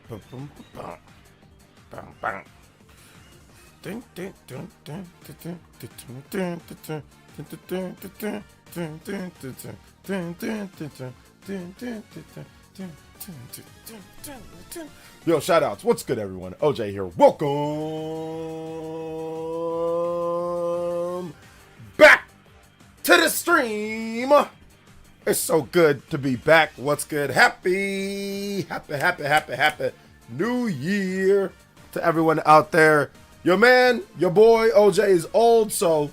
Yo, shout outs. What's good, everyone? OJ here. Welcome back to the stream. It's so good to be back. What's good? Happy New Year to everyone out there. Your man, your boy OJ is old, so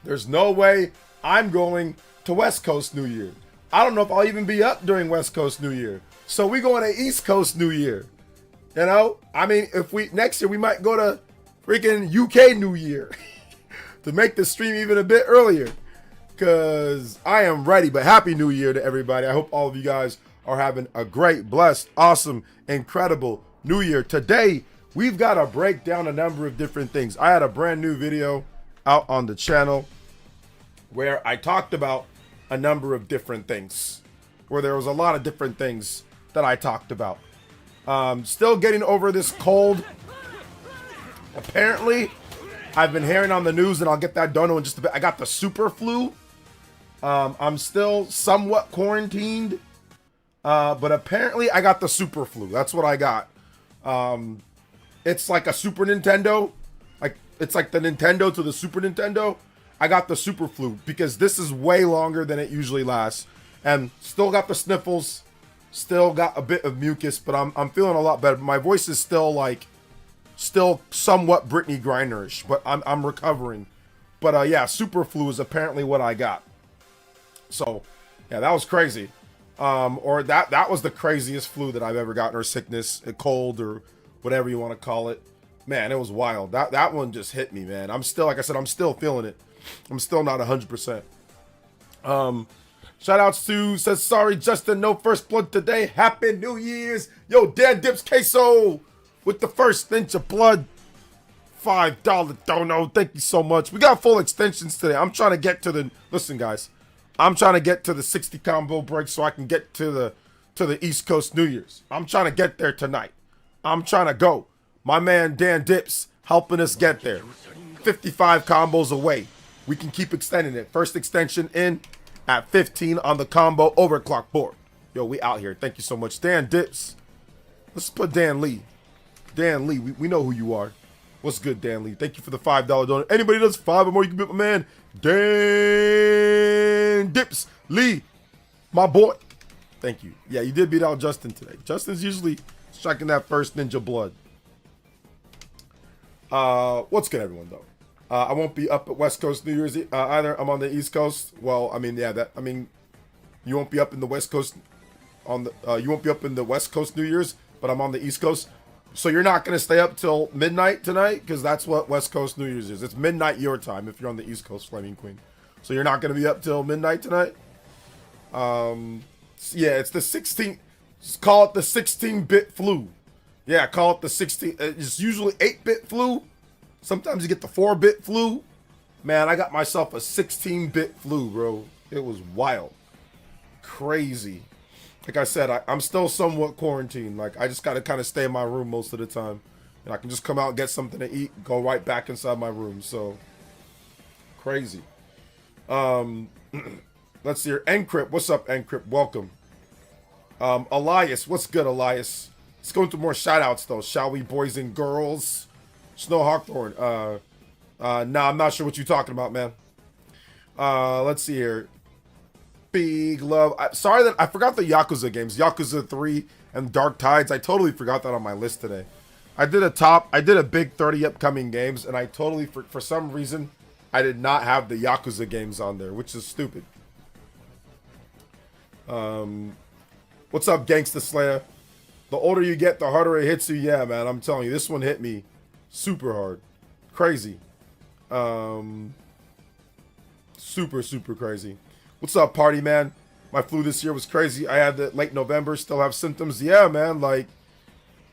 there's no way I'm going to West Coast New Year. I don't know if I'll even be up during West Coast New Year. So we going to East Coast New Year. You know? I mean, if we next year we might go to freaking UK New Year to make the stream even a bit earlier. Cause I am ready. But Happy New Year to everybody. I hope all of you guys are having a great, blessed, awesome, incredible New Year. Today, we've got to break down a number of different things. I had a brand new video out on the channel where I talked about a number of different things, where there was a lot of different things that I talked about. Still getting over this cold. Apparently, I've been hearing on the news, and I'll get that done in just a bit. I got the super flu. I'm still somewhat quarantined, but apparently I got the super flu. That's what I got. It's like a Super Nintendo. It's like the Nintendo to the Super Nintendo. I got the super flu because this is way longer than it usually lasts, and still got the sniffles, still got a bit of mucus, but I'm feeling a lot better. My voice is still somewhat Britney Griner-ish, but I'm recovering. But yeah, super flu is apparently what I got. So yeah, that was crazy. Or that was the craziest flu that I've ever gotten, or sickness, a cold, or whatever you want to call it. Man, it was wild. That one just hit me, man. I'm still, like I said, I'm still feeling it. I'm still not 100%. Shout outs to, says, sorry, Justin, no first blood today. Happy New Year's. Yo, Dan Dips Queso with the first Ninja Blood. $5 dono. Thank you so much. We got full extensions today. I'm trying to get to the, listen, guys. I'm trying to get to the 60 combo break so I can get to the East Coast New Year's. I'm trying to get there tonight. I'm trying to go. My man Dan Dips helping us get there. 55 combos away. We can keep extending it. First extension in at 15 on the combo overclock board. Yo, we out here. Thank you so much. Dan Dips. Let's put Dan Lee. Dan Lee, we know who you are. What's good, Dan Lee? Thank you for the $5 donor. Anybody does 5 or more, you can be my man. Dan Dips Lee, my boy. Thank you. Yeah, you did beat out Justin today. Justin's usually striking that first Ninja Blood. What's good, everyone, though? I won't be up at West Coast New Year's either. I'm on the East Coast. Well, I mean, yeah, you won't be up in the West Coast you won't be up in the West Coast New Year's, but I'm on the East Coast. So you're not going to stay up till midnight tonight? Because that's what West Coast New Year's is. It's midnight your time if you're on the East Coast, Flaming Queen. So you're not going to be up till midnight tonight? Yeah, it's the 16th. Call it the 16-bit flu. Yeah, call it the 16. It's usually 8-bit flu. Sometimes you get the 4-bit flu. Man, I got myself a 16-bit flu, bro. It was wild. Crazy. Like I said, I'm still somewhat quarantined. Like, I just got to kind of stay in my room most of the time. And I can just come out and get something to eat, go right back inside my room. So, crazy. Let's see here. Encrypt. What's up, Encrypt? Welcome. Elias. What's good, Elias? Let's go into more shout-outs, though. Shall we, boys and girls? Snow Hawthorne. Nah, I'm not sure what you're talking about, man. Let's see here. Big love. Sorry that I forgot the Yakuza games. Yakuza 3 and Dark Tides. I totally forgot that on my list today. I did a big 30 upcoming games, and I totally, for some reason, I did not have the Yakuza games on there, which is stupid. What's up, Gangsta Slayer? The older you get, the harder it hits you. Yeah, man, I'm telling you, this one hit me super hard. Crazy. Super crazy. What's up, party man? My flu this year was crazy. I had it late November, still have symptoms. Yeah, man, like,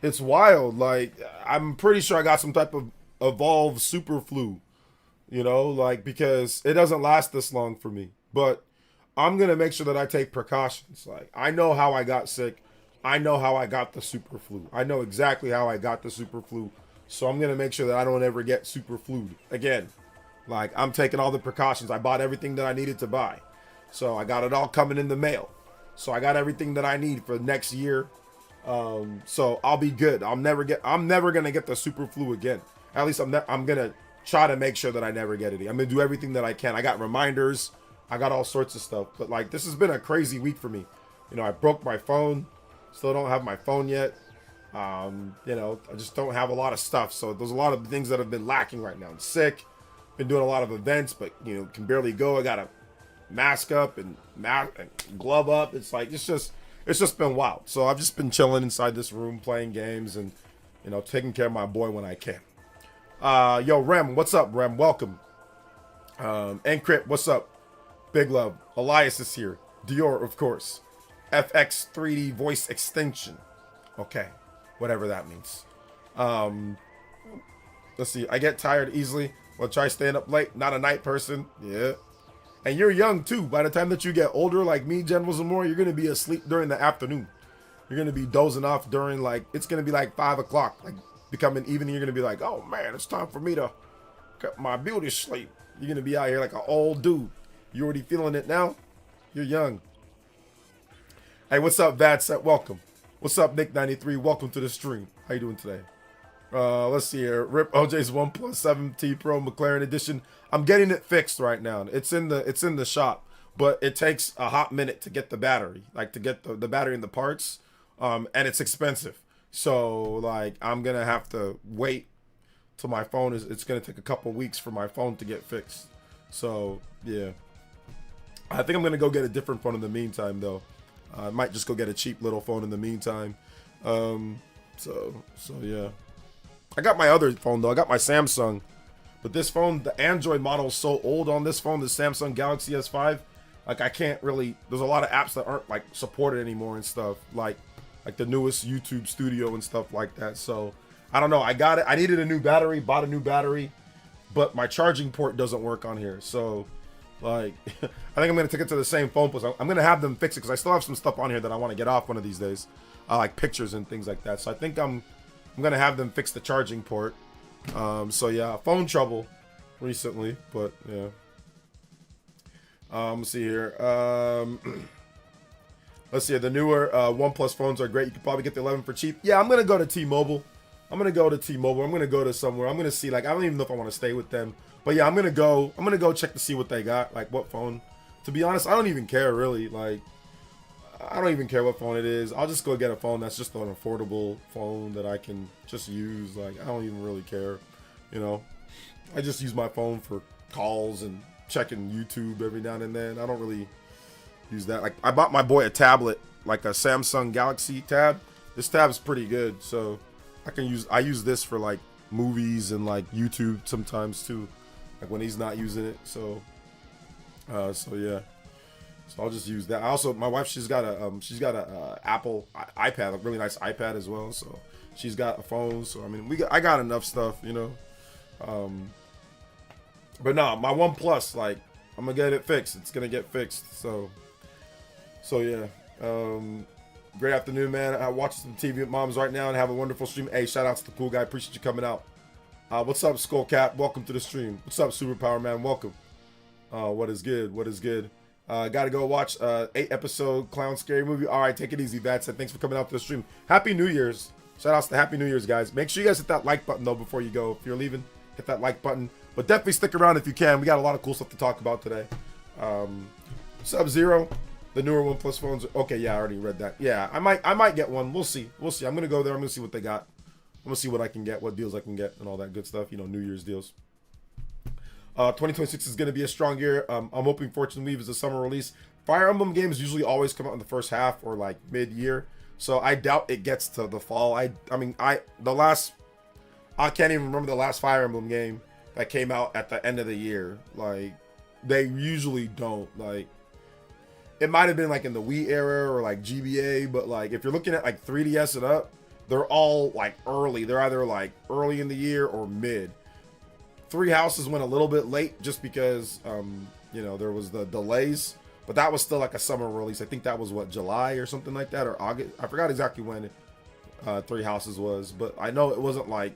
it's wild. Like, I'm pretty sure I got some type of evolved super flu, you know, like, because it doesn't last this long for me. But I'm going to make sure that I take precautions. Like, I know how I got sick. I know how I got the super flu. I know exactly how I got the super flu. So I'm going to make sure that I don't ever get super flued again. Like, I'm taking all the precautions. I bought everything that I needed to buy. So I got it all coming in the mail. So I got everything that I need for next year. So I'll be good. I'm never going to get the super flu again. At least I'm going to try to make sure that I never get it. I'm going to do everything that I can. I got reminders. I got all sorts of stuff. But like, this has been a crazy week for me. You know, I broke my phone. Still don't have my phone yet. You know, I just don't have a lot of stuff. So there's a lot of things that have been lacking right now. I'm sick. Been doing a lot of events, but you know, can barely go. I got to mask up and glove up. It's like, it's just been wild. So I've just been chilling inside this room, playing games and, you know, taking care of my boy when I can. Yo, Rem, what's up, Rem? Welcome. Encrypt, what's up? Big love. Elias is here. Dior, of course. FX 3D voice extension. Okay, whatever that means. Let's see. I get tired easily. Well, try staying up late. Not a night person. Yeah. And you're young too. By the time that you get older, like me, Generals and more, you're gonna be asleep during the afternoon. You're gonna be dozing off during like, it's gonna be like 5 o'clock, like becoming evening. You're gonna be like, oh man, it's time for me to get my beauty sleep. You're gonna be out here like an old dude. You already feeling it now? You're young. Hey, what's up, Vadset? Welcome. What's up, Nick93? Welcome to the stream. How you doing today? Let's see here. Rip OJ's OnePlus 7T Pro McLaren Edition. I'm getting it fixed right now. It's in the shop, but it takes a hot minute to get the battery, like to get the battery and the parts. And it's expensive. So like I'm gonna have to wait till my phone it's gonna take a couple weeks for my phone to get fixed. So yeah. I think I'm gonna go get a different phone in the meantime though. I might just go get a cheap little phone in the meantime. So yeah. I got my other phone though. I got my Samsung, but this phone, the Android model is so old on this phone, the Samsung Galaxy S5. Like I can't really. There's a lot of apps that aren't like supported anymore and stuff. Like the newest YouTube Studio and stuff like that. So I don't know. I got it. I needed a new battery. Bought a new battery, but my charging port doesn't work on here. So like, I think I'm gonna take it to the same phone place. I'm gonna have them fix it because I still have some stuff on here that I want to get off one of these days, like pictures and things like that. So I think I'm gonna have them fix the charging port. So yeah, phone trouble recently, but yeah. Let's see here. Let's see here. The newer OnePlus phones are great. You could probably get the 11 for cheap. Yeah, I'm gonna go to T-Mobile. I'm gonna go to somewhere. I'm gonna see. Like, I don't even know if I want to stay with them. But yeah, I'm gonna go check to see what they got. Like what phone. To be honest, I don't even care really. Like, I don't even care what phone it is. I'll just go get a phone that's just an affordable phone that I can just use. Like, I don't even really care. You know, I just use my phone for calls and checking YouTube every now and then. I don't really use that. Like, I bought my boy a tablet, like a Samsung Galaxy tab. This tab is pretty good, so I use this for like movies and like YouTube sometimes too, like when he's not using it. So yeah. So I'll just use that. Also, my wife, she's got a Apple iPad, a really nice iPad as well. So she's got a phone. So I mean, I got enough stuff, you know. But no, my OnePlus, like, I'm gonna get it fixed. It's gonna get fixed. So yeah. Great afternoon, man. I watch some TV with moms right now and have a wonderful stream. Hey, shout out to the cool guy. Appreciate you coming out. What's up, Skullcat? Welcome to the stream. What's up, Superpower Man? Welcome. What is good? What is good? Gotta go watch 8-episode Clown Scary Movie. All right, take it easy, Vat. Said thanks for coming out to the stream. Happy New Year's. Shout outs to Happy New Year's, guys. Make sure you guys hit that like button though before you go. If you're leaving, hit that like button. But definitely stick around if you can. We got a lot of cool stuff to talk about today. Sub-Zero, the newer OnePlus phones. Okay, yeah, I already read that. Yeah, I might get one. We'll see. I'm gonna go there. I'm gonna see what they got. I'm gonna see what I can get, what deals I can get, and all that good stuff. You know, New Year's deals. 2026 is going to be a strong year. I'm hoping Fortune Weave is a summer release. Fire Emblem games usually always come out in the first half or like mid-year, so I doubt it gets to the fall. I can't even remember the last Fire Emblem game that came out at the end of the year. Like, they usually don't. Like, it might have been like in the Wii era or like GBA, but like if you're looking at like 3DS and up, they're all like early. They're either like early in the year or mid. Three Houses went a little bit late just because, you know, there was the delays. but that was still like a summer release. I think that was what, July or something like that, or August. I forgot exactly when Three Houses was, but I know it wasn't like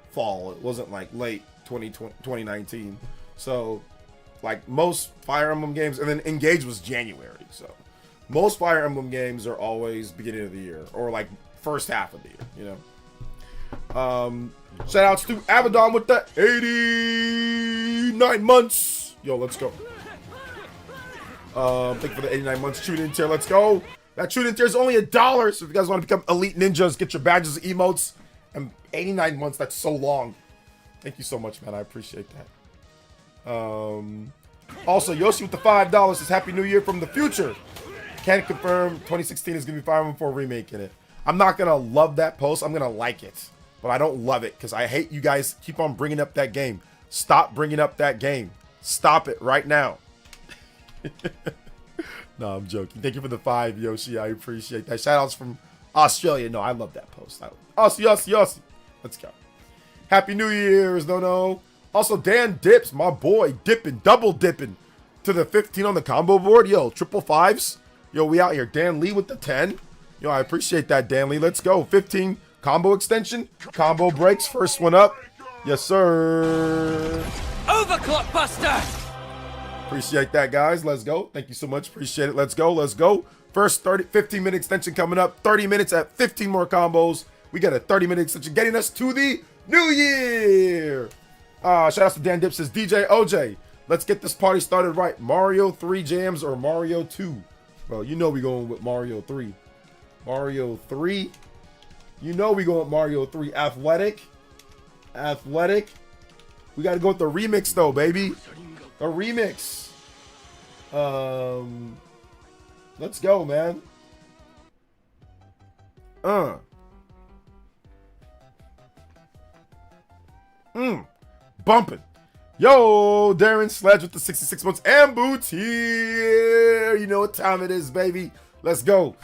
fall. It wasn't like late 2019. So like most Fire Emblem games, and then Engage was January. So most Fire Emblem games are always beginning of the year or like first half of the year, you know. Shout outs to Abaddon with the 89 months. Yo, let's go. Thank you for the 89 months tune in tier. Let's go. That tune in tier is only $1. So if you guys want to become elite ninjas, get your badges, emotes, and 89 months. That's so long. Thank you so much, man. I appreciate that. Also, Yoshi with the $5 says Happy New Year from the future. Can't confirm 2016 is gonna be Fire Emblem 4 remake in it. I'm not gonna love that post. I'm gonna like it, but I don't love it because I hate you guys keep on bringing up that game. Stop bringing up that game. Stop it right now. No, I'm joking. Thank you for the 5, Yoshi. I appreciate that. Shout outs from Australia. No, I love that post. Aussie. Let's go. Happy New Year's, no. Also, Dan Dips, my boy, double dipping to the 15 on the combo board. Yo, triple fives. Yo, we out here. Dan Lee with the 10. Yo, I appreciate that, Dan Lee. Let's go. 15 combo extension. Combo breaks. First one up. Yes, sir. Overclock Buster. Appreciate that, guys. Let's go. Thank you so much. Appreciate it. Let's go. First 15-minute extension coming up. 30 minutes at 15 more combos. We got a 30-minute extension getting us to the new year. Shout out to Dan Dip says, DJ OJ, let's get this party started right. Mario 3 jams or Mario 2? Well, you know we going with Mario 3. Mario 3? You know we going with Mario 3. Athletic. We got to go with the remix, though, baby. A remix. Let's go, man. Bumping. Yo, Darren Sledge with the 66 months and boots here. You know what time it is, baby. Let's go.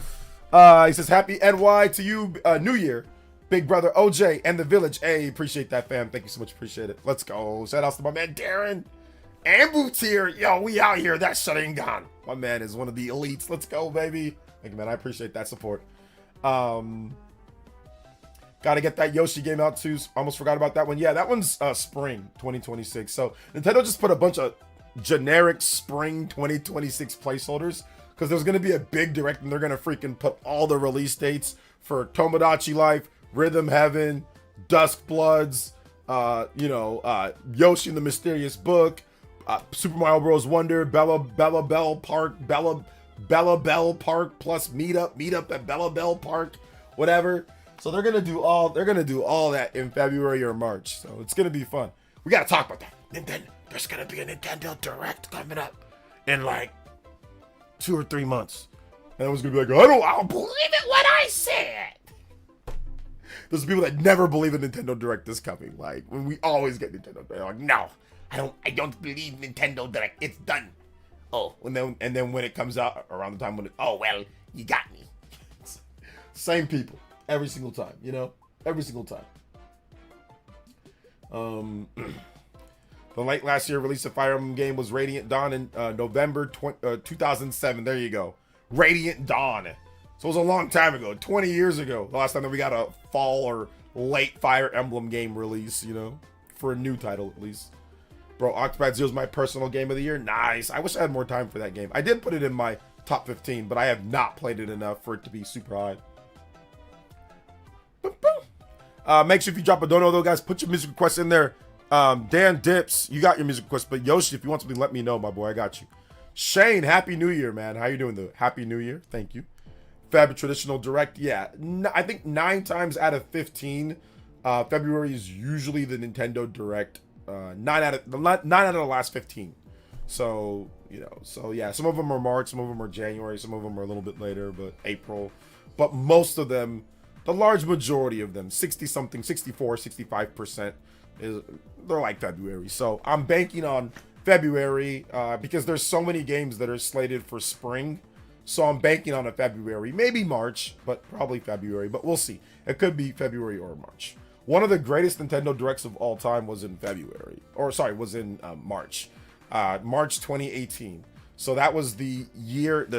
He says, happy NY to you, New Year. Big brother OJ and the village. Hey, appreciate that, fam. Thank you so much. Appreciate it. Let's go. Shout outs to my man, Darren. And boots here. Yo, we out here. That Sharingan. My man is one of the elites. Let's go, baby. Thank you, man. I appreciate that support. Gotta get that Yoshi game out too. Almost forgot about that one. Yeah, that one's spring 2026. So Nintendo just put a bunch of generic spring 2026 placeholders because there's gonna be a big direct and they're gonna freaking put all the release dates for Tomodachi Life, Rhythm Heaven, Dusk Bloods, Yoshi and the Mysterious Book, Super Mario Bros. Wonder, Bella Bell Park plus meetup at Bella Bell Park, whatever. So they're gonna do all that in February or March. So it's gonna be fun. We gotta talk about that. And then there's gonna be a Nintendo Direct coming up in like 2 or 3 months. And everyone's gonna be like, I don't believe it when I said. There's people that never believe a Nintendo Direct is coming. Like when we always get Nintendo Direct, like, no, I don't believe Nintendo Direct. It's done. Oh, and then when it comes out around the time when oh well, you got me. Same people. Every single time, you know? Every single time. The late last year release of Fire Emblem game was Radiant Dawn in November 2007. There you go. Radiant Dawn. So it was a long time ago. 20 years ago. The last time that we got a fall or late Fire Emblem game release, you know? For a new title, at least. Bro, Octopath Zero is my personal game of the year. Nice. I wish I had more time for that game. I did put it in my top 15, but I have not played it enough for it to be super high. Make sure if you drop a dono though, guys, put your music requests in there. Dan Dips, you got your music request, but Yoshi, if you want something, let me know, my boy. I got you. Shane, Happy New Year, man. How you doing though? Happy New Year. Thank you. Feb Traditional Direct. Yeah, I think 9 times out of 15, February is usually the Nintendo Direct. 9 out of the last 15. So, you know, so yeah, some of them are March, some of them are January, some of them are a little bit later, but April. But most of them, the large majority of them, 60-something, 64, 65%, they're like February. So I'm banking on February because there's so many games that are slated for spring. So I'm banking on a February, maybe March, but probably February. But we'll see. It could be February or March. One of the greatest Nintendo Directs of all time was in February. Or sorry, was in March. March 2018. So that was the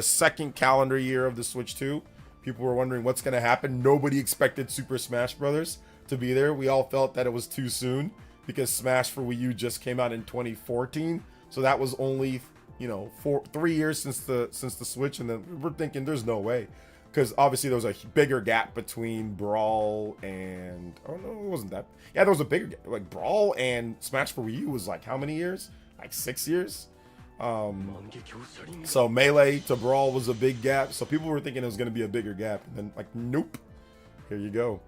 second calendar year of the Switch 2. People were wondering what's going to happen. Nobody expected Super Smash Brothers to be there. We all felt that it was too soon because Smash for Wii U just came out in 2014. So that was only, 3 years since the Switch, and then we're thinking there's no way, because obviously there was a bigger gap between Brawl and it wasn't that. Yeah, there was a bigger gap. Like Brawl and Smash for Wii U was like how many years? Like 6 years. So Melee to Brawl was a big gap. So people were thinking it was going to be a bigger gap, and then like nope. Here you go.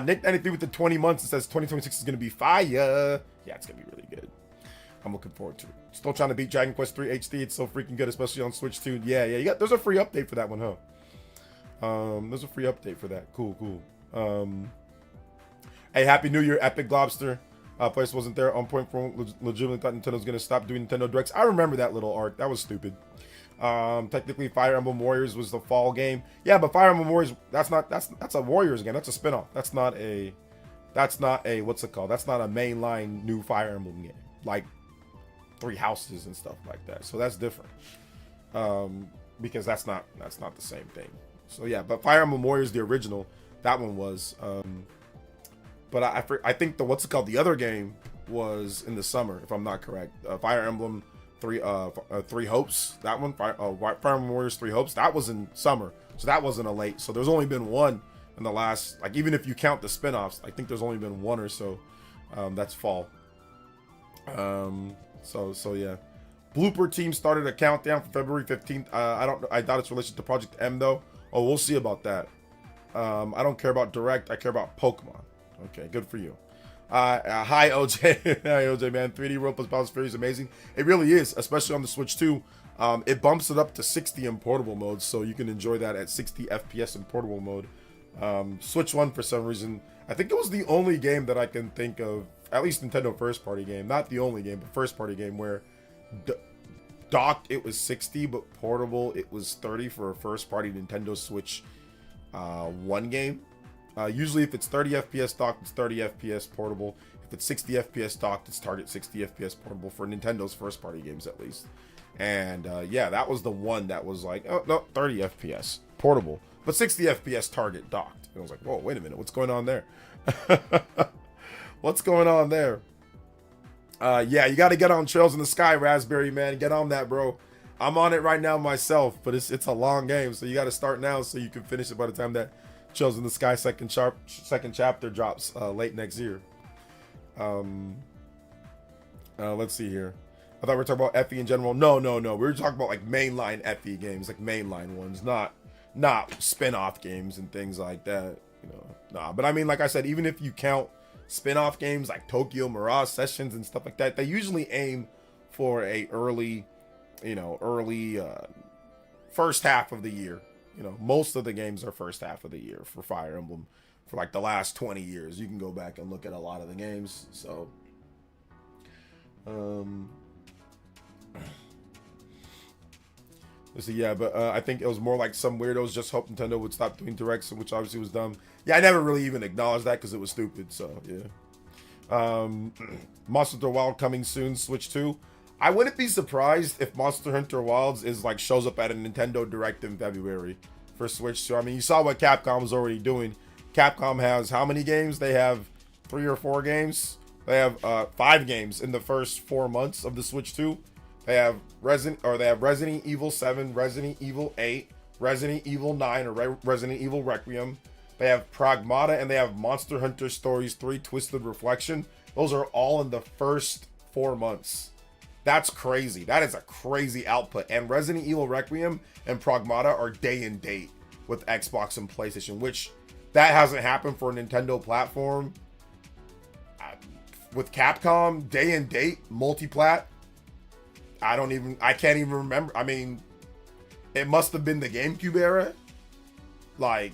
Nick 93 with the 20 months. It says 2026 is going to be fire. Yeah, it's going to be really good. I'm looking forward to it. Still trying to beat Dragon Quest 3 HD. It's so freaking good, especially on Switch 2. Yeah. There's a free update for that one, huh? There's a free update for that. Cool. Hey, Happy New Year, Epic Globster. Place wasn't there on point for legitimately thought Nintendo was gonna stop doing Nintendo Directs. I remember that little arc. That was stupid. Technically, Fire Emblem Warriors was the fall game. Yeah, but Fire Emblem Warriors, that's a Warriors game. That's a spinoff. That's not a what's it called? That's not a mainline new Fire Emblem game like Three Houses and stuff like that. So that's different. Because that's not the same thing. So yeah, but Fire Emblem Warriors, the original, that one was. But I think the other game was in the summer, if I'm not correct. Fire Emblem Three Hopes, that one. Fire Emblem Warriors 3 Hopes, that was in summer, so that wasn't a late. So there's only been one in the last, like, even if you count the spin-offs, I think there's only been one or so. That's fall. So yeah. Blooper Team started a countdown for February 15th. I doubt it's related to Project M though. Oh, we'll see about that. I don't care about Direct. I care about Pokemon. Okay, good for you. Hi, OJ. Hi, OJ, man. 3D World plus Bowser's Fury is amazing. It really is, especially on the Switch 2. It bumps it up to 60 in portable mode, so you can enjoy that at 60 FPS in portable mode. Switch 1, for some reason, I think it was the only game that I can think of, at least Nintendo first-party game, not the only game, but first-party game where docked it was 60, but portable it was 30 for a first-party Nintendo Switch 1 game. Usually if it's 30 FPS docked, it's 30 FPS portable. If it's 60 FPS docked, it's target 60 FPS portable for Nintendo's first party games at least. And yeah, that was the one that was like, oh no, 30 FPS portable, but 60 FPS target docked. And I was like, whoa, wait a minute, what's going on there? What's going on there? Yeah, you got to get on Trails in the Sky, Raspberry man. Get on that, bro. I'm on it right now myself, but it's a long game, so you got to start now so you can finish it by the time that Trails in the Sky second chapter drops late next year. Let's see here. I thought we were talking about FE in general. No. We were talking about like mainline FE games, like mainline ones, not spin-off games and things like that. Nah. But I mean, like I said, even if you count spin-off games like Tokyo Mirage Sessions and stuff like that, they usually aim for a early first half of the year. Most of the games are first half of the year for Fire Emblem for like the last 20 years. You can go back and look at a lot of the games. So, let's see. Yeah, but I think it was more like some weirdos just hoped Nintendo would stop doing directs, which obviously was dumb. Yeah, I never really even acknowledged that because it was stupid. So, yeah. Monster Hunter Wild coming soon, Switch 2. I wouldn't be surprised if Monster Hunter Wilds shows up at a Nintendo Direct in February for Switch 2. I mean, you saw what Capcom's already doing. Capcom has how many games? They have 3 or 4 games. They have 5 games in the first 4 months of the Switch 2. They have Resident Evil 7, Resident Evil 8, Resident Evil 9 or Resident Evil Requiem. They have Pragmata, and they have Monster Hunter Stories 3 Twisted Reflection. Those are all in the first 4 months. That's crazy. That is a crazy output. And Resident Evil Requiem and Pragmata are day and date with Xbox and PlayStation, which that hasn't happened for a Nintendo platform. With Capcom, day and date, multi-plat. I can't even remember. I mean, it must have been the GameCube era. Like,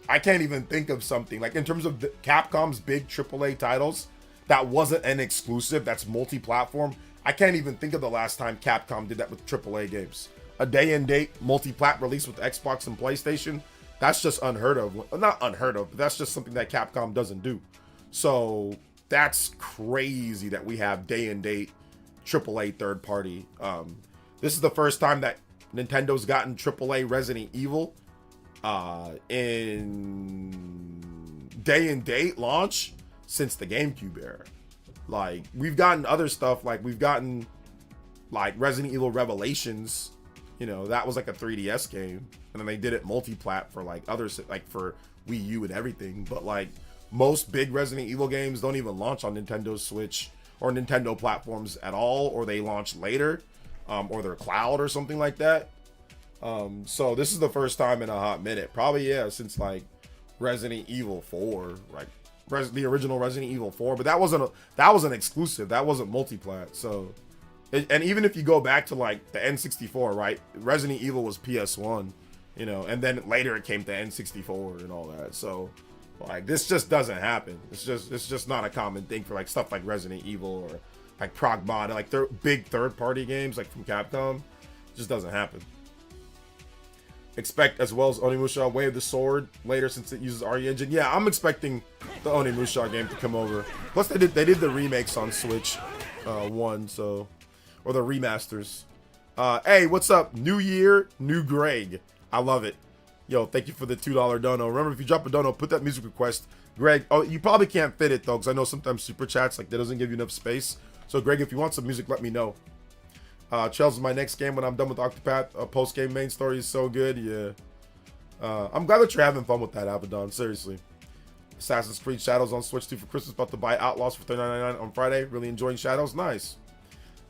I can't even think of something. Like, in terms of Capcom's big AAA titles, that wasn't an exclusive, that's multi-platform. I can't even think of the last time Capcom did that with AAA games. A day and date multi-plat release with Xbox and PlayStation, that's just unheard of. Not unheard of, but that's just something that Capcom doesn't do. So that's crazy that we have day and date AAA third party This is the first time that Nintendo's gotten AAA Resident Evil in day and date launch since the GameCube era. Like, we've gotten other stuff, like we've gotten like Resident Evil Revelations, you know, that was like a 3DS game, and then they did it multi-plat for like others, like for Wii U and everything. But like most big Resident Evil games don't even launch on Nintendo Switch or Nintendo platforms at all, or they launch later, or their cloud or something like that. So this is the first time in a hot minute, probably, yeah, since like Resident Evil 4, like the original Resident Evil 4. But that was an exclusive, that wasn't multi-plat. So and even if you go back to like the N64, right, Resident Evil was PS1, you know, and then later it came to N64 and all that. So like, this just doesn't happen. It's just not a common thing for like stuff like Resident Evil or like Prog Mod, like they're big third-party games like from Capcom. It just doesn't happen. Expect as well as Onimusha Way of the Sword later, since it uses RE Engine. Yeah, I'm expecting the Onimusha game to come over. Plus they did the remakes on Switch 1, so, or the remasters. Hey, what's up? New year, new Greg. I love it. Yo, thank you for the $2 dono. Remember, if you drop a dono, put that music request. Greg, oh, you probably can't fit it though, because I know sometimes super chats, like, that doesn't give you enough space. So Greg, if you want some music, let me know. Trails is my next game when I'm done with Octopath. Post-game main story is so good. Yeah. I'm glad that you're having fun with that, Abaddon. Seriously. Assassin's Creed Shadows on Switch 2 for Christmas. About to buy Outlaws for $39.99 on Friday. Really enjoying Shadows. Nice.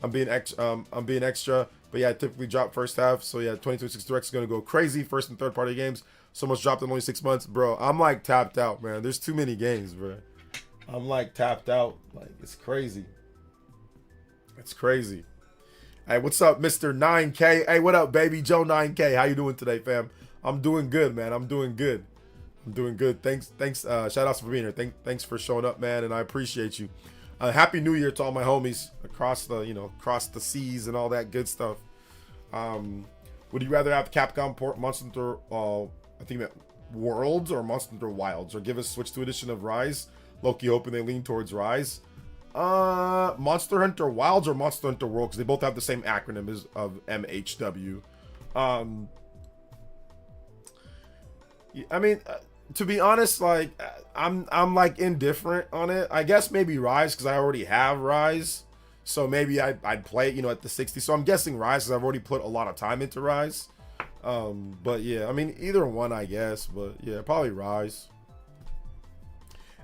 I'm being extra. But yeah, I typically drop first half. So yeah, 2026 Direct is going to go crazy. First and third party games. So much dropped in only 6 months. Bro, I'm like tapped out, man. There's too many games, bro. I'm like tapped out. Like, it's crazy. It's crazy. Hey, what's up, Mr. 9K? Hey, what up, baby? Joe 9K. How you doing today, fam? I'm doing good, man. I'm doing good. Thanks. Shout outs for being here. Thanks for showing up, man, and I appreciate you. Happy New Year to all my homies across the seas and all that good stuff. Would you rather have Capcom port Monster Hunter, I think that Worlds or Monster Hunter Wilds, or give us Switch 2 edition of Rise? Loki hoping they lean towards Rise. Monster Hunter Wilds or Monster Hunter World, because they both have the same acronym as of MHW. I mean, to be honest, like, I'm like indifferent on it. I guess maybe Rise, because I already have Rise, so maybe I'd play it, you know, at the 60. So I'm guessing Rise, because I've already put a lot of time into Rise. But yeah, I mean, either one, I guess. But yeah, probably Rise.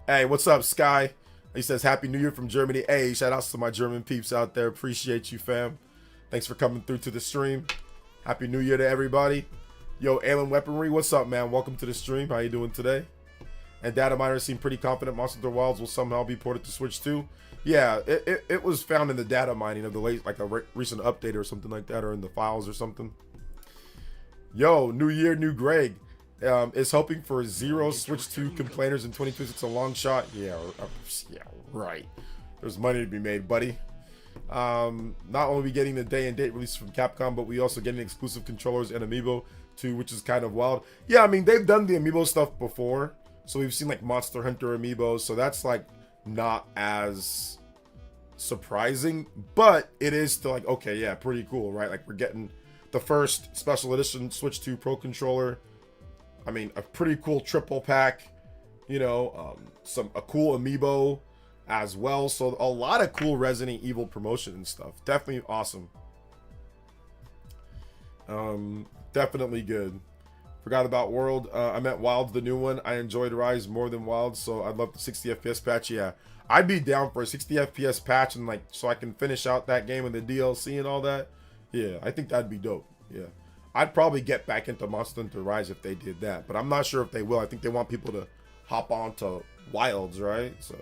Hey, what's up, Sky? He says, Happy New Year from Germany. Hey, shout outs to my German peeps out there. Appreciate you, fam. Thanks for coming through to the stream. Happy New Year to everybody. Yo, Alien Weaponry, what's up, man? Welcome to the stream. How you doing today? And Data Miner seemed pretty confident Monster Hunter Wilds will somehow be ported to Switch 2. Yeah, it was found in the data mining of the late, like a recent update or something like that, or in the files or something. Yo, New Year, new Greg. Is hoping for 0 Switch 2 complainers in 2026 a long shot? Yeah, right. There's money to be made, buddy. Not only are we getting the day and date release from Capcom, but we also getting exclusive controllers and amiibo too, which is kind of wild. Yeah, I mean, they've done the amiibo stuff before, so we've seen like Monster Hunter amiibos, so that's like not as surprising, but it is still like, okay, yeah, pretty cool, right? Like, we're getting the first special edition Switch 2 Pro controller. I mean, a pretty cool triple pack, you know, a cool amiibo as well. So a lot of cool Resident Evil promotion and stuff. Definitely awesome. Definitely good. Forgot about World. I meant Wilds, the new one. I enjoyed Rise more than Wilds, so I'd love the 60 FPS patch. Yeah, I'd be down for a 60 FPS patch, and like, so I can finish out that game and the DLC and all that. Yeah, I think that'd be dope. Yeah. I'd probably get back into Monster Hunter Rise if they did that, but I'm not sure if they will. I think they want people to hop on to Wilds, right? So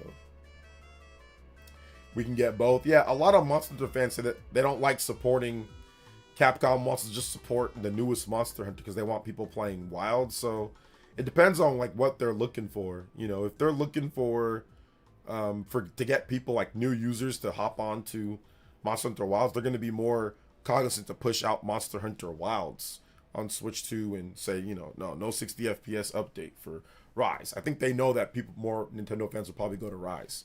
we can get both. Yeah, a lot of Monster Hunter fans say that they don't like supporting Capcom wants to just support the newest Monster Hunter because they want people playing Wilds. So it depends on like what they're looking for. You know, if they're looking for to get people like new users to hop on to Monster Hunter Wilds, they're going to be more cognizant to push out Monster Hunter Wilds on Switch 2 and say, you know, no 60 FPS update for Rise. I think they know that more Nintendo fans will probably go to Rise.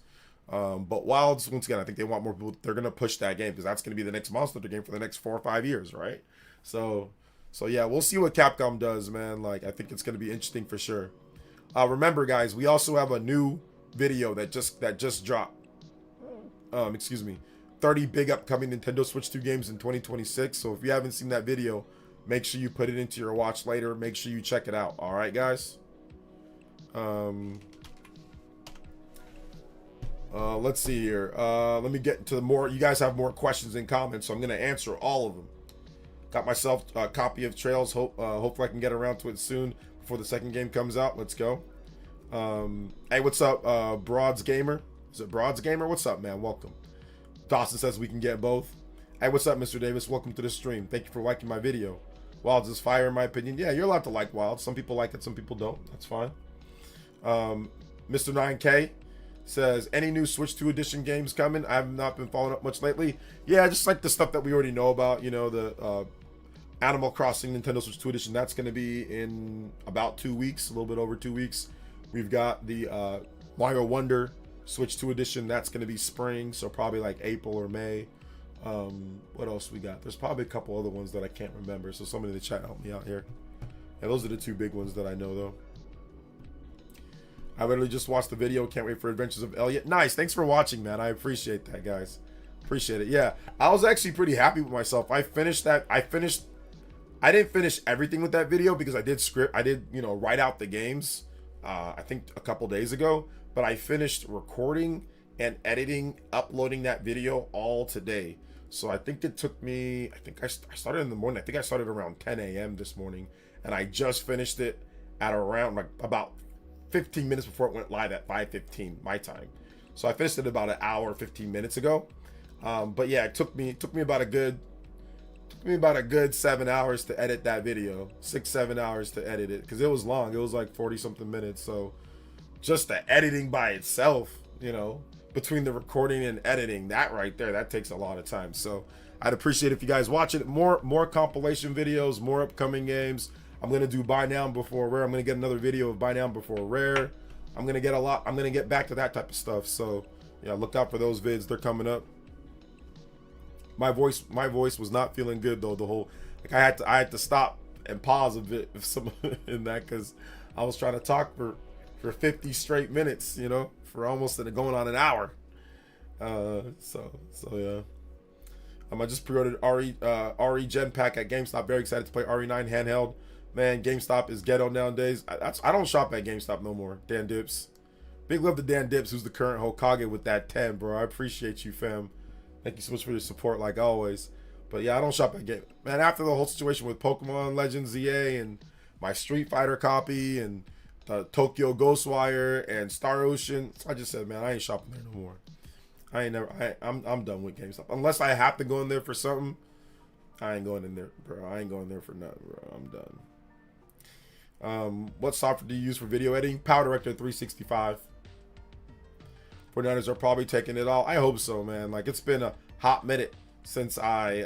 But Wilds, once again, I think they want more people. They're gonna push that game because that's gonna be the next Monster Hunter game for the next 4 or 5 years, right? So yeah, we'll see what Capcom does, man. Like, I think it's gonna be interesting for sure. Remember, guys, we also have a new video that just dropped. Excuse me, 30 big upcoming Nintendo Switch 2 games in 2026. So if you haven't seen that video, make sure you put it into your watch later. Make sure you check it out. All right, guys. Let's see here. Let me get to the more. You guys have more questions and comments, so I'm gonna answer all of them. Got myself a copy of Trails. Hopefully I can get around to it soon before the second game comes out. Let's go. Hey, what's up, Broads Gamer? Is it Broads Gamer? What's up, man? Welcome. Dawson says we can get both. Hey, what's up, Mr. Davis? Welcome to the stream. Thank you for liking my video. Wilds is fire, in my opinion. Yeah, you're allowed to like Wilds. Some people like it, some people don't. That's fine. Mr. 9K says, any new Switch 2 edition games coming? I have not been following up much lately. Yeah, just like the stuff that we already know about. You know, the Animal Crossing Nintendo Switch 2 edition. That's going to be in about 2 weeks, a little bit over 2 weeks. We've got the Mario Wonder Switch 2 edition. That's going to be spring, so probably like April or May. What else we got? There's probably a couple other ones that I can't remember, so somebody in the chat help me out here. Yeah, those are the 2 big ones that I know, though. I literally just watched the video. Can't wait for Adventures of Elliot. Nice. Thanks for watching, man. I appreciate that, guys. Appreciate it. Yeah, I was actually pretty happy with myself. I didn't finish everything with that video because I did, you know, write out the games, I think a couple days ago, but I finished recording and editing, uploading that video all today. So I think it took me, I started in the morning. I think I started around 10 a.m. this morning, and I just finished it at around like about 15 minutes before it went live at 5:15 my time. So I finished it about an hour, 15 minutes ago. But yeah, it took me about a good 7 hours to edit that video. 6-7 hours to edit it because it was long. It was like 40 something minutes. So just the editing by itself, you know, between the recording and editing, that right there, that takes a lot of time. So I'd appreciate if you guys watch it. More compilation videos, more upcoming games. I'm gonna do Buy Now Before Rare. I'm gonna get another video of Buy Now Before Rare. I'm gonna get back to that type of stuff. So yeah, look out for those vids. They're coming up. My voice was not feeling good though. The whole, like, I had to stop and pause a bit in that because I was trying to talk for 50 straight minutes, you know, for almost going on an hour. So yeah. I just pre-ordered RE Gen Pack at GameStop. Very excited to play RE9 handheld. Man, GameStop is ghetto nowadays. I don't shop at GameStop no more. Dan Dips. Big love to Dan Dips, who's the current Hokage with that 10, bro. I appreciate you, fam. Thank you so much for your support, like always. But yeah, I don't shop at Game. Man, after the whole situation with Pokemon Legends ZA and my Street Fighter copy and Tokyo Ghostwire and Star Ocean, I just said, man, I ain't shopping there no more. I'm done with GameStop. Unless I have to go in there for something, I ain't going in there, bro. I ain't going there for nothing, bro. I'm done. What software do you use for video editing? Power Director 365. 49ers are probably taking it all. I hope so, man. Like, it's been a hot minute since I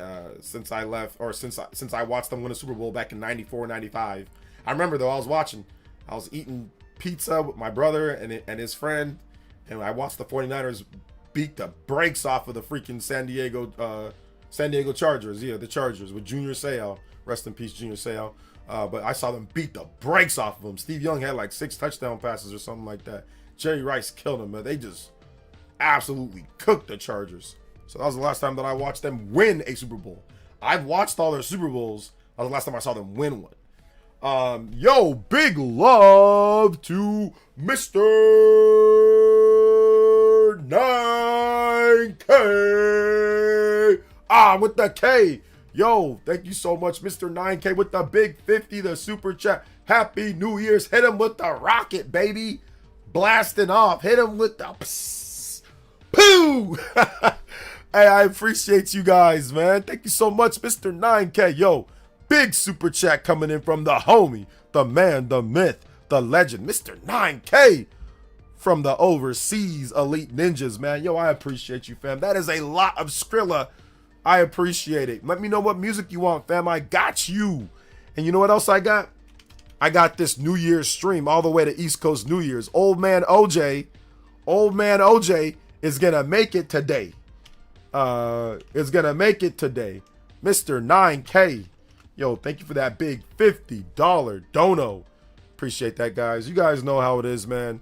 left, or since I watched them win a Super Bowl back in 94, 95. I remember though, I was eating pizza with my brother and his friend, and I watched the 49ers beat the brakes off of the freaking San Diego Chargers. Yeah, the Chargers with Junior Seau. Rest in peace, Junior Seau. But I saw them beat the brakes off of them. Steve Young had like 6 touchdown passes or something like that. Jerry Rice killed him, man. They just absolutely cooked the Chargers. So that was the last time that I watched them win a Super Bowl. I've watched all their Super Bowls. That was the last time I saw them win one. Yo, big love to Mr. 9K. With the K. Yo, thank you so much, Mr. 9K, with the big 50, the super chat. Happy New Year's. Hit him with the rocket, baby. Blasting off. Hit him with the psst. Poo. Hey, I appreciate you guys, man. Thank you so much, Mr. 9K. Yo, big super chat coming in from the homie, the man, the myth, the legend, Mr. 9K from the overseas elite ninjas, man. Yo, I appreciate you, fam. That is a lot of Skrilla. I appreciate it. Let me know what music you want, fam. I got you. And you know what else I got? I got this New Year's stream all the way to East Coast New Year's. Old man OJ is gonna make it today. Is gonna make it today. Mr. 9K. Yo, thank you for that big $50 dono. Appreciate that, guys. You guys know how it is, man.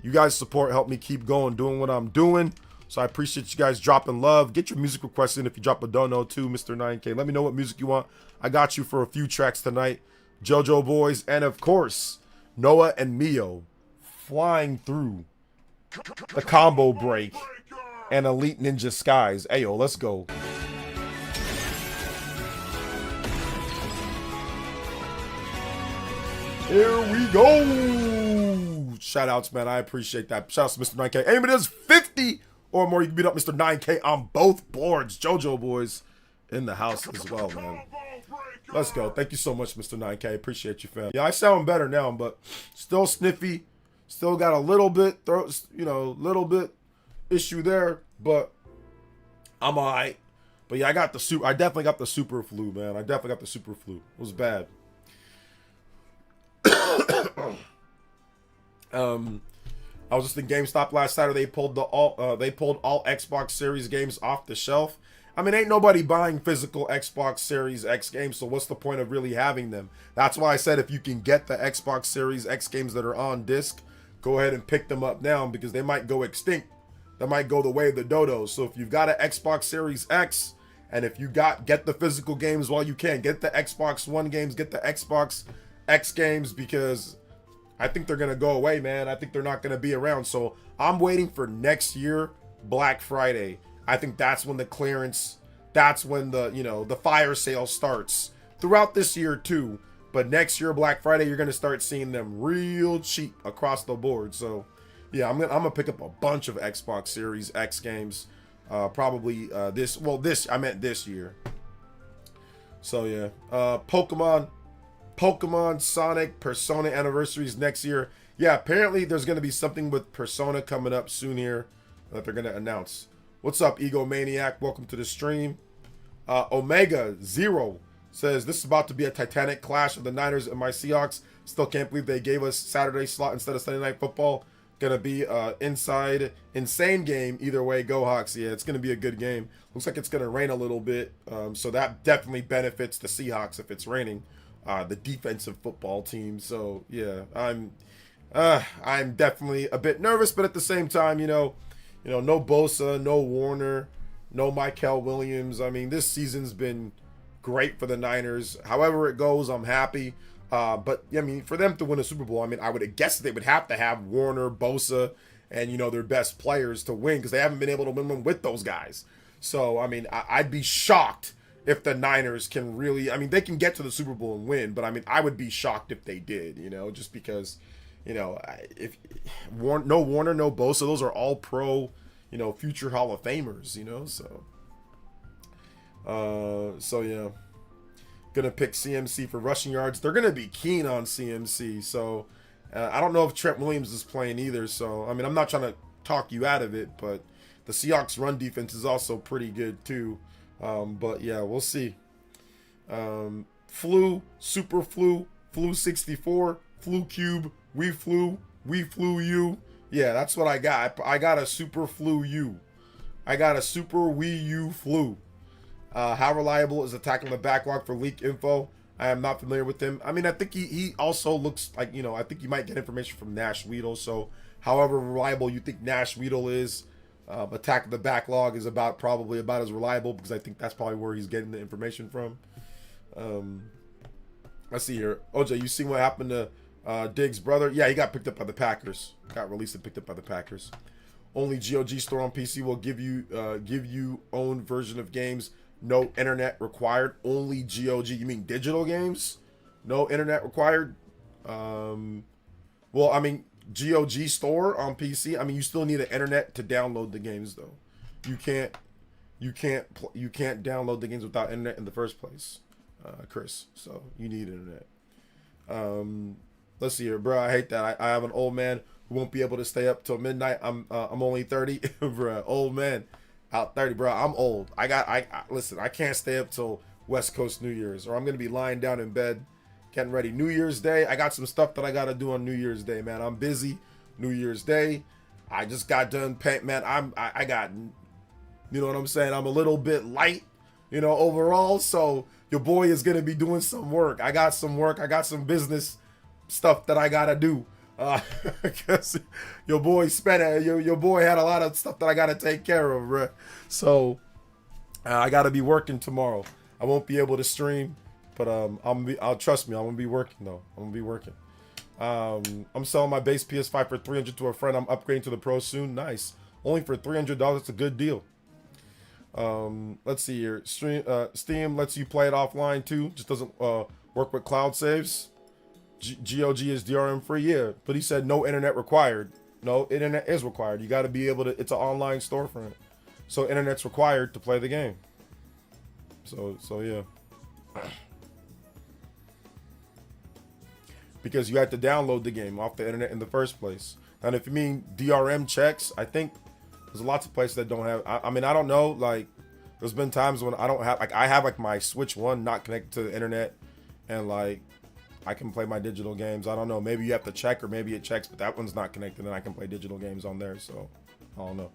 You guys' support help me keep going, doing what I'm doing. So I appreciate you guys dropping love. Get your music requests in if you drop a dono too, Mr. 9K. Let me know what music you want. I got you for a few tracks tonight. JoJo Boys, and of course, Noah and Mio flying through the combo break and Elite Ninja Skies. Ayo, let's go. Here we go. Shout outs, man. I appreciate that. Shout outs to Mr. 9K. Anybody does 50 or more, you can beat up Mr. 9K on both boards. JoJo Boys in the house as well, man. Let's go. Thank you so much, Mr. 9K. Appreciate you, fam. Yeah, I sound better now, but still sniffy. Still got a little bit, little bit issue there, but I'm all right. But yeah, I definitely got the super flu, man. I definitely got the super flu. It was bad. I was just in GameStop last Saturday. They pulled all Xbox Series games off the shelf. I mean, ain't nobody buying physical Xbox Series X games, so what's the point of really having them? That's why I said if you can get the Xbox Series X games that are on disc, go ahead and pick them up now because they might go extinct. They might go the way of the dodos. So if you've got an Xbox Series X, and if you get the physical games while you can, get the Xbox One games, get the Xbox X games, because I think they're going to go away, man. I think they're not going to be around. So I'm waiting for next year, Black Friday. I think that's when the clearance, that's when the fire sale starts. Throughout this year too. But next year, Black Friday, you're going to start seeing them real cheap across the board. So yeah, I'm gonna pick up a bunch of Xbox Series X games. Probably this year. So yeah, Pokemon, Sonic, Persona anniversaries next year. Yeah, apparently there's going to be something with Persona coming up soon here that they're going to announce. What's up, Egomaniac? Welcome to the stream. Omega Zero says, this is about to be a titanic clash of the Niners and my Seahawks. Still can't believe they gave us Saturday slot instead of Sunday Night Football. Going to be insane game. Either way, go Hawks. Yeah, it's going to be a good game. Looks like it's going to rain a little bit. So that definitely benefits the Seahawks if it's raining. The defensive football team. So yeah, I'm definitely a bit nervous, but at the same time, no Bosa, no Warner, no Michael Williams. I mean, this season's been great for the Niners. However it goes, I'm happy. But I mean, for them to win a Super Bowl, I mean, I would guess they would have to have Warner, Bosa, and their best players to win, because they haven't been able to win them with those guys. So I mean, I'd be shocked if the Niners can really, I mean, they can get to the Super Bowl and win, but I mean, I would be shocked if they did, just because, if no Warner, no Bosa, those are all pro, future Hall of Famers, so yeah, gonna pick CMC for rushing yards. They're gonna be keen on CMC, so I don't know if Trent Williams is playing either, so I mean, I'm not trying to talk you out of it, but the Seahawks run defense is also pretty good too. But yeah, we'll see. Super Flu 64, Flu Cube, we flew you. Yeah, that's what I got. I got a Super Flu U. I got a Super Wii U Flu. How reliable is attacking the backlog for leak info? I am not familiar with him. I mean, I think he also looks like, I think you might get information from Nash Weedle. So however reliable you think Nash Weedle is, Attack of the Backlog is probably about as reliable, because I think that's probably where he's getting the information from. Let's see here. OJ, you seen what happened to Diggs' brother? Yeah, he got picked up by the Packers. Got released and picked up by the Packers. Only GOG store on PC will give you own version of games. No internet required. Only GOG. You mean digital games? No internet required. Well, I mean, GOG store on PC. I mean, you still need an internet to download the games, though. You can't download the games without internet in the first place, Chris. So you need internet. Let's see here, bro. I hate that. I have an old man who won't be able to stay up till midnight. I'm only 30, bro. Old man, out 30, bro. I'm old. Listen. I can't stay up till West Coast New Year's, or I'm gonna be lying down in bed, getting ready. New Year's Day, I got some stuff that I gotta do on New Year's Day, man. I'm busy. New Year's Day, I just got done paying, man. I got, you know what I'm saying? I'm a little bit light, you know, overall. So your boy is gonna be doing some work. I got some work. I got some business stuff that I gotta do. Because your boy spent it. Your boy had a lot of stuff that I gotta take care of, bro. So I gotta be working tomorrow. I won't be able to stream, but I'll trust me. I'm gonna be working though. I'm gonna be working. I'm selling my base PS5 for $300 to a friend. I'm upgrading to the Pro soon. Nice. Only for $300. It's a good deal. Let's see here. Steam lets you play it offline too. Just doesn't work with cloud saves. GOG is DRM free. Yeah, but he said no internet required. No, internet is required. You got to be able to. It's an online storefront, so internet's required to play the game. So yeah. Because you had to download the game off the internet in the first place. And if you mean DRM checks, I think there's lots of places that don't have. I mean, I don't know. Like, there's been times when I don't have. Like, I have like my Switch 1 not connected to the internet, and like I can play my digital games. I don't know. Maybe you have to check, or maybe it checks, but that one's not connected, and I can play digital games on there. So I don't know.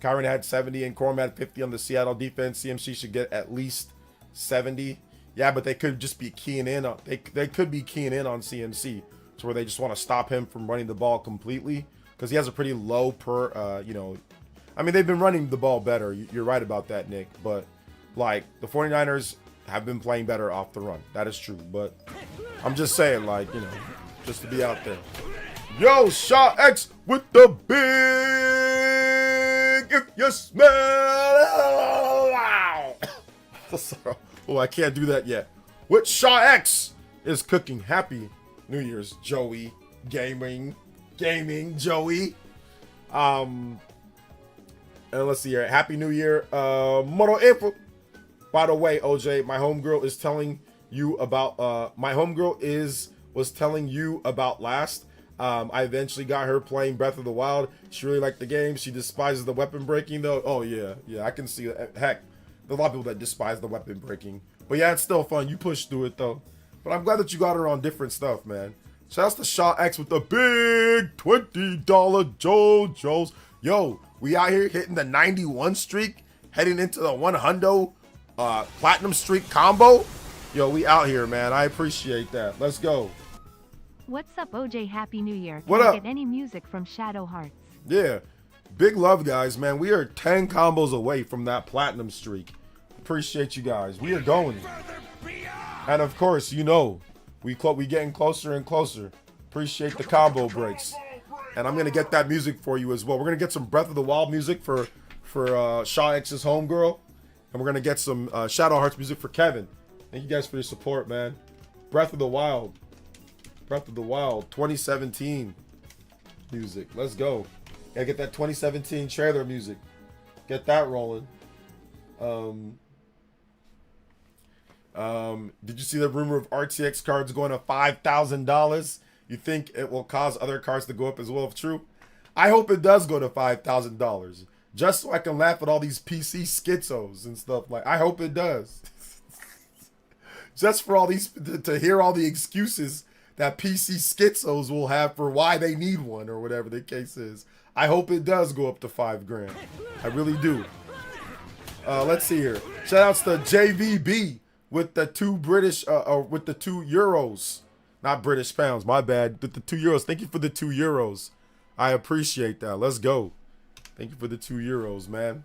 Kyron had 70 and Corum had 50 on the Seattle defense. CMC should get at least 70. Yeah, but they could just be keying in on they could be keying in on CMC to where they just want to stop him from running the ball completely because he has a pretty low per you know. I mean, they've been running the ball better. You're right about that, Nick, but like the 49ers have been playing better off the run. That is true, but I'm just saying, like, you know, just to be out there. Yo, Shaw X with the big, if you smell wow. Oh, I can't do that yet. What Shaw X is cooking. Happy New Year's, Joey. Gaming, Joey. And let's see here. Happy New Year, Moto Info. By the way, OJ, my homegirl is telling you about. Was telling you about last. I eventually got her playing Breath of the Wild. She really liked the game. She despises the weapon breaking though. Oh yeah, I can see that. Heck, there's a lot of people that despise the weapon breaking. But yeah, it's still fun. You push through it though. But I'm glad that you got her on different stuff, man. Shouts to Shaw X with the big $20 JoJo's. Yo, we out here hitting the 91 streak, heading into the 100 platinum streak combo. Yo, we out here, man. I appreciate that. Let's go. What's up, OJ? Happy New Year. What Can up? I get any music from Shadow Hearts? Yeah. Big love, guys, man. We are 10 combos away from that platinum streak. Appreciate you guys. We are going. And of course, you know, we getting closer and closer. Appreciate the combo breaks. And I'm gonna get that music for you as well. We're gonna get some Breath of the Wild music for Shaw X's homegirl. And we're gonna get some Shadow Hearts music for Kevin. Thank you guys for your support, man. Breath of the Wild 2017 music. Let's go. Gotta get that 2017 trailer music. Get that rolling. Did you see the rumor of RTX cards going to $5,000? You think it will cause other cards to go up as well if true? I hope it does go to $5,000. Just so I can laugh at all these PC schizos and stuff. Like, I hope it does. Just for all these, to hear all the excuses that PC schizos will have for why they need one or whatever the case is. I hope it does go up to $5,000. I really do. Let's see here. Shout outs to JVB with the with the 2 euros. Not British pounds, my bad. With the 2 euros. Thank you for the 2 euros. I appreciate that. Let's go. Thank you for the 2 euros, man.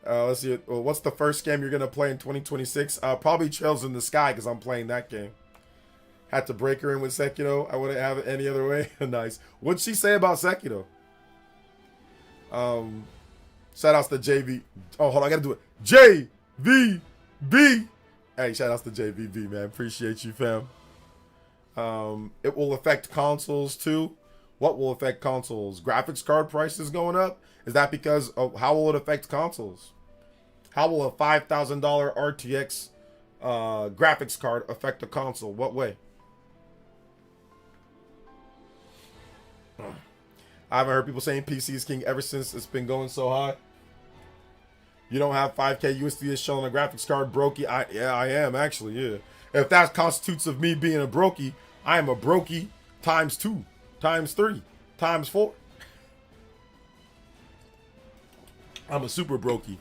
Let's see. Well, what's the first game you're gonna play in 2026? Probably Trails in the Sky, because I'm playing that game. Had to break her in with Sekiro. I wouldn't have it any other way. Nice. What'd she say about Sekiro? Shout outs to JV. Oh, hold on, I gotta do it. JVB. Hey, shout outs to JVB, man. Appreciate you, fam. It will affect consoles too. What will affect consoles? Graphics card prices going up? Is that because of how will it affect consoles? How will a $5,000 RTX graphics card affect a console? What way? I haven't heard people saying PC is king ever since it's been going so high. You don't have 5K USD is showing a graphics card broke. Yeah, I am actually. Yeah, If that constitutes of me being a brokey, I am a brokey times 2, times 3, times 4. I'm a super brokey.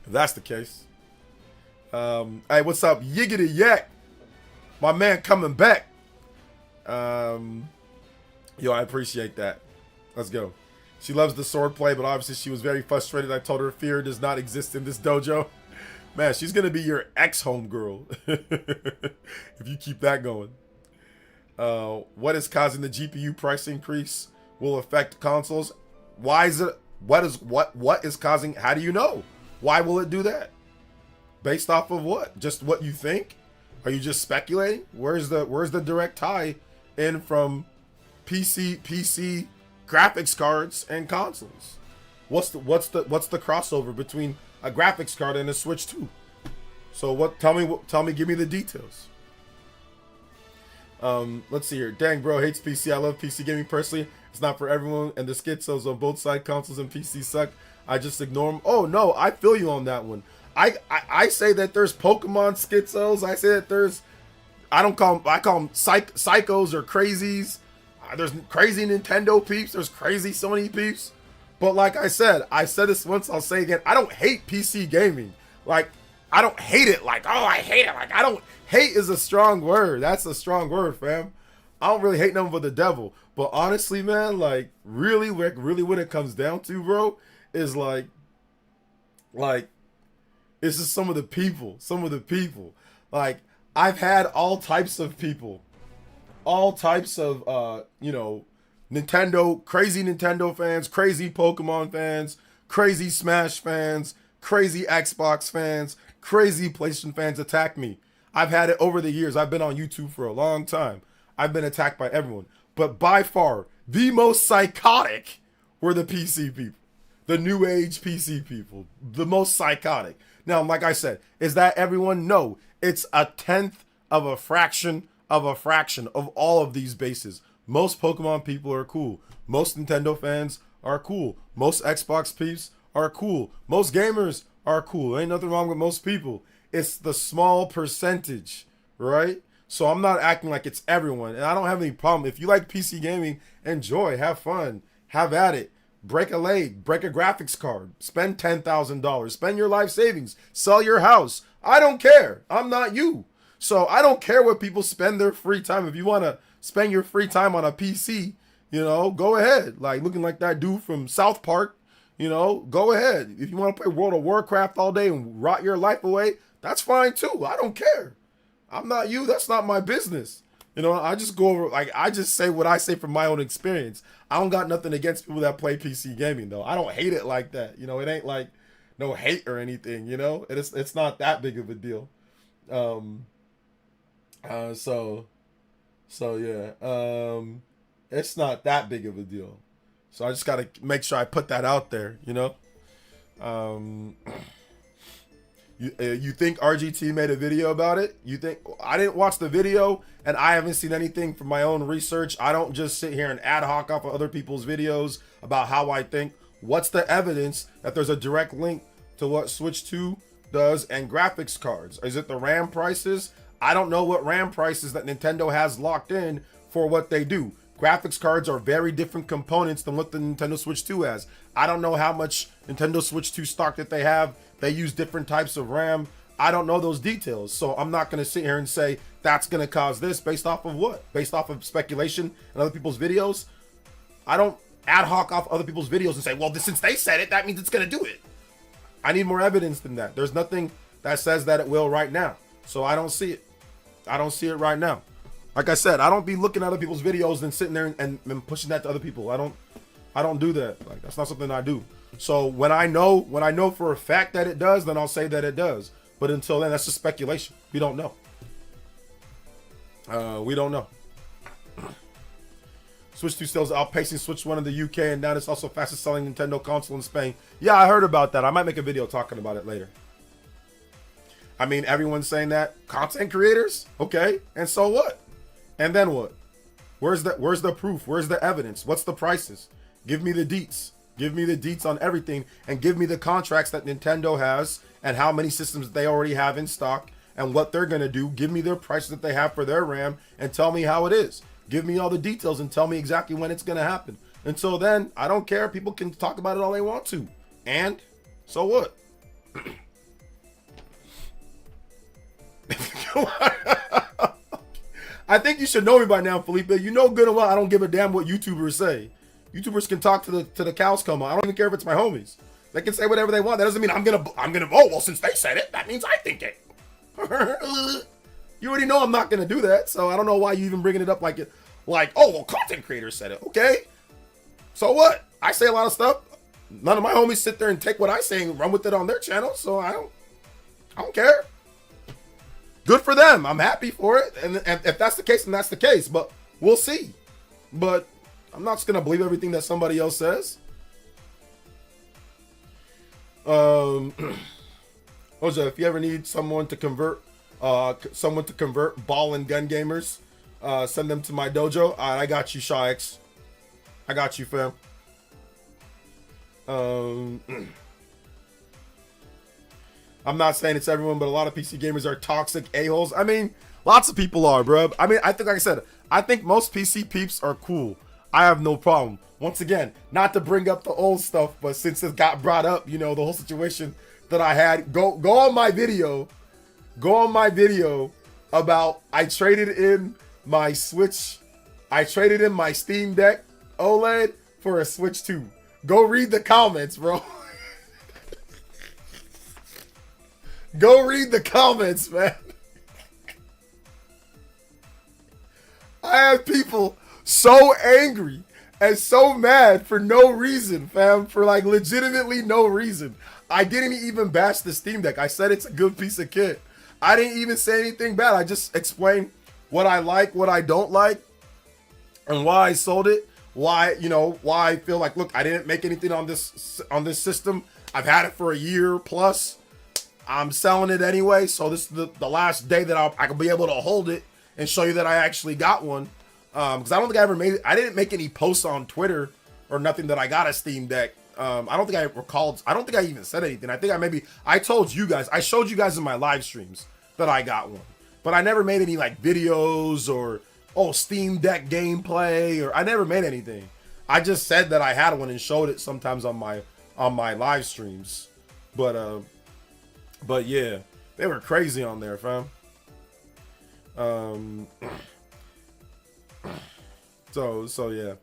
If that's the case. Hey, what's up? Yiggity yak. My man coming back. Yo, I appreciate that. Let's go. She loves the sword play, but obviously she was very frustrated. I told her fear does not exist in this dojo. Man, she's going to be your ex-homegirl if you keep that going. What is causing the GPU price increase will affect consoles? Why is it? What is causing? How do you know? Why will it do that? Based off of what? Just what you think? Are you just speculating? Where's the direct tie in from PC graphics cards and consoles? What's the crossover between a graphics card and a Switch 2? So what? Tell me, give me the details. Let's see here. Dang, bro, hates PC. I love PC gaming personally. It's not for everyone, and the schizos on both side consoles and PC suck. I just ignore them. Oh no, I feel you on that one. I say that there's Pokemon schizos. I say that there's, I call them psychos or crazies. There's crazy Nintendo peeps. There's crazy Sony peeps. But like I said this once, I'll say again, I don't hate PC gaming. Like, I don't hate it. Like, oh, I hate it. Like, I don't, hate is a strong word. That's a strong word, fam. I don't really hate nothing but the devil. But honestly, man, like, really what it comes down to, bro, is like, it's just some of the people. Like, I've had all types of people. All types of, crazy Nintendo fans, crazy Pokemon fans, crazy Smash fans, crazy Xbox fans, crazy PlayStation fans attack me. I've had it over the years. I've been on YouTube for a long time. I've been attacked by everyone. But by far, the most psychotic were the PC people. The new age PC people. The most psychotic. Now, like I said, is that everyone? No. It's a tenth of a fraction of all of these bases. Most Pokemon people are cool. Most Nintendo fans are cool. Most Xbox peeps are cool. Most gamers are cool. Ain't nothing wrong with most people. It's the small percentage, right? So I'm not acting like it's everyone. And I don't have any problem. If you like PC gaming, enjoy, have fun, have at it. Break a leg, break a graphics card, spend $10,000, spend your life savings, sell your house. I don't care. I'm not you. So I don't care what people spend their free time. If you want to spend your free time on a PC, go ahead. Like looking like that dude from South Park, go ahead. If you want to play World of Warcraft all day and rot your life away, that's fine too. I don't care. I'm not you. That's not my business. I just go over, like, I just say what I say from my own experience. I don't got nothing against people that play PC gaming, though. I don't hate it like that. It ain't like no hate or anything, It's not that big of a deal. It's not that big of a deal. So I just got to make sure I put that out there, You think RGT made a video about it? You think I didn't watch the video and I haven't seen anything from my own research. I don't just sit here and ad hoc off of other people's videos about how I think. What's the evidence that there's a direct link to what Switch 2 does and graphics cards? Is it the RAM prices? I don't know what RAM prices that Nintendo has locked in for what they do. Graphics cards are very different components than what the Nintendo Switch 2 has. I don't know how much Nintendo Switch 2 stock that they have. They use different types of RAM. I don't know those details. So I'm not going to sit here and say that's going to cause this based off of what? Based off of speculation and other people's videos? I don't ad hoc off other people's videos and say, well, since they said it, that means it's going to do it. I need more evidence than that. There's nothing that says that it will right now. So I don't see it. I don't see it right now. Like I said, I don't be looking at other people's videos and sitting there and pushing that to other people. I don't do that. Like, that's not something I do. So when I know for a fact that it does, then I'll say that it does. But until then, that's just speculation. We don't know. We don't know. Switch 2 sales outpacing Switch 1 in the UK, and now it's also fastest selling Nintendo console in Spain. Yeah, I heard about that. I might make a video talking about it later. I mean, everyone's saying that. Content creators? Okay. And so what? And then what? Where's the proof? Where's the evidence? What's the prices? Give me the deets. Give me the deets on everything, and give me the contracts that Nintendo has and how many systems they already have in stock and what they're going to do. Give me their price that they have for their RAM and tell me how it is. Give me all the details and tell me exactly when it's going to happen. Until then, I don't care. People can talk about it all they want to. And so what? I think you should know me by now, Felipe. You know good and well I don't give a damn what YouTubers say. YouTubers can talk to the cows come on. I don't even care if it's my homies. They can say whatever they want. That doesn't mean I'm gonna oh well, since they said it, that means I think it. You already know I'm not gonna do that, so I don't know why you even bringing it up like oh well, content creators said it. Okay, so what? I say a lot of stuff. None of my homies sit there and take what I say and run with it on their channel, so I don't care. Good for them. I'm happy for it, and if that's the case, then that's the case. But we'll see. But I'm not just gonna believe everything that somebody else says. Oja, if you ever need someone to convert ball and gun gamers, send them to my dojo. I got you, Shaw X. I got you, fam. I'm not saying it's everyone, but a lot of PC gamers are toxic a-holes. I mean, lots of people are, bro. I mean, I think, like I said, I think most PC peeps are cool. I have no problem. Once again, not to bring up the old stuff, but since it got brought up, you know, the whole situation that I had, go on my video about I traded in my Switch, I traded in my Steam Deck OLED for a Switch 2. Go read the comments, bro. Go read the comments, man. I have people so angry and so mad for no reason, fam. For like legitimately no reason. I didn't even bash the Steam Deck. I said it's a good piece of kit. I didn't even say anything bad. I just explained what I like, what I don't like, and why I sold it. Why I feel like, look, I didn't make anything on this system. I've had it for a year plus. I'm selling it anyway, so this is the last day that I can be able to hold it and show you that I actually got one. Because I don't think I didn't make any posts on Twitter or nothing that I got a Steam Deck. I don't think I recalled. I don't think I even said anything. I think I told you guys. I showed you guys in my live streams that I got one, but I never made any like videos or Steam Deck gameplay, or I never made anything. I just said that I had one and showed it sometimes on my live streams. But yeah, they were crazy on there, fam. So yeah,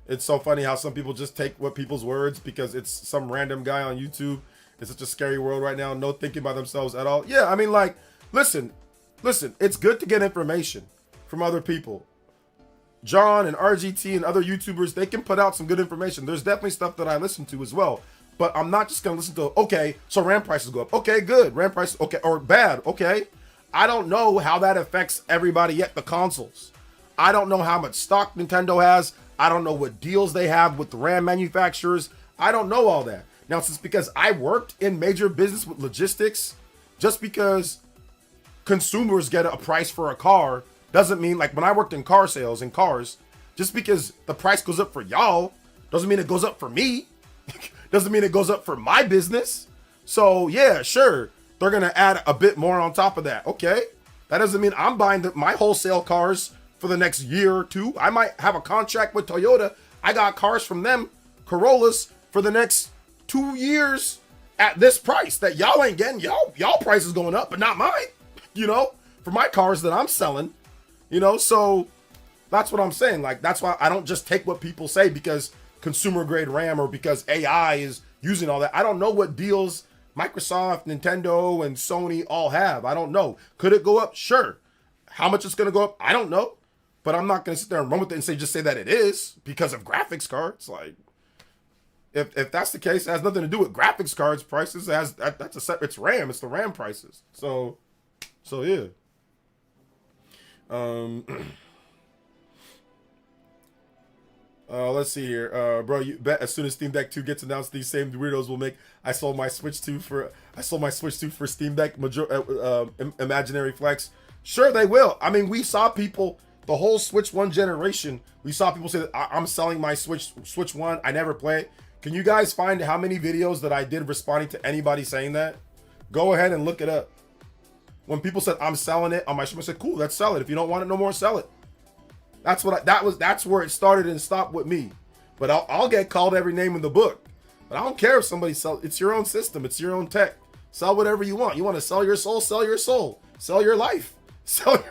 it's so funny how some people just take what people's words because it's some random guy on YouTube. It's such a scary world right now. No thinking by themselves at all. Yeah, I mean, like, listen. It's good to get information from other people. John and RGT and other YouTubers, they can put out some good information. There's definitely stuff that I listen to as well. But I'm not just going to listen to, okay, so RAM prices go up. Okay, good. RAM prices, okay, or bad. Okay. I don't know how that affects everybody yet, the consoles. I don't know how much stock Nintendo has. I don't know what deals they have with the RAM manufacturers. I don't know all that. Now, since because I worked in major business with logistics, just because consumers get a price for a car doesn't mean, like when I worked in car sales in cars, just because the price goes up for y'all doesn't mean it goes up for me. Doesn't mean it goes up for my business. So yeah, sure, they're gonna add a bit more on top of that. Okay, that doesn't mean I'm buying my wholesale cars for the next year or two. I might have a contract with Toyota. I got cars from them, Corollas, for the next 2 years at this price that y'all ain't getting. Y'all price is going up, but not mine. You know, for my cars that I'm selling. You know, so that's what I'm saying. Like, that's why I don't just take what people say because consumer grade RAM or because AI is using all that. I don't know what deals Microsoft, Nintendo, and Sony all have. I don't know. Could it go up? Sure. How much it's going to go up? I don't know. But I'm not going to sit there and run with it and just say that it is because of graphics cards. Like, if that's the case, it has nothing to do with graphics cards prices. It's RAM. It's the RAM prices. So yeah. Let's see here, bro. You bet as soon as Steam Deck 2 gets announced, these same weirdos will make. I sold my Switch 2 for Steam Deck. Imaginary flex. Sure, they will. I mean, we saw people the whole Switch 1 generation. We saw people say that I'm selling my Switch 1. I never play it. Can you guys find how many videos that I did responding to anybody saying that? Go ahead and look it up. When people said I'm selling it on my stream, I said, cool, let's sell it. If you don't want it no more, sell it. That's where it started and stopped with me. But I'll get called every name in the book. But I don't care if somebody sells. It's your own system. It's your own tech. Sell whatever you want. You want to sell your soul? Sell your soul. Sell your life. Sell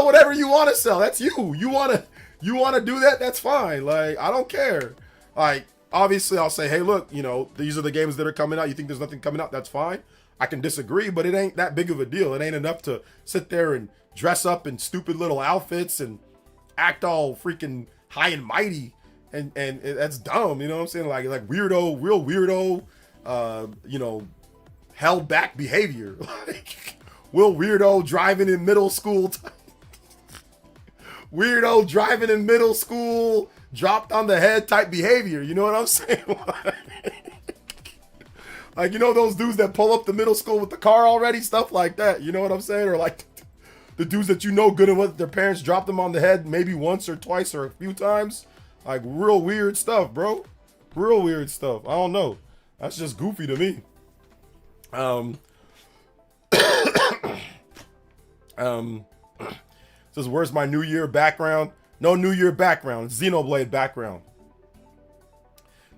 whatever you want to sell. That's you. You want to do that? That's fine. Like, I don't care. Like, obviously I'll say, hey, look, you know, these are the games that are coming out. You think there's nothing coming out? That's fine. I can disagree, but it ain't that big of a deal. It ain't enough to sit there and dress up in stupid little outfits and act all freaking high and mighty. And that's dumb. You know what I'm saying? Like weirdo, real weirdo, you know, held back behavior. Like, Will weirdo driving in middle school. Weirdo driving in middle school, dropped on the head type behavior. You know what I'm saying? Like, you know those dudes that pull up the middle school with the car already? Stuff like that. You know what I'm saying? Or like the dudes that you know good and what their parents dropped them on the head maybe once or twice or a few times. Like, real weird stuff, bro. Real weird stuff. I don't know. That's just goofy to me. Says, where's my New Year background? No New Year background. Xenoblade background.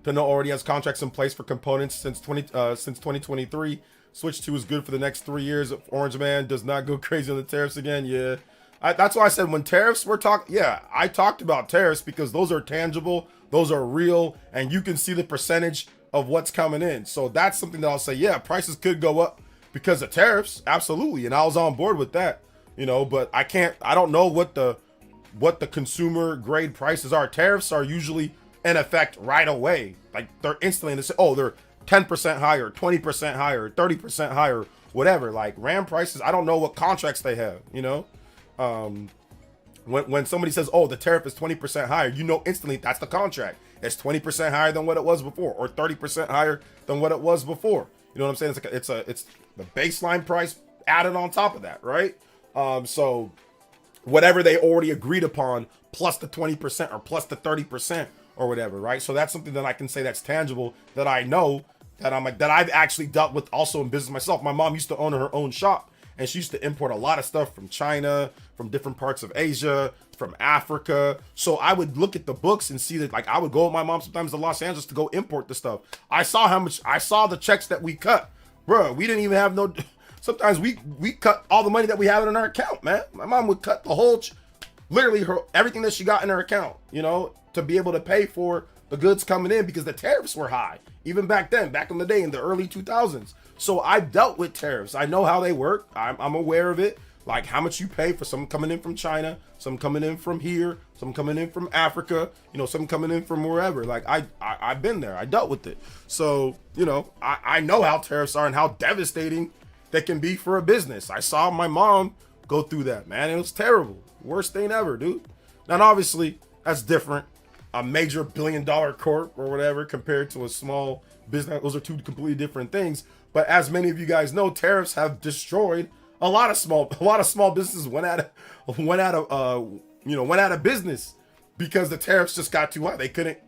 Nintendo already has contracts in place for components since 2023. Switch 2 is good for the next 3 years. If Orange Man does not go crazy on the tariffs again, yeah. That's why I said when tariffs were talking, yeah, I talked about tariffs because those are tangible, those are real, and you can see the percentage of what's coming in. So that's something that I'll say, yeah, prices could go up because of tariffs, absolutely, and I was on board with that, you know. But I don't know what the consumer grade prices are. Tariffs are usually in effect right away, like they're instantly. They say, oh, they're 10% higher, 20% higher, 30% higher, whatever. Like RAM prices, I don't know what contracts they have, you know. When somebody says, oh, the tariff is 20% higher, you know instantly that's the contract. It's 20% higher than what it was before, or 30% higher than what it was before. You know what I'm saying? It's the baseline price added on top of that, right? So whatever they already agreed upon, plus the 20% or plus the 30% or whatever, right? So that's something that I can say that's tangible, that I know, that I'm like, that I've actually dealt with also in business myself. My mom used to own her own shop, and she used to import a lot of stuff from China, from different parts of Asia, from Africa. So I would look at the books and see that, like, I would go with my mom sometimes to Los Angeles to go import the stuff. I saw the checks that we cut. Bro, we didn't even have no, sometimes we cut all the money that we have in our account, man. My mom would cut the whole, literally everything that she got in her account, you know, to be able to pay for the goods coming in because the tariffs were high. Even back then, back in the day, in the early 2000s. So I've dealt with tariffs. I know how they work. I'm aware of it. Like how much you pay for some coming in from China, some coming in from here, some coming in from Africa, you know, some coming in from wherever. Like I've been there. I dealt with it. So, you know, I know how tariffs are and how devastating they can be for a business. I saw my mom go through that, man. It was terrible. Worst thing ever, dude. Now, obviously, that's different. A major billion-dollar corp or whatever compared to a small business. Those are two completely different things. But as many of you guys know, tariffs have destroyed a lot of small businesses went out of business because the tariffs just got too high. They couldn't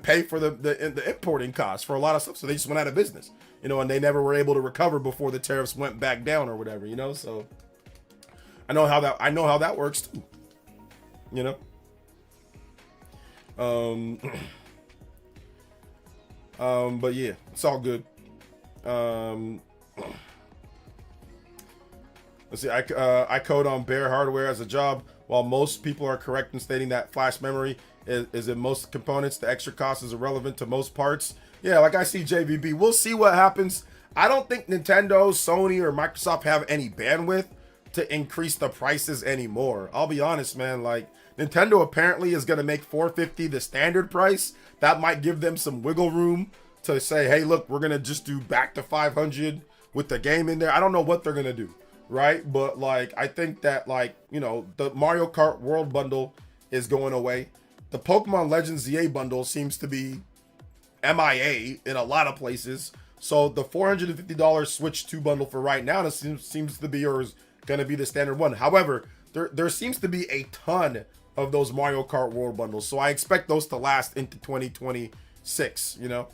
pay for the importing costs for a lot of stuff, so they just went out of business. You know, and they never were able to recover before the tariffs went back down or whatever. You know, so I know how that works too. You know. But yeah, it's all good. Let's see. I code on bare hardware as a job. While most people are correct in stating that flash memory is in most components, the extra cost is irrelevant to most parts. Yeah, like I see JVB. We'll see what happens. I don't think Nintendo, Sony, or Microsoft have any bandwidth to increase the prices anymore. I'll be honest, man. Like, Nintendo apparently is going to make $450 the standard price. That might give them some wiggle room to say, hey, look, we're going to just do back to 500 with the game in there. I don't know what they're going to do, right? But, like, I think that, like, you know, the Mario Kart World Bundle is going away. The Pokemon Legends ZA bundle seems to be MIA in a lot of places. So the $450 Switch 2 bundle for right now seems to be, or is going to be, the standard one. However, there seems to be a ton of those Mario Kart World bundles, so I expect those to last into 2026, you know.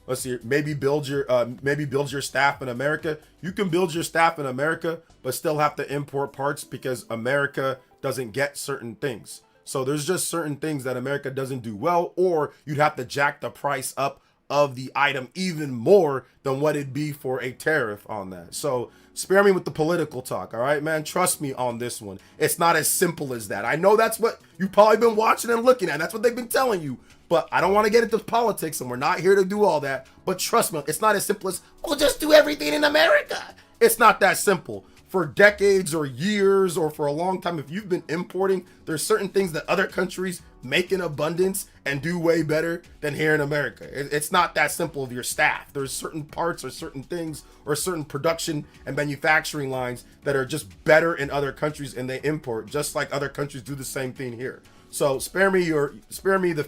let's see, maybe build your staff in America. You can build your staff in America, but still have to import parts because America doesn't get certain things. So there's just certain things that America doesn't do well, or you'd have to jack the price up of the item even more than what it'd be for a tariff on that. So spare me with the political talk, all right, man? Trust me on this one. It's not as simple as that. I know that's what you've probably been watching and looking at. That's what they've been telling you. But I don't want to get into politics, and we're not here to do all that. But trust me, it's not as simple as, we'll just do everything in America. It's not that simple. For decades or years or for a long time, if you've been importing, there's certain things that other countries make in abundance and do way better than here in America. It's not that simple of your staff. There's certain parts or certain things or certain production and manufacturing lines that are just better in other countries and they import, just like other countries do the same thing here. So spare me the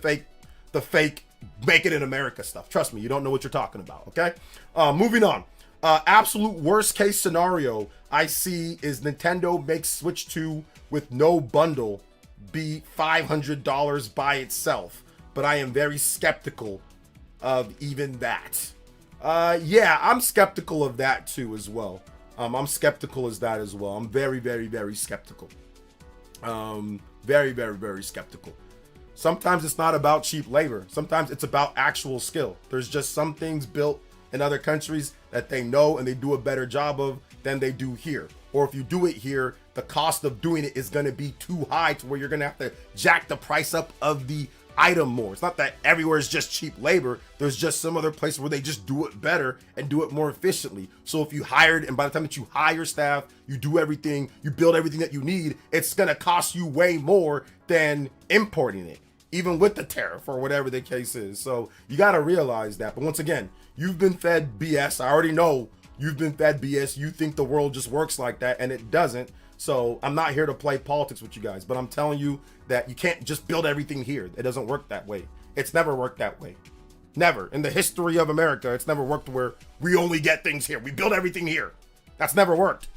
fake make it in America stuff. Trust me, you don't know what you're talking about, okay? Moving on. Absolute worst case scenario I see is Nintendo makes Switch 2 with no bundle be $500 by itself, but I am very skeptical of even that. Yeah, I'm skeptical of that too as well. I'm skeptical as that as well. I'm very, very, very skeptical. Very, very, very skeptical. Sometimes it's not about cheap labor. Sometimes it's about actual skill. There's just some things built in other countries that they know and they do a better job of than they do here. Or if you do it here, the cost of doing it is going to be too high to where you're going to have to jack the price up of the item more. It's not that everywhere is just cheap labor. There's just some other places where they just do it better and do it more efficiently. So if you hired, and by the time that you hire staff, you do everything, you build everything that you need, it's going to cost you way more than importing it, even with the tariff or whatever the case is. So you got to realize that. But once again, you've been fed BS. I already know you've been fed BS. You think the world just works like that, and it doesn't. So I'm not here to play politics with you guys, but I'm telling you that you can't just build everything here. It doesn't work that way. It's never worked that way. Never. In the history of America, it's never worked where we only get things here. We build everything here. That's never worked.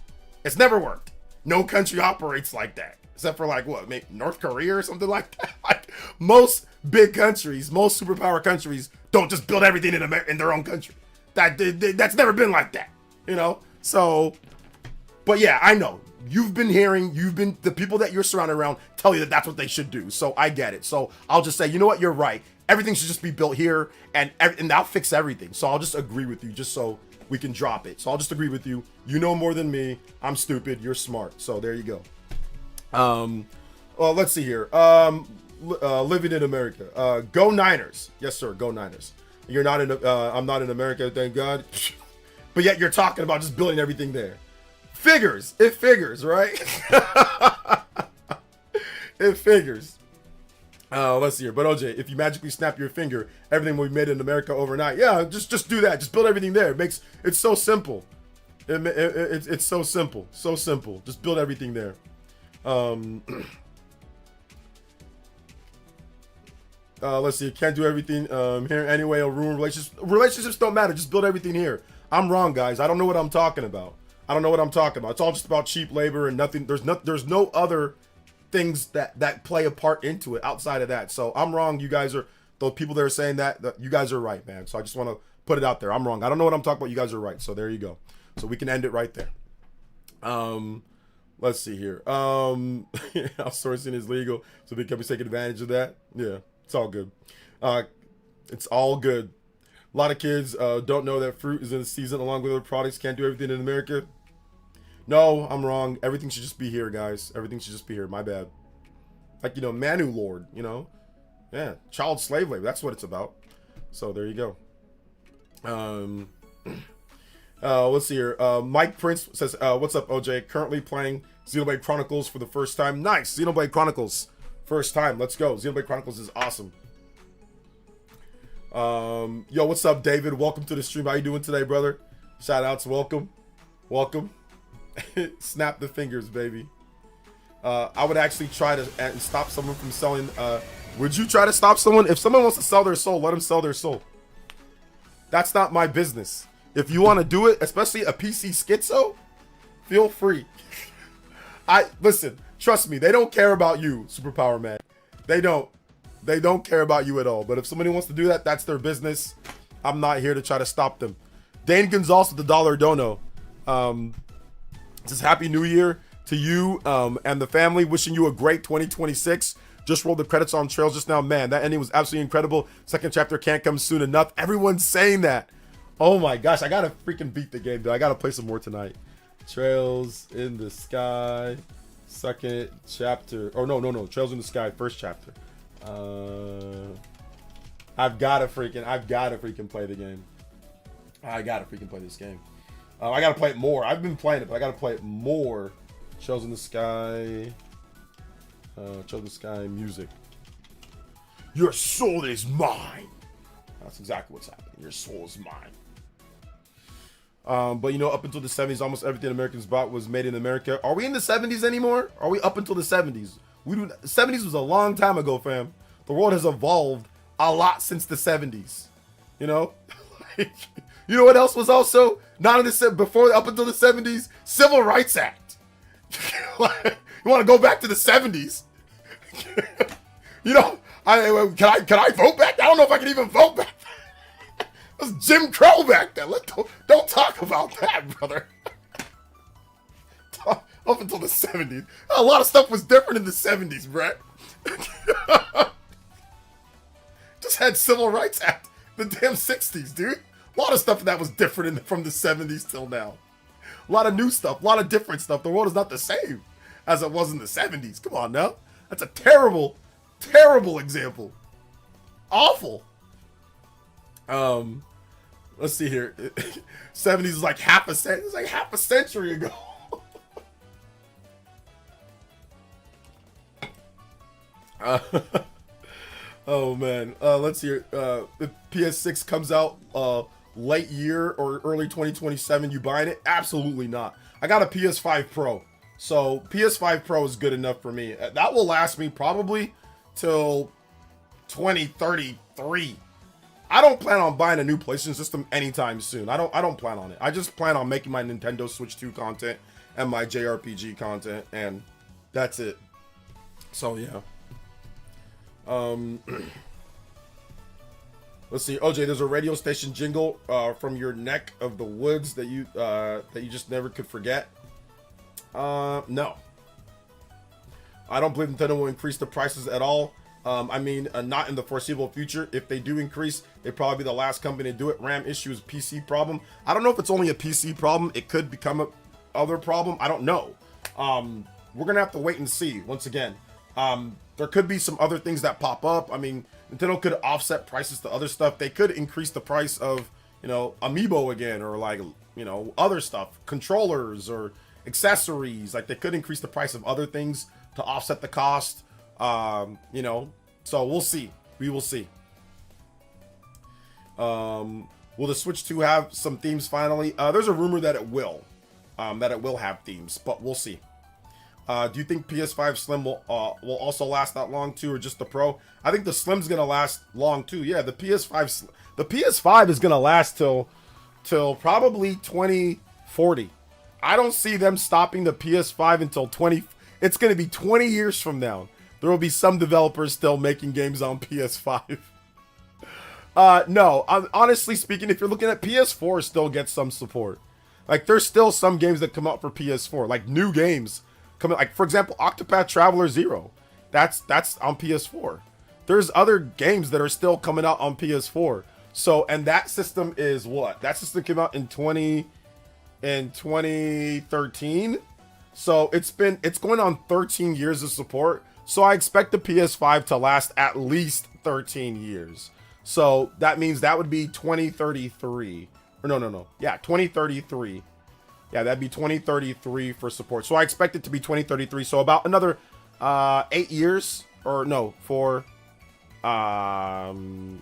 It's never worked. No country operates like that. Except for like what, maybe North Korea or something like that. Like most big countries, most superpower countries don't just build everything in their own country. That's never been like that, you know? So, but yeah, I know. You've been hearing, the people that you're surrounded around tell you that that's what they should do. So I get it. So I'll just say, you know what? You're right. Everything should just be built here and that'll fix everything. So I'll just agree with you just so we can drop it. So I'll just agree with you. You know more than me. I'm stupid. You're smart. So there you go. Well, let's see here. Living in America. Go Niners. Yes, sir. Go Niners. You're not in, I'm not in America, thank God. But yet you're talking about just building everything there. Figures. It figures, right? It figures. Let's see here. But OJ, if you magically snap your finger, everything will be made in America overnight. Yeah, just do that. Just build everything there. It's so simple. It's so simple. So simple. Just build everything there. Let's see. Can't do everything here anyway. It'll ruin relationships. Relationships don't matter. Just build everything here. I'm wrong, guys. I don't know what I'm talking about. It's all just about cheap labor and nothing. There's no other things that play a part into it outside of that. So I'm wrong. You guys are, those people that are saying that you guys are right, man. So I just want to put it out there. I'm wrong. I don't know what I'm talking about. You guys are right. So there you go. So we can end it right there. Let's see here. Outsourcing is legal, so they can be taking advantage of that. Yeah, it's all good. It's all good. A lot of kids don't know that fruit is in the season along with other products. Can't do everything in America. No, I'm wrong. Everything should just be here, guys. Everything should just be here. My bad. Like, Manu Lord, Yeah, child slave labor. That's what it's about. So there you go. Let's see here. Mike Prince says, what's up, OJ? Currently playing Xenoblade Chronicles for the first time. Nice. Xenoblade Chronicles. First time. Let's go. Xenoblade Chronicles is awesome. Yo, what's up, David? Welcome to the stream. How you doing today, brother? Shout outs. Welcome. Snap the fingers, baby. I would actually try to stop someone from selling. Would you try to stop someone? If someone wants to sell their soul, let them sell their soul. That's not my business. If you want to do it, especially a PC schizo, feel free. Listen, trust me, they don't care about you, Superpower Man. They don't care about you at all. But if somebody wants to do that, that's their business. I'm not here to try to stop them. Dane Gonzalez with the dollar dono. Says Happy New Year to you and the family. Wishing you a great 2026. Just rolled the credits on Trails just now. Man, that ending was absolutely incredible. Second chapter can't come soon enough. Everyone's saying that. Oh my gosh, I gotta freaking beat the game, though. I gotta play some more tonight. Trails in the Sky, second chapter. Oh, no. Trails in the Sky, first chapter. I've gotta freaking play the game. I gotta freaking play this game. I gotta play it more. I've been playing it, but I gotta play it more. Trails in the Sky. Trails in the Sky music. Your soul is mine. That's exactly what's happening. Your soul is mine. But you know, up until the 70s, almost everything Americans bought was made in America. Are we in the 70s anymore? Are we up until the 70s? The 70s was a long time ago, fam. The world has evolved a lot since the 70s. You know? You know what else was also not in the before up until the 70s? Civil Rights Act. You want to go back to the 70s? You know, can I vote back? I don't know if I can even vote back. It was Jim Crow back then. Don't talk about that, brother. Up until the 70s. A lot of stuff was different in the 70s, Brett. Just had Civil Rights Act. The damn 60s, dude. A lot of stuff that was different from the 70s till now. A lot of new stuff. A lot of different stuff. The world is not the same as it was in the 70s. Come on now. That's a terrible, terrible example. Awful. Let's see here. 70s is like half a century. It's like half a century ago. Oh man. Let's see here. If PS6 comes out late year or early 2027, you buying it? Absolutely not. I got a PS5 Pro. So PS5 Pro is good enough for me. That will last me probably till 2033. I don't plan on buying a new PlayStation system anytime soon. I don't plan on it. I just plan on making my Nintendo Switch 2 content and my JRPG content, and that's it. So yeah. Let's see. OJ, there's a radio station jingle from your neck of the woods that you just never could forget. No. I don't believe Nintendo will increase the prices at all. I mean, not in the foreseeable future. If they do increase, they'd probably be the last company to do it. RAM issue is PC problem. I don't know if it's only a PC problem. It could become a other problem. I don't know. We're gonna have to wait and see. Once again, there could be some other things that pop up. I mean, Nintendo could offset prices to other stuff. They could increase the price of, you know, Amiibo again, or like, you know, other stuff, controllers or accessories. Like, they could increase the price of other things to offset the cost. You know, so we'll see. We will see. Will the Switch 2 have some themes finally? There's a rumor that it will have themes, but we'll see. Do you think PS5 Slim will also last that long too, or just the Pro? I think the Slim's gonna last long too. Yeah, the PS5 is gonna last till probably 2040. I don't see them stopping the PS5 until it's gonna be 20 years from now. There will be some developers still making games on PS5. No, honestly speaking, if you're looking at PS4, still gets some support. Like, there's still some games that come out for PS4, like new games coming. Like, for example, Octopath Traveler 0. That's on PS4. There's other games that are still coming out on PS4. So, and that system is what? That system came out in 2013. So it's going on 13 years of support. So I expect the PS5 to last at least 13 years. So that means that would be 2033. Or no. Yeah, 2033. Yeah, that'd be 2033 for support. So I expect it to be 2033. So about another 8 years. Or no, for 7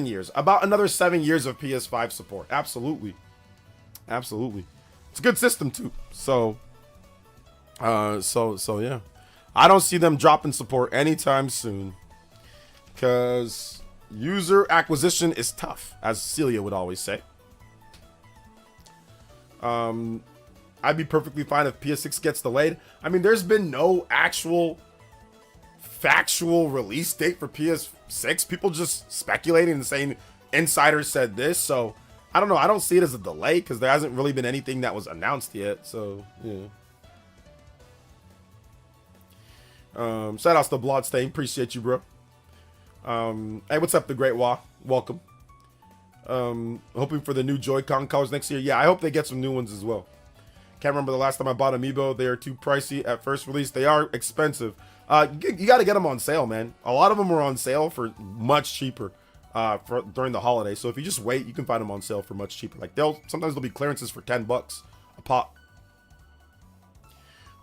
years. About another 7 years of PS5 support. Absolutely. Absolutely. It's a good system too. So yeah. I don't see them dropping support anytime soon, because user acquisition is tough, as Celia would always say. I'd be perfectly fine if PS6 gets delayed. I mean, there's been no actual factual release date for PS6. People just speculating and saying insiders said this, so I don't know. I don't see it as a delay because there hasn't really been anything that was announced yet. So yeah. Shout outs to Bloodstain. Appreciate you, bro. Hey, what's up, the Great Wah? Welcome. Hoping for the new Joy-Con colors next year. Yeah, I hope they get some new ones as well. Can't remember the last time I bought Amiibo. They are too pricey at first release. They are expensive. You got to get them on sale, man. A lot of them are on sale for much cheaper during the holidays. So if you just wait, you can find them on sale for much cheaper. Like sometimes they'll be clearances for $10 a pop.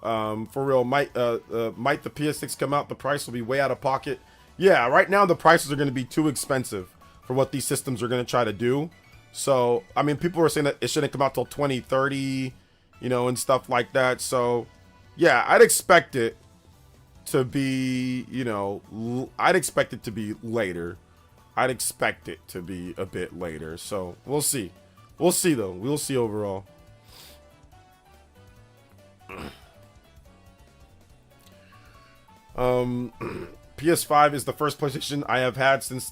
For real, might the PS6 come out, the price will be way out of pocket. Yeah, right now the prices are going to be too expensive for what these systems are going to try to do. So, I mean, people are saying that it shouldn't come out till 2030, you know, and stuff like that. So, yeah, I'd expect it to be, you know, I'd expect it to be later. I'd expect it to be a bit later. So, we'll see. We'll see, though. We'll see overall. PS5 is the first PlayStation I have had since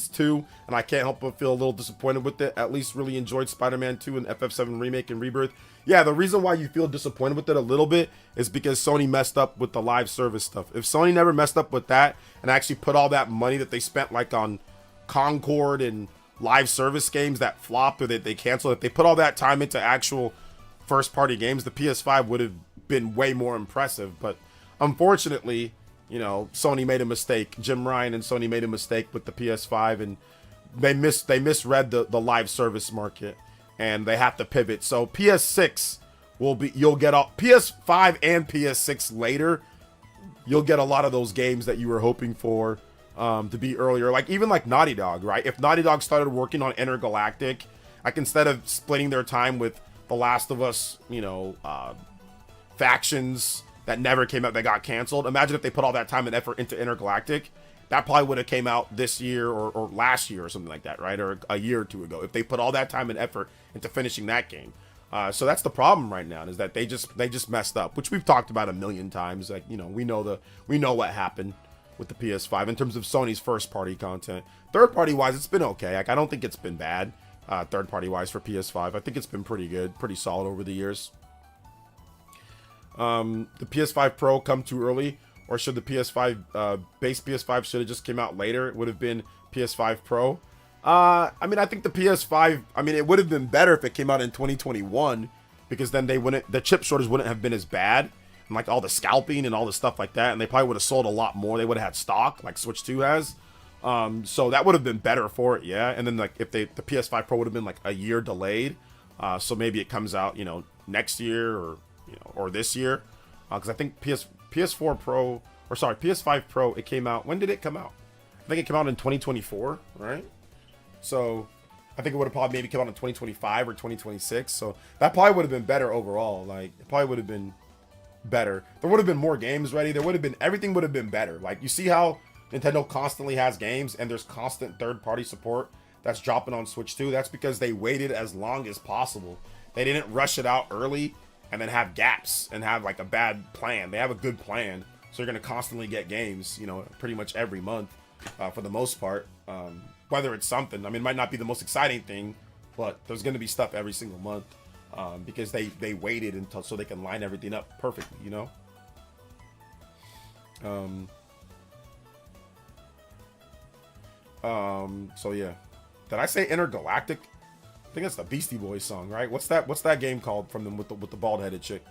2, and I can't help but feel a little disappointed with it. At least really enjoyed Spider-Man 2 and FF7 Remake and Rebirth. Yeah, the reason why you feel disappointed with it a little bit is because Sony messed up with the live service stuff. If Sony never messed up with that and actually put all that money that they spent like on Concord and live service games that flopped or that they canceled, if they put all that time into actual first-party games, the PS5 would have been way more impressive. But unfortunately, you know, Sony made a mistake. Jim Ryan and Sony made a mistake with the PS5, and they misread the live service market, and they have to pivot. So PS6 will be, you'll get all PS5 and PS6 later. You'll get a lot of those games that you were hoping for to be earlier. Like even like Naughty Dog, right? If Naughty Dog started working on Intergalactic, like instead of splitting their time with The Last of Us, you know, factions that never came out, that got canceled. Imagine if they put all that time and effort into Intergalactic. That probably would have came out this year or last year or something like that, right? Or a year or two ago, if they put all that time and effort into finishing that game. So that's the problem right now, is that they just messed up, which we've talked about a million times. Like, you know, we know what happened with the PS5 in terms of Sony's first party content. Third party wise, it's been okay. Like, I don't think it's been bad. Third party wise for PS5, I think it's been pretty good, pretty solid over the years. The PS5 Pro come too early, or should the PS5 base PS5 should have just came out later? It would have been PS5 Pro. I mean, I think the PS5, I mean, it would have been better if it came out in 2021, because then the chip shortage wouldn't have been as bad, and like all the scalping and all the stuff like that, and they probably would have sold a lot more. They would have had stock like Switch 2 has. So that would have been better for it, yeah. And then like if the PS5 Pro would have been like a year delayed, so maybe it comes out, you know, next year or, you know, or this year, because I think PS4 Pro, or sorry, PS5 Pro, it came out, when did it come out? I think it came out in 2024, right? So I think it would have probably maybe come out in 2025 or 2026. So that probably would have been better overall. Like, it probably would have been better. There would have been more games ready. There would have been, everything would have been better. Like, you see how Nintendo constantly has games and there's constant third-party support that's dropping on Switch 2? That's because they waited as long as possible. They didn't rush it out early and then have gaps and have like a bad plan. They have a good plan. So you're going to constantly get games, you know, pretty much every month for the most part. Whether it's something, I mean, it might not be the most exciting thing, but there's going to be stuff every single month because they waited until so they can line everything up perfectly, you know? So yeah. Did I say Intergalactic? I think that's the Beastie Boys song, right? What's that game called from them with the bald-headed chick?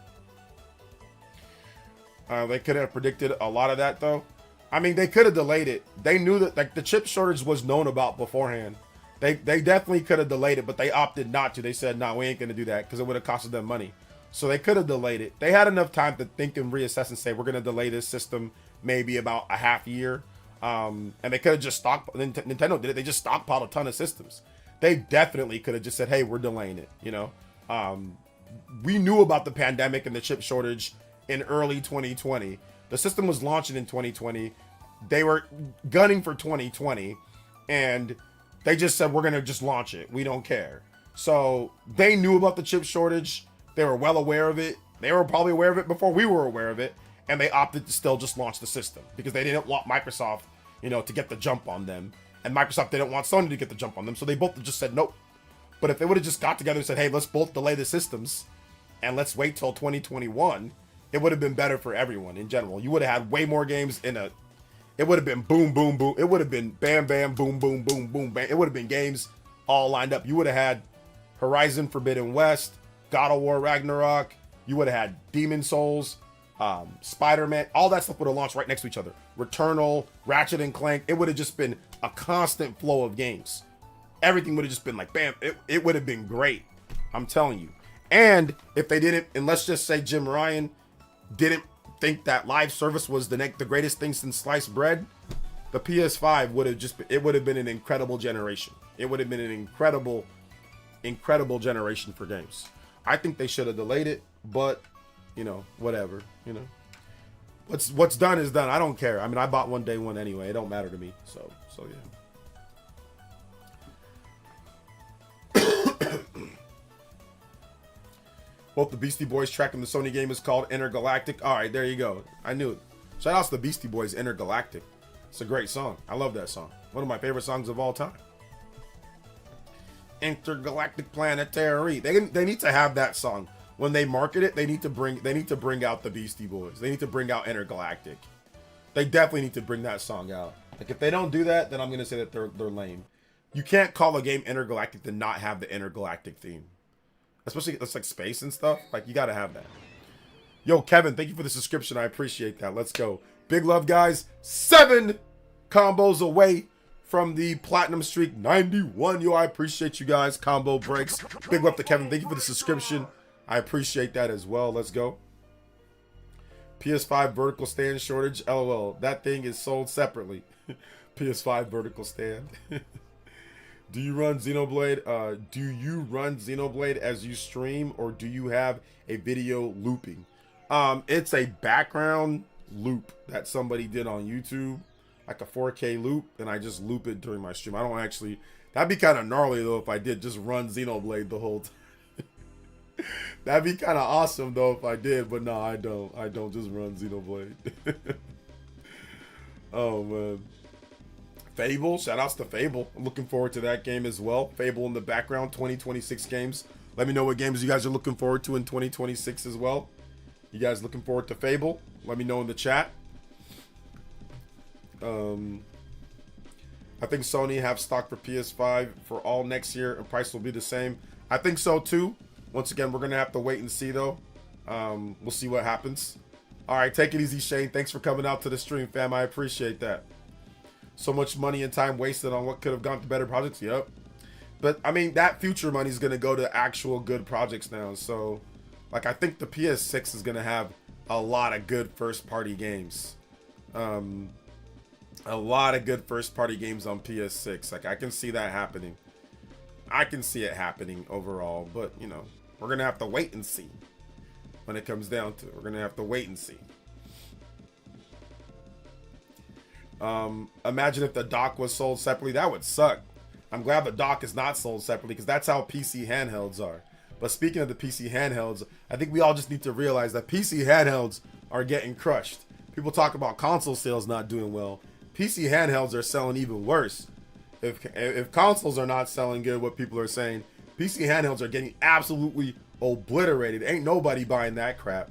They could have predicted a lot of that though. I mean, they could have delayed it. They knew that like the chip shortage was known about beforehand. They definitely could have delayed it, but they opted not to. They said, "No, we ain't gonna do that," because it would have costed them money. So they could have delayed it. They had enough time to think and reassess and say, "We're gonna delay this system maybe about a half year." And they could have just Nintendo did it. They just stockpiled a ton of systems. They definitely could have just said, "Hey, we're delaying it." You know, we knew about the pandemic and the chip shortage in early 2020. The system was launching in 2020. They were gunning for 2020, and they just said, "We're gonna just launch it. We don't care." So they knew about the chip shortage. They were well aware of it. They were probably aware of it before we were aware of it, and they opted to still just launch the system because they didn't want Microsoft, you know, to get the jump on them And Microsoft didn't want Sony to get the jump on them, so they both just said nope. But if they would have just got together and said, hey, let's both delay the systems and let's wait till 2021, it would have been better for everyone in general. You would have had way more games it would have been boom, boom, boom. It would have been bam, bam, boom, boom, boom, boom, bam. It would have been games all lined up. You would have had Horizon Forbidden West, God of War Ragnarok. You would have had Demon Souls, Spider-Man. All that stuff would have launched right next to each other. Returnal, Ratchet and Clank. It would have just been a constant flow of games. Everything would have just been like, bam. It would have been great. I'm telling you. And if they didn't, and let's just say Jim Ryan didn't think that live service was the greatest thing since sliced bread, the PS5 would have it would have been an incredible generation. It would have been an incredible generation for games. I think they should have delayed it, but you know, whatever, you know. What's done is done. I don't care. I mean, I bought one day one anyway. It don't matter to me. So yeah. Both the Beastie Boys track and the Sony game is called Intergalactic. All right, there you go. I knew it. Shout out to the Beastie Boys, Intergalactic. It's a great song. I love that song. One of my favorite songs of all time. Intergalactic Planetary. They need to have that song. When they market it, they need to bring out the Beastie Boys. They need to bring out Intergalactic. They definitely need to bring that song out. Like, if they don't do that, then I'm gonna say that they're lame. You can't call a game Intergalactic to not have the Intergalactic theme. Especially it's like space and stuff. Like, you gotta have that. Yo, Kevin, thank you for the subscription. I appreciate that. Let's go. Big love, guys. 7 combos away from the platinum streak. 91. Yo, I appreciate you guys. Combo breaks. Big love to Kevin. Thank you for the subscription. I appreciate that as well. Let's go. PS5 vertical stand shortage. LOL. That thing is sold separately. PS5 vertical stand. Do you run Xenoblade? Do you run Xenoblade as you stream, or do you have a video looping? It's a background loop that somebody did on YouTube, like a 4K loop, and I just loop it during my stream. I don't actually. That'd be kind of gnarly though if I did just run Xenoblade the whole time. That'd be kind of awesome though if I did, but no, I don't. I don't just run Xenoblade. Oh man. Fable, shoutouts to Fable. I'm looking forward to that game as well. Fable in the background, 2026 games. Let me know what games you guys are looking forward to in 2026 as well. You guys looking forward to Fable? Let me know in the chat. I think Sony have stock for PS5 for all next year, and price will be the same. I think so too. Once again, we're gonna have to wait and see though. We'll see what happens. All right, take it easy, Shane. Thanks for coming out to the stream, fam. I appreciate that. So much money and time wasted on what could have gone to better projects. Yep. But I mean, that future money is going to go to actual good projects now. So like, I think the PS6 is going to have a lot of good first party games. A lot of good first party games on PS6. Like, I can see that happening. I can see it happening overall, but you know, we're going to have to wait and see when it comes down to it. We're going to have to wait and see. Imagine if the dock was sold separately. That would suck. I'm glad the dock is not sold separately, because that's how PC handhelds are. But speaking of the PC handhelds, I think we all just need to realize that PC handhelds are getting crushed. People talk about console sales not doing well. PC handhelds are selling even worse. If consoles are not selling good, what people are saying, PC handhelds are getting absolutely obliterated. Ain't nobody buying that crap.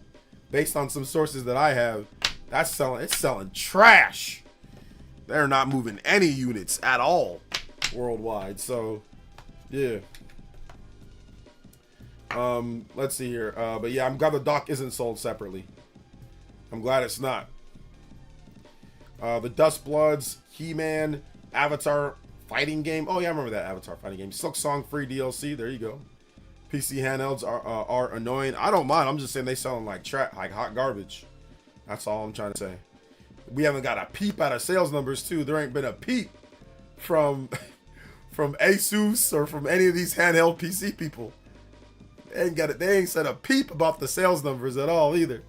Based on some sources that I have, it's selling trash. They're not moving any units at all worldwide. So, yeah. Let's see here. But yeah, I'm glad the dock isn't sold separately. I'm glad it's not. The Dust Bloods, He-Man, Avatar fighting game. Oh yeah, I remember that Avatar fighting game. Silk Song free DLC. There you go. PC handhelds are annoying. I don't mind. I'm just saying they selling like hot garbage. That's all I'm trying to say. We haven't got a peep out of sales numbers too. There ain't been a peep from Asus or from any of these handheld PC people. They ain't said a peep about the sales numbers at all either.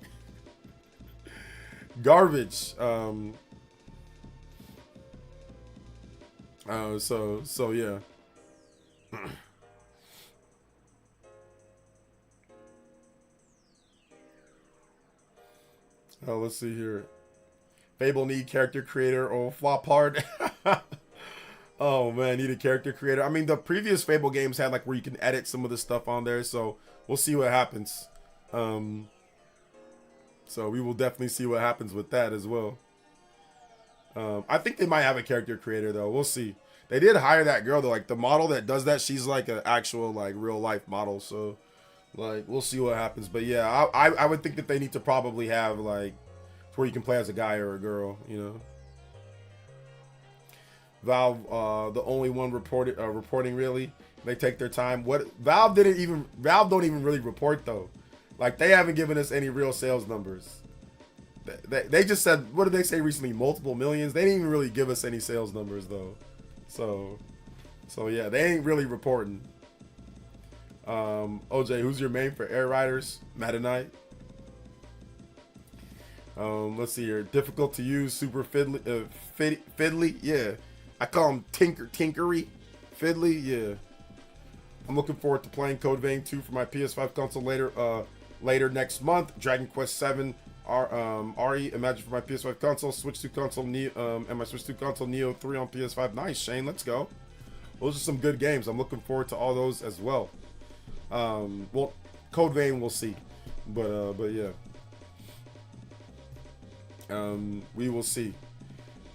Garbage. So yeah. Oh, let's see here. Fable need character creator or flop hard. Oh man, need a character creator. I mean, the previous Fable games had like where you can edit some of the stuff on there, so we'll see what happens. So we will definitely see what happens with that as well. I think they might have a character creator though. We'll see. They did hire that girl though, like the model that does that. She's like an actual like real life model. So like we'll see what happens. But yeah, I would think that they need to probably have like where you can play as a guy or a girl. You know. Valve, the only one reporting really. They take their time. What Valve don't even really report though. Like they haven't given us any real sales numbers. They just said, what did they say recently? Multiple millions. They didn't even really give us any sales numbers though. So yeah, they ain't really reporting. OJ, who's your main for Air Riders? Meta Knight. Let's see here. Difficult to use, super fiddly. Yeah, I call him tinkery, fiddly. Yeah. I'm looking forward to playing Code Vein 2 for my PS5 console later next month. Dragon Quest 7 RE Imagine for my PS5 console, Switch 2 console, and my Switch 2 console Neo 3 on PS5. Nice, Shane. Let's go. Those are some good games. I'm looking forward to all those as well. Well, Code Vein we'll see, but yeah. We will see.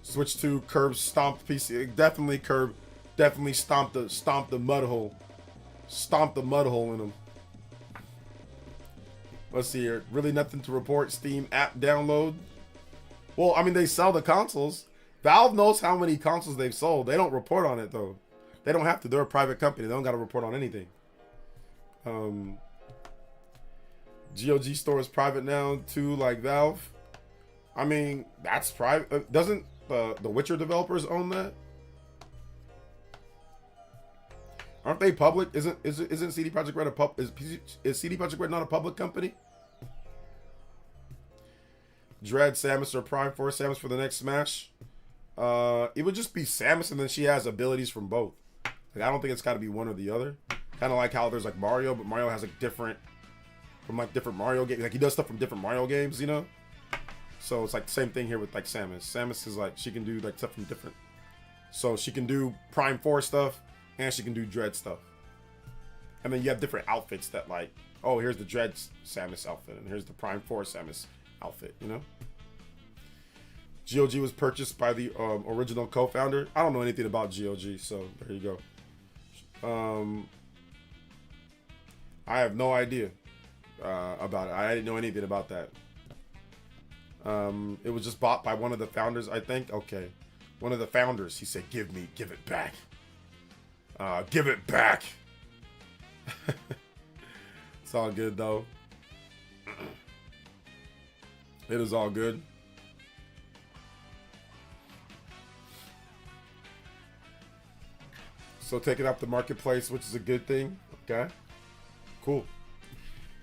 Switch 2 Curb stomped PC. Definitely stomped the mud hole. Stomped the mud hole in them. Let's see here. Really nothing to report. Steam app download. Well, I mean, they sell the consoles. Valve knows how many consoles they've sold. They don't report on it, though. They don't have to. They're a private company. They don't got to report on anything. GOG store is private now, too, like Valve. I mean, that's private. Doesn't the Witcher developers own that? Aren't they public? Isn't CD Projekt Red a pub? Is CD Projekt Red not a public company? Dread, Samus, or Prime Force Samus for the next Smash? It would just be Samus, and then she has abilities from both. Like I don't think it's got to be one or the other. Kind of like how there's like Mario, but Mario has like different Mario games. Like he does stuff from different Mario games, you know. So it's like the same thing here with like Samus. Samus is like she can do like stuff from different. So she can do Prime 4 stuff. And she can do Dread stuff. And then you have different outfits that like, oh, here's the Dread Samus outfit. And here's the Prime 4 Samus outfit, you know? GOG was purchased by the original co-founder. I don't know anything about GOG, so there you go. I have no idea about it. I didn't know anything about that. It was just bought by one of the founders, I think. Okay. One of the founders. He said, give it back. Give it back. It's all good though. It is all good. So taking up the marketplace, which is a good thing. Okay. Cool.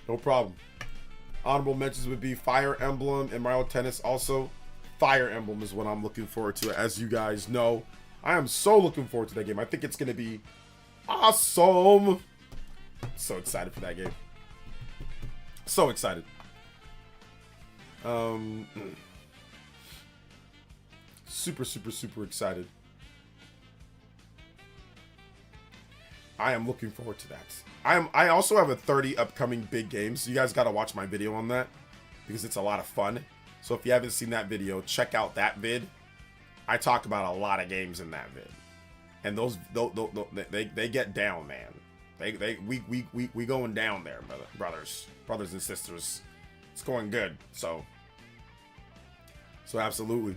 No problem. Honorable mentions would be Fire Emblem and Mario Tennis. Also, Fire Emblem is what I'm looking forward to, as you guys know. I am so looking forward to that game. I think it's going to be awesome. So excited for that game. So excited. Super excited. I am looking forward to that. I also have a 30 upcoming big games. So you guys got to watch my video on that because it's a lot of fun. So if you haven't seen that video, check out that vid. I talk about a lot of games in that vid, and those they get down, man. We going down there, brothers and sisters. It's going good. So absolutely.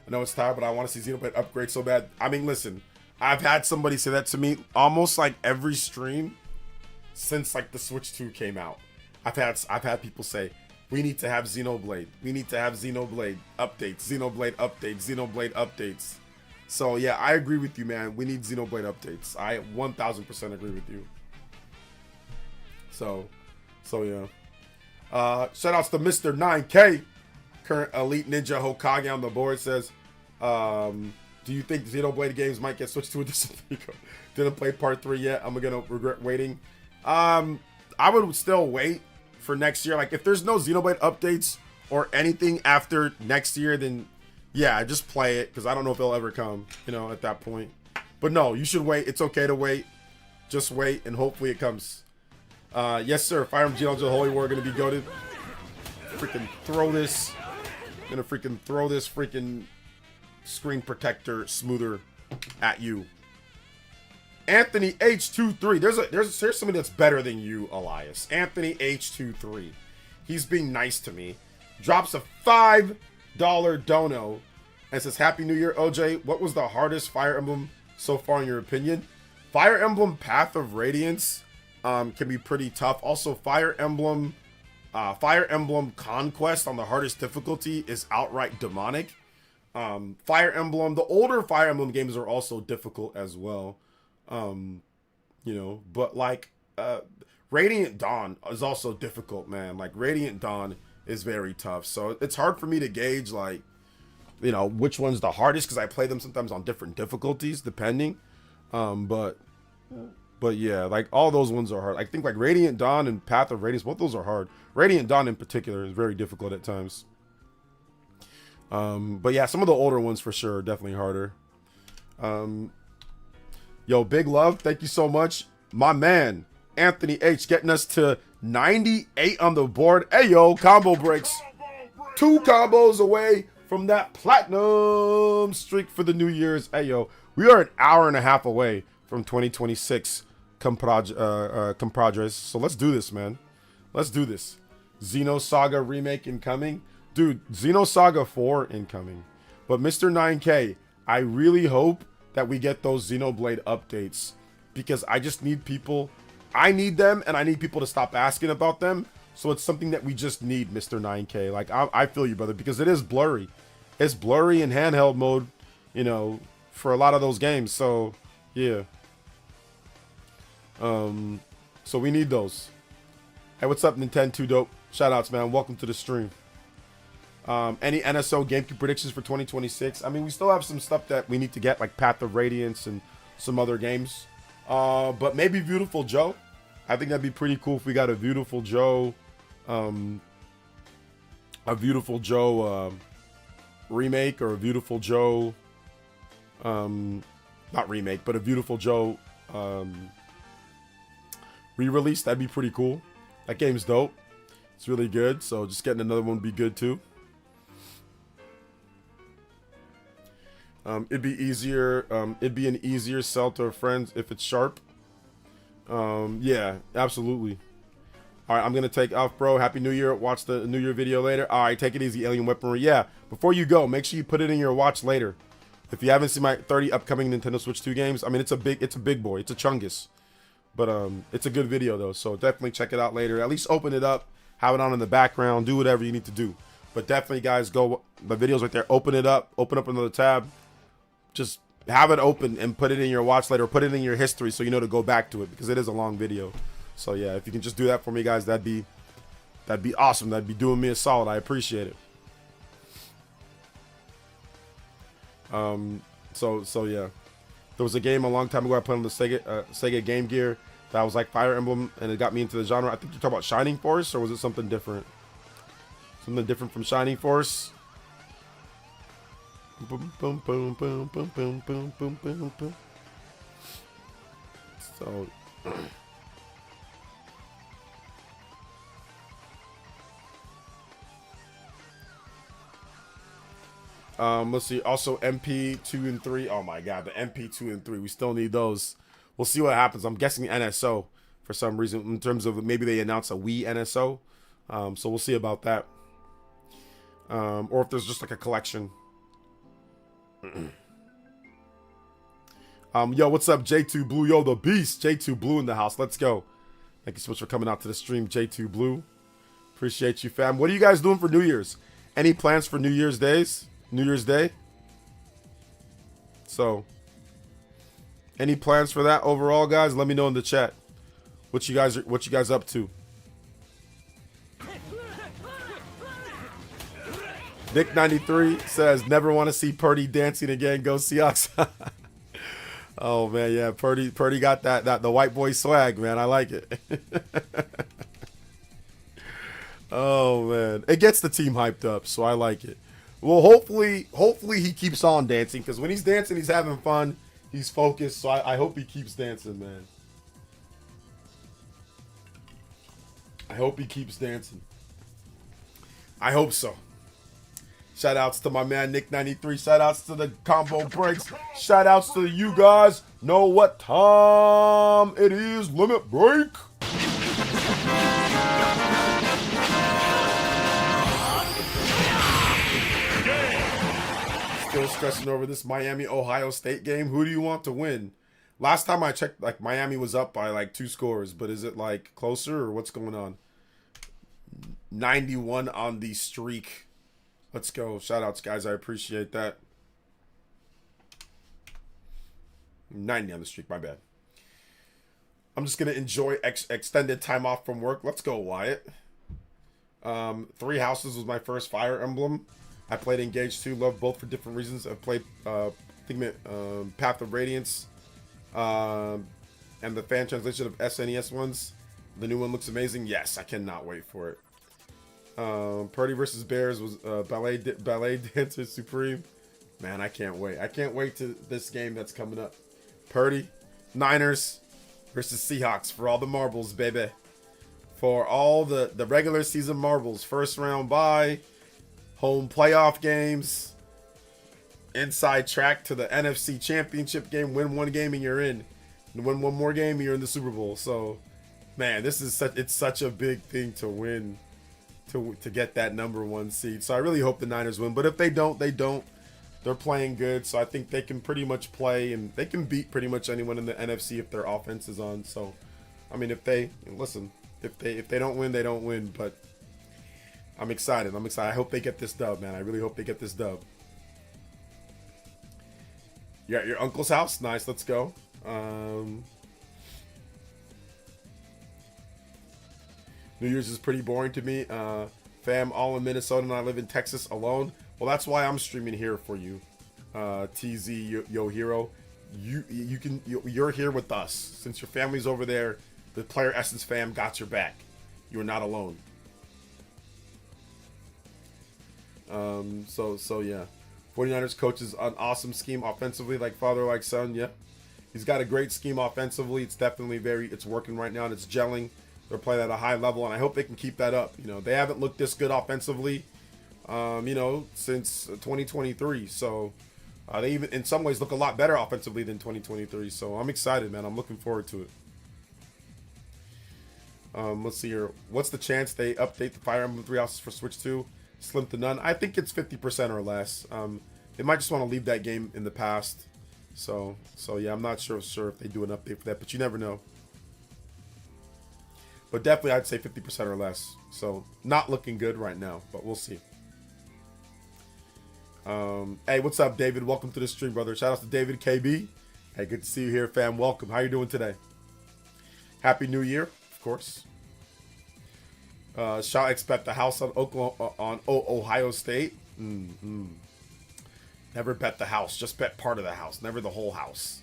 I know it's tired, but I want to see Xenoblade upgrade so bad. I mean, listen, I've had somebody say that to me almost like every stream since like the Switch 2 came out. I've had people say, we need to have Xenoblade. We need to have Xenoblade updates. Xenoblade updates. Xenoblade updates. So yeah, I agree with you, man. We need Xenoblade updates. I 1000% agree with you. So yeah. Shout outs to Mr. 9K. Current Elite Ninja Hokage on the board says, do you think Xenoblade games might get switched to a different Rico? Didn't play part 3 yet. I'm gonna regret waiting. I would still wait for next year. Like if there's no Xenoblade updates or anything after next year, then yeah, just play it, because I don't know if it'll ever come, you know, at that point. But no, you should wait. It's okay to wait. Just wait, and hopefully it comes. Yes, sir. Fire Emblem Genealogy of the Holy War gonna be goated. Freaking throw this. I'm gonna freaking throw this freaking screen protector smoother at you. Anthony H23. There's somebody that's better than you, Elias. Anthony H23. He's being nice to me. Drops a $5 dono and says, Happy New Year, OJ. What was the hardest Fire Emblem so far in your opinion? Fire Emblem Path of Radiance can be pretty tough. Also, Fire Emblem Conquest on the hardest difficulty is outright demonic. Fire Emblem, the older Fire Emblem games are also difficult as well. You know, but like Radiant Dawn is also difficult, man. Like Radiant Dawn is very tough. So it's hard for me to gauge, like, you know, which one's the hardest, because I play them sometimes on different difficulties depending. But yeah, like all those ones are hard. I think like Radiant Dawn and Path of Radiance, both those are hard. Radiant Dawn in particular is very difficult at times. But yeah, some of the older ones for sure are definitely harder. Yo, big love. Thank you so much. My man, Anthony H, getting us to 98 on the board. Hey, yo, combo breaks. 2 combos away from that platinum streak for the New Year's. Hey, yo, we are an hour and a half away from 2026 compadres. So let's do this, man. Let's do this. Xenosaga remake incoming. Dude, Xenosaga 4 incoming. But Mr. 9K, I really hope that we get those Xenoblade updates, because I just need people. I need them, and I need people to stop asking about them. So it's something that we just need, Mr. 9K. Like, I feel you, brother, because it is blurry. It's blurry in handheld mode, you know, for a lot of those games. So, yeah. So we need those. Hey, what's up, Nintendo 2 Dope? Shoutouts, man. Welcome to the stream. Any NSO GameCube predictions for 2026? I mean, we still have some stuff that we need to get, like Path of Radiance and some other games. But maybe Beautiful Joe. I think that'd be pretty cool if we got a Beautiful Joe, remake, or a Beautiful Joe, not remake, but a Beautiful Joe re-release. That'd be pretty cool. That game's dope. It's really good. So just getting another one would be good too. It'd be easier. It'd be an easier sell to friends if it's sharp. Yeah, absolutely. All right, I'm gonna take off, bro. Happy New Year. Watch the New Year video later. All right, take it easy, Alien Weaponry. Yeah, before you go, make sure you put it in your watch later. If you haven't seen my 30 upcoming Nintendo Switch 2 games, I mean, it's a big boy. It's a chungus. But it's a good video though, so definitely check it out later. At least open it up, have it on in the background, do whatever you need to do. But definitely, guys, go. The video's right there. Open it up. Open up another tab. Just have it open and put it in your watch later, or put it in your history so you know to go back to it, because it is a long video. So yeah, if you can just do that for me, guys, that'd be awesome. That'd be doing me a solid. I appreciate it. So yeah, there was a game a long time ago I played on the Sega Game Gear that was like Fire Emblem, and it got me into the genre. I think you're talking about Shining Force, or was it something different? Something different from Shining Force. Boom, boom, boom, boom, boom, boom, boom, boom, boom, boom. So, let's see. Also, MP2 and 3. Oh my God, the MP2 and 3. We still need those. We'll see what happens. I'm guessing NSO for some reason, in terms of maybe they announce a Wii NSO. So we'll see about that. Or if there's just like a collection. Yo, what's up, J2 Blue? Yo, the beast, J2 Blue in the house. Let's go. Thank you so much for coming out to the stream, J2 Blue. Appreciate you, fam. What are you guys doing for New Year's? Any plans for New Year's Day? So, any plans for that overall, guys? Let me know in the chat. What you guys up to? Nick93 says, never want to see Purdy dancing again. Go Seahawks. Oh man, yeah, Purdy got that the white boy swag, man. I like it. Oh man, it gets the team hyped up, so I like it. Well, hopefully he keeps on dancing, because when he's dancing, he's having fun, he's focused. So I hope he keeps dancing, man. I hope he keeps dancing. I hope so. Shout outs to my man Nick93. Shout outs to the combo breaks. Shout outs to you guys. Know what time it is? Limit break. Still stressing over this Miami-Ohio State game. Who do you want to win? Last time I checked, like, Miami was up by like 2 scores, but is it like closer or what's going on? 91 on the streak. Let's go. Shout outs, guys. I appreciate that. 90 on the streak. My bad. I'm just going to enjoy extended time off from work. Let's go, Wyatt. 3 Houses was my first Fire Emblem. I played Engage 2. Love both for different reasons. I've played Figment, Path of Radiance, and the fan translation of SNES ones. The new one looks amazing. Yes, I cannot wait for it. Purdy versus Bears was Ballet Dancer Supreme. Man, I can't wait. I can't wait to this game that's coming up. Purdy, Niners versus Seahawks for all the marbles, baby. For all the regular season marbles. First round bye, home playoff games, inside track to the NFC Championship game. Win one game and you're in. And win one more game and you're in the Super Bowl. So, man, it's such a big thing to win. To get that #1 seed. So I really hope the Niners win. But if they don't, they don't. They're playing good. So I think they can pretty much play. And they can beat pretty much anyone in the NFC if their offense is on. So, I mean, if they don't win, they don't win. But I'm excited. I hope they get this dub, man. I really hope they get this dub. You're at your uncle's house? Nice. Let's go. New Year's is pretty boring to me. Fam, all in Minnesota and I live in Texas alone. Well, that's why I'm streaming here for you. TZ Yo Hero. You're here with us. Since your family's over there, the PlayerEssence fam got your back. You're not alone. So yeah. 49ers coach is an awesome scheme offensively, like father, like son. Yep. He's got a great scheme offensively. It's definitely it's working right now and it's gelling. They're playing at a high level, and I hope they can keep that up. You know, they haven't looked this good offensively, since 2023. So they even, in some ways, look a lot better offensively than 2023. So I'm excited, man. I'm looking forward to it. Let's see here. What's the chance they update the Fire Emblem 3 Houses for Switch 2? Slim to none. I think it's 50% or less. They might just want to leave that game in the past. So yeah, I'm not sure if they do an update for that, but you never know. But definitely, I'd say 50% or less. So, not looking good right now, but we'll see. Hey, what's up, David? Welcome to the stream, brother. Shout out to David KB. Hey, good to see you here, fam. Welcome. How you doing today? Happy New Year, of course. Shall expect the house on Ohio State. Never bet the house. Just bet part of the house. Never the whole house.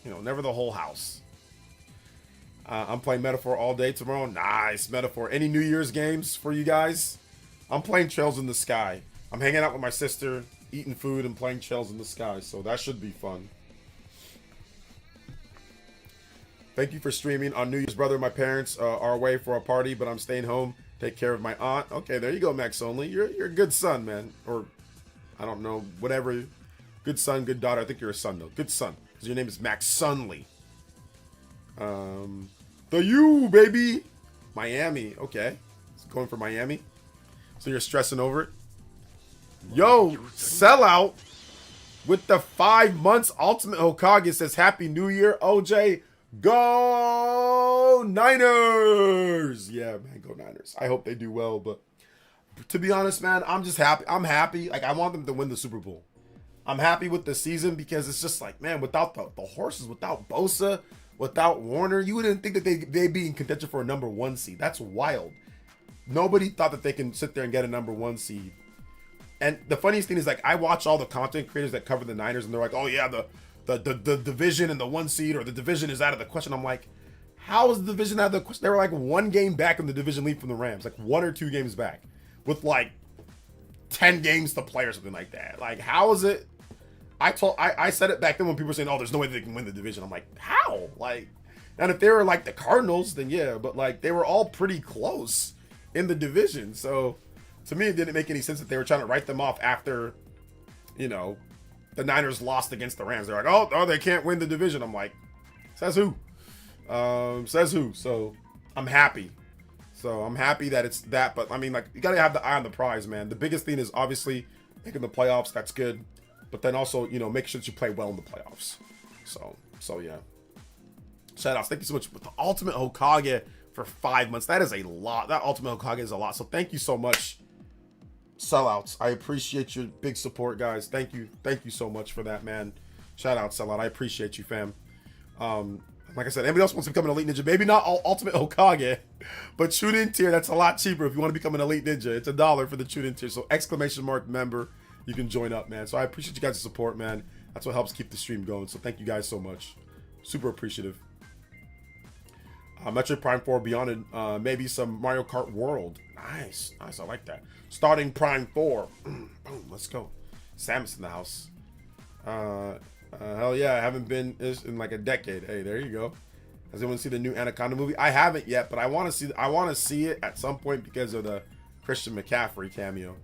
Never the whole house. I'm playing Metaphor all day tomorrow. Nice, Metaphor. Any New Year's games for you guys? I'm playing Trails in the Sky. I'm hanging out with my sister, eating food, and playing Trails in the Sky. So that should be fun. Thank you for streaming on New Year's, brother. My parents are away for a party, but I'm staying home. Take care of my aunt. Okay, there you go, Max Only. You're a good son, man. Or, I don't know, whatever. Good son, good daughter. I think you're a son, though. Good son. Because your name is Max Sunley. The U, baby. Miami. Okay. It's going for Miami. So you're stressing over it. Yo, sellout with the 5 months Ultimate Hokage says Happy New Year. OJ, go Niners. Yeah, man, go Niners. I hope they do well, but to be honest, man, I'm just happy. I'm happy. Like, I want them to win the Super Bowl. I'm happy with the season because it's just like, man, without the horses, without Bosa, without Warner, you wouldn't think that they'd be in contention for a #1 seed. That's wild. Nobody thought that they can sit there and get a #1 seed. And the funniest thing is, like, I watch all the content creators that cover the Niners, and they're like, oh yeah, the division and the 1 seed or the division is out of the question. I'm like, How is the division out of the question? They were like 1 game back in the division lead from the Rams, like 1 or 2 games back, with like 10 games to play or something like that. Like, how is it? I said it back then when people were saying, "Oh, there's no way they can win the division." I'm like, how? Like, and if they were like the Cardinals, then yeah, but like they were all pretty close in the division. So to me, it didn't make any sense that they were trying to write them off after, you know, the Niners lost against the Rams. They're like, oh, they can't win the division. I'm like, says who? Says who? So I'm happy. So I'm happy that it's that. But I mean, like, you gotta have the eye on the prize, man. The biggest thing is obviously making the playoffs. That's good. But then also, you know, make sure that you play well in the playoffs. So yeah. Shout outs. Thank you so much. With the Ultimate Hokage for 5 months. That is a lot. That Ultimate Hokage is a lot. So thank you so much, Sellouts. I appreciate your big support, guys. Thank you. Thank you so much for that, man. Shout out, Sellout. I appreciate you, fam. Like I said, anybody else wants to become an Elite Ninja, maybe not all Ultimate Hokage, but Tune In tier, that's a lot cheaper if you want to become an Elite Ninja. It's $1 for the Tune In tier. So !! Member, you can join up, man. So I appreciate you guys' support, man. That's what helps keep the stream going. So thank you guys so much. Super appreciative. Metroid Prime 4 Beyond, maybe some Mario Kart World. Nice. I like that. Starting Prime 4. Boom, let's go. Samus in the house. Hell yeah, I haven't been in like a decade. Hey, there you go. Does anyone see the new Anaconda movie? I haven't yet, but I want to see it at some point because of the Christian McCaffrey cameo.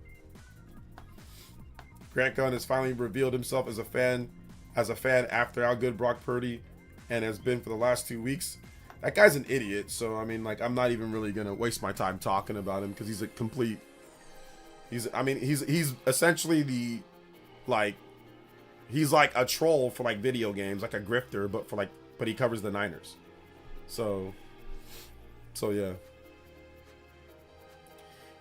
Grant Gunn has finally revealed himself as a fan after how good Brock Purdy and has been for the last 2 weeks. That guy's an idiot, so I mean, like, I'm not even really gonna waste my time talking about him because he's a complete. He's essentially the, like, he's like a troll for like video games, like a grifter, but he covers the Niners. So yeah.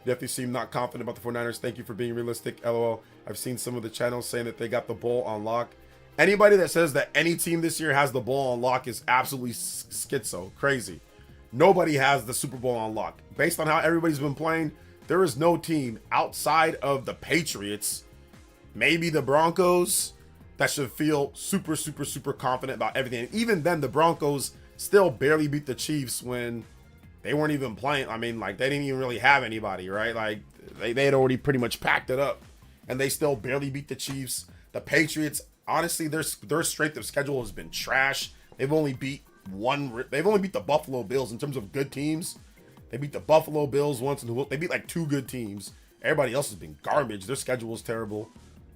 Definitely seem not confident about the 49ers. Thank you for being realistic. LOL. I've seen some of the channels saying that they got the bowl on lock. Anybody that says that any team this year has the bowl on lock is absolutely schizo, crazy. Nobody has the Super Bowl on lock. Based on how everybody's been playing, there is no team outside of the Patriots, maybe the Broncos, that should feel super, super, super confident about everything. And even then, the Broncos still barely beat the Chiefs when they weren't even playing. I mean, like, they didn't even really have anybody, right? Like, they had already pretty much packed it up, and they still barely beat the Chiefs. The Patriots, honestly, their strength of schedule has been trash. They've only beat the Buffalo Bills in terms of good teams. They beat the Buffalo Bills once, and they beat like 2 good teams. Everybody else has been garbage. Their schedule is terrible.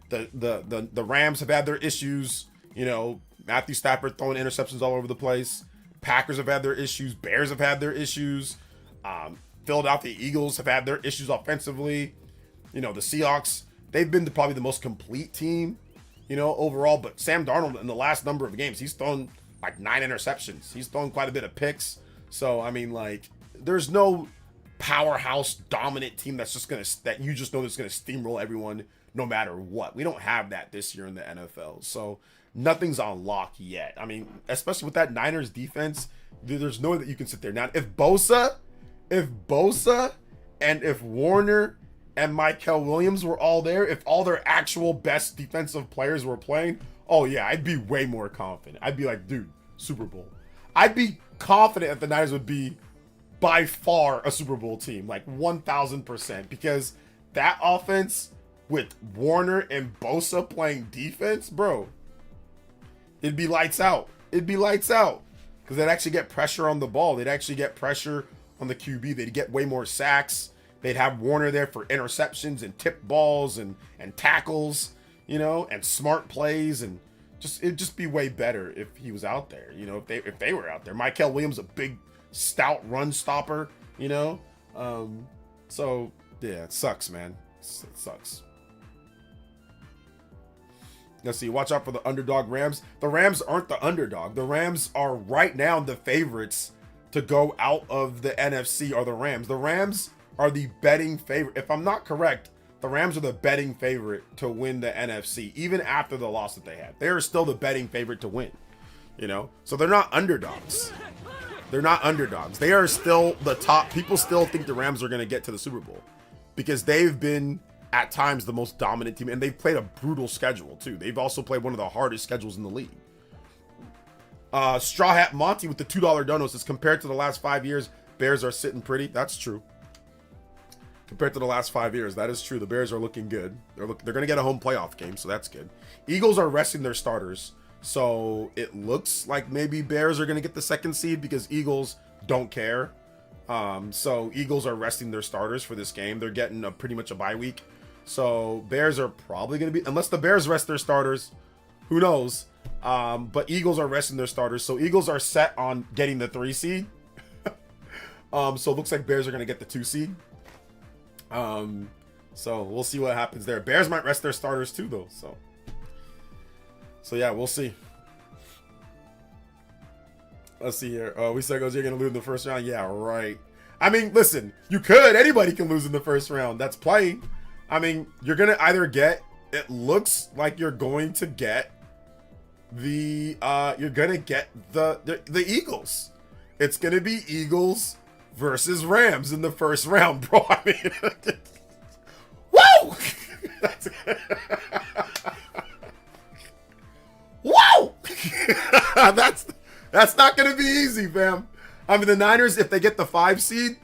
The Rams have had their issues. You know, Matthew Stafford throwing interceptions all over the place. Packers have had their issues. Bears have had their issues. Philadelphia Eagles have had their issues offensively. You know, the Seahawks, they've been probably the most complete team, you know, overall. But Sam Darnold, in the last number of games, he's thrown like 9 interceptions. He's thrown quite a bit of picks. So, I mean, like, there's no powerhouse dominant team that you just know that's going to steamroll everyone no matter what. We don't have that this year in the NFL. So nothing's on lock yet. I mean, especially with that Niners defense, there's no way that you can sit there. Now, if Bosa and if Warner and Michael Williams were all there, if all their actual best defensive players were playing, oh yeah, I'd be way more confident. I'd be like, dude, Super Bowl. I'd be confident that the Niners would be by far a Super Bowl team, like 1,000%, because that offense with Warner and Bosa playing defense, bro, it'd be lights out. It'd be lights out because they'd actually get pressure on the ball. They'd actually get pressure on the QB. They'd get way more sacks. They'd have Warner there for interceptions and tip balls and tackles, you know, and smart plays, and it'd just be way better if he was out there, you know, if they were out there. Michael Williams, a big, stout run stopper, you know. So yeah, it sucks, man. It sucks. Let's see. Watch out for the underdog Rams. The Rams aren't the underdog. The Rams are right now the favorites to go out of the NFC are the Rams. The Rams are the betting favorite. If I'm not correct, the Rams are the betting favorite to win the NFC, even after the loss that they had. They are still the betting favorite to win, you know? So they're not underdogs. They're not underdogs. They are still the top. People still think the Rams are going to get to the Super Bowl because they've been at times the most dominant team, and they've played a brutal schedule too. They've also played one of the hardest schedules in the league. Straw Hat Monty with the $2 donos says, compared to the last 5 years, Bears are sitting pretty. That's true. Compared to the last 5 years, that is true. The Bears are looking good. They're going to get a home playoff game, so that's good. Eagles are resting their starters, so it looks like maybe Bears are going to get the 2nd seed because Eagles don't care. So Eagles are resting their starters for this game. They're getting pretty much a bye week. So Bears are probably going to be, unless the Bears rest their starters, who knows? But Eagles are resting their starters, so Eagles are set on getting the 3 seed. So it looks like Bears are going to get the 2 seed. So we'll see what happens there. Bears might rest their starters too, though. So yeah, we'll see. Let's see here. We said goes, you're gonna lose in the first round. Yeah, right. I mean, listen, you could. Anybody can lose in the first round. That's playing. I mean, you're gonna either get. It looks like you're going to get the. You're gonna get the Eagles. It's gonna be Eagles versus Rams in the first round, bro. I mean, whoa! Whoa! That's not gonna be easy, fam. I mean, the Niners, if they get the 5 seed,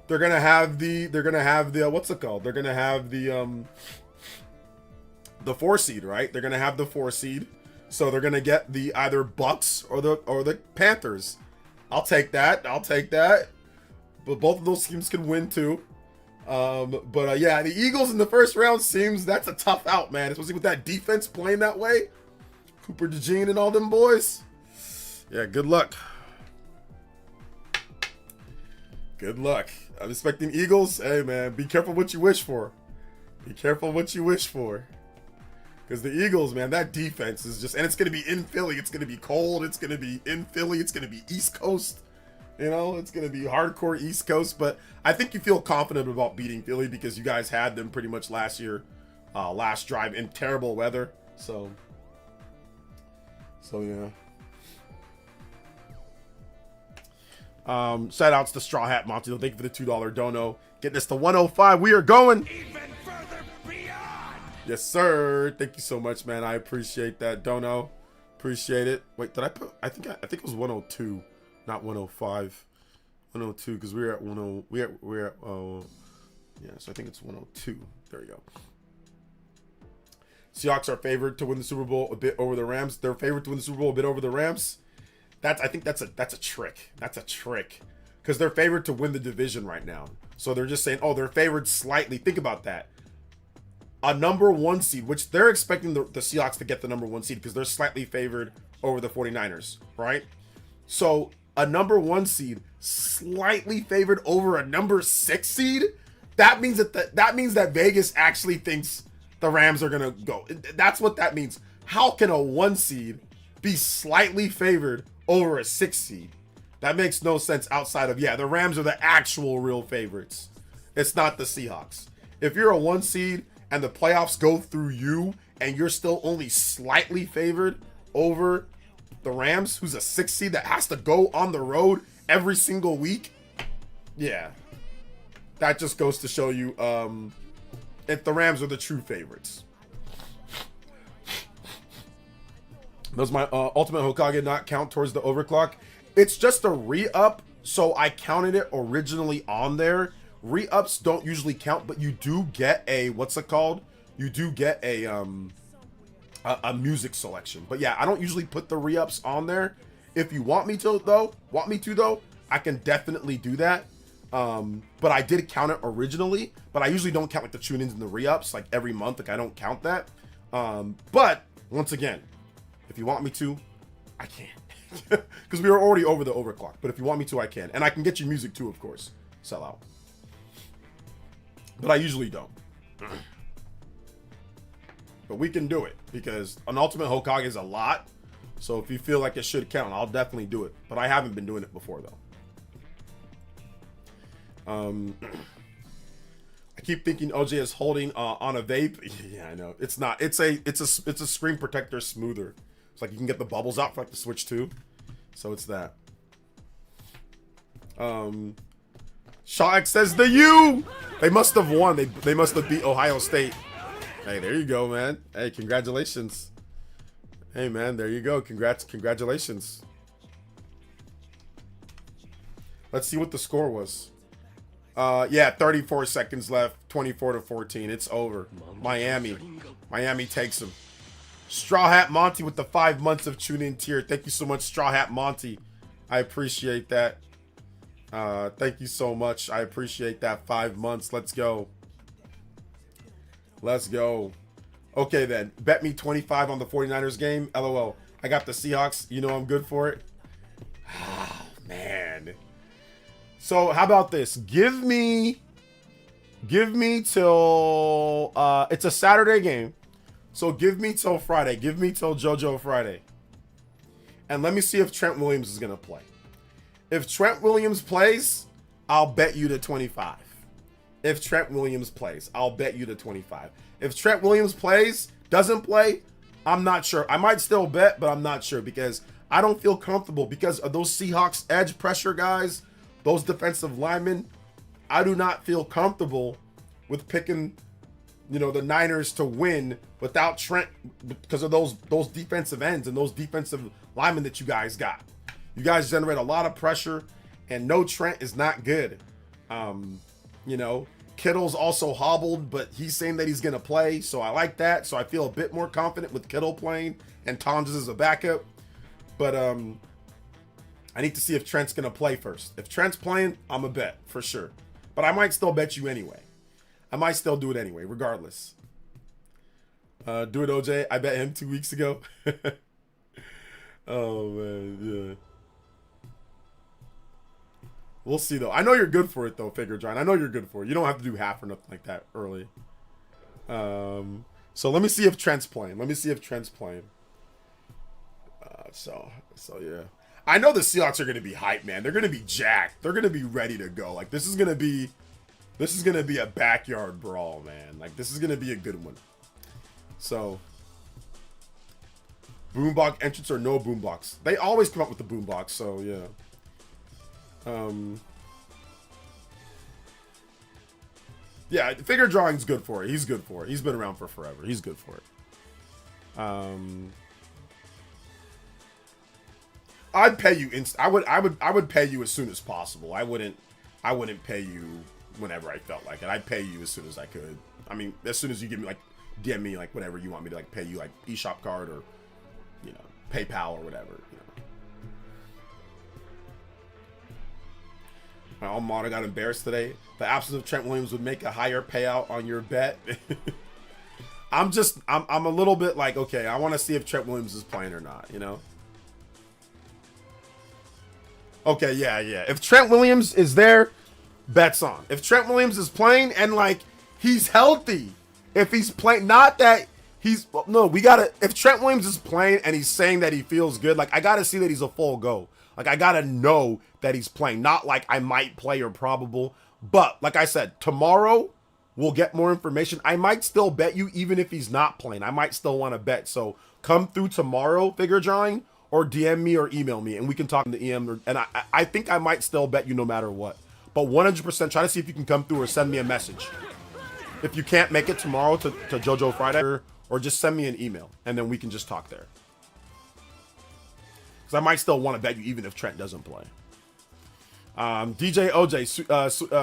they're gonna have the what's it called? They're gonna have the 4 seed, right? They're gonna have the 4 seed, so they're gonna get the either Bucks or the Panthers. I'll take that. But both of those teams can win too. Yeah, the Eagles in the first round that's a tough out, man. Especially with that defense playing that way. Cooper DeJean and all them boys. Yeah, good luck. Good luck. I'm expecting Eagles. Hey, man, be careful what you wish for. Be careful what you wish for. Because the Eagles, man, that defense is just... And it's going to be in Philly. It's going to be cold. It's going to be in Philly. It's going to be East Coast. You know, it's going to be hardcore East Coast. But I think you feel confident about beating Philly because you guys had them pretty much last year. Last drive in terrible weather. So yeah. Shout outs to Straw Hat Monty. Thank you for the $2 dono. Getting us to 105. We are going Even further beyond. Yes, sir. Thank you so much, man. I appreciate that dono. Appreciate it. Wait, did I put? I think it was 102, not 105. 102 because we're at 10. We're at yeah. So I think it's 102. There we go. Seahawks are favored to win the Super Bowl a bit over the Rams. They're favored to win the Super Bowl a bit over the Rams. I think that's a trick. That's a trick. Because they're favored to win the division right now. So they're just saying, oh, they're favored slightly. Think about that. A number 1 seed, which they're expecting the Seahawks to get the number 1 seed because they're slightly favored over the 49ers, right? So a number 1 seed slightly favored over a number 6 seed. That means that Vegas actually thinks the Rams are gonna go. That's what that means. How can a 1 seed be slightly favored over a 6 seed? That makes no sense outside of, the Rams are the actual real favorites. It's not the Seahawks. If you're a 1 seed and the playoffs go through you and you're still only slightly favored over the Rams, who's a 6 seed that has to go on the road every single week, that just goes to show you if the Rams are the true favorites. Does my Ultimate Hokage not count towards the overclock? It's just a re-up, so I counted it originally on there. Re-ups don't usually count, but you do get a, what's it called? You do get a music selection. But yeah, I don't usually put the re-ups on there. If you want me to though, I can definitely do that. But I did count it originally, but I usually don't count like the tune-ins and the re-ups like every month. Like I don't count that. But once again, if you want me to, I can. Because we were already over the overclock. But if you want me to, I can. And I can get you music too, of course. Sell out. But I usually don't. But we can do it. Because an Ultimate Hokage is a lot. So if you feel like it should count, I'll definitely do it. But I haven't been doing it before, though. I keep thinking OJ is holding on a vape. Yeah, I know. It's not. It's a screen protector smoother. It's like you can get the bubbles out for like the Switch 2. So it's that. Shaw X says the U. They must have won. They must have beat Ohio State. Hey, there you go, man. Hey, congratulations. Hey, man, there you go. Congratulations. Let's see what the score was. Yeah, 34 seconds left. 24-14. It's over. Miami takes him. Straw Hat Monty with the 5 months of tune-in tier. Thank you so much, Straw Hat Monty. I appreciate that. Thank you so much. I appreciate that. 5 months. Let's go. Let's go. Okay, then. Bet me 25 on the 49ers game. LOL. I got the Seahawks. You know I'm good for it. Oh, man. So, how about this? Give me till... it's a Saturday game. So, give me till Friday. Give me till JoJo Friday. And let me see if Trent Williams is going to play. If Trent Williams plays, I'll bet you to 25. If Trent Williams plays, I'll bet you to 25. If Trent Williams plays, doesn't play, I'm not sure. I might still bet, but I'm not sure because I don't feel comfortable because of those Seahawks edge pressure guys, those defensive linemen. I do not feel comfortable with picking, you know, the Niners to win without Trent because of those defensive ends and those defensive linemen that you guys got. You guys generate a lot of pressure, and no Trent is not good. You know, Kittle's also hobbled, but he's saying that he's going to play, so I like that. So I feel a bit more confident with Kittle playing and Tonjes as a backup. But I need to see if Trent's going to play first. If Trent's playing, I'm a bet for sure. But I might still bet you anyway. I might still do it anyway, regardless. Do it, OJ. I bet him 2 weeks ago. Oh, man, yeah. We'll see, though. I know you're good for it, though, Figure John. I know you're good for it. You don't have to do half or nothing like that early. So let me see if Trent's playing. So yeah. I know the Seahawks are going to be hyped, man. They're going to be jacked. They're going to be ready to go. Like, this is going to be a backyard brawl, man. Like, this is going to be a good one. So, boombox entrance or no boombox? They always come up with the boombox, so yeah. Yeah, figure drawing's good for it. He's good for it. He's been around for forever. He's good for it. I'd pay you I would pay you as soon as possible. I wouldn't pay you whenever I felt like it. I'd pay you as soon as I could. I mean, as soon as you give me, like, DM me, like, whatever you want me to, like, pay you, like, eShop card or, you know, PayPal or whatever, you know. My alma mater got embarrassed today. The absence of Trent Williams would make a higher payout on your bet. I'm a little bit like, okay, I want to see if Trent Williams is playing or not, you know? Okay, yeah. If Trent Williams is there, bets on. If Trent Williams is playing and, like, he's healthy, if he's playing, not that he's, no, we gotta, if Trent Williams is playing and he's saying that he feels good, like, I gotta see that he's a full go. Like, I gotta know that he's playing. Not like I might play or probable. But, like I said, tomorrow we'll get more information. I might still bet you even if he's not playing. I might still want to bet. So, come through tomorrow, figure drawing, or DM me or email me, and we can talk in the EM. And I think I might still bet you no matter what. But 100% try to see if you can come through or send me a message. If you can't make it tomorrow to JoJo Friday, or just send me an email, and then we can just talk there. Because I might still want to bet you even if Trent doesn't play. DJ OJ,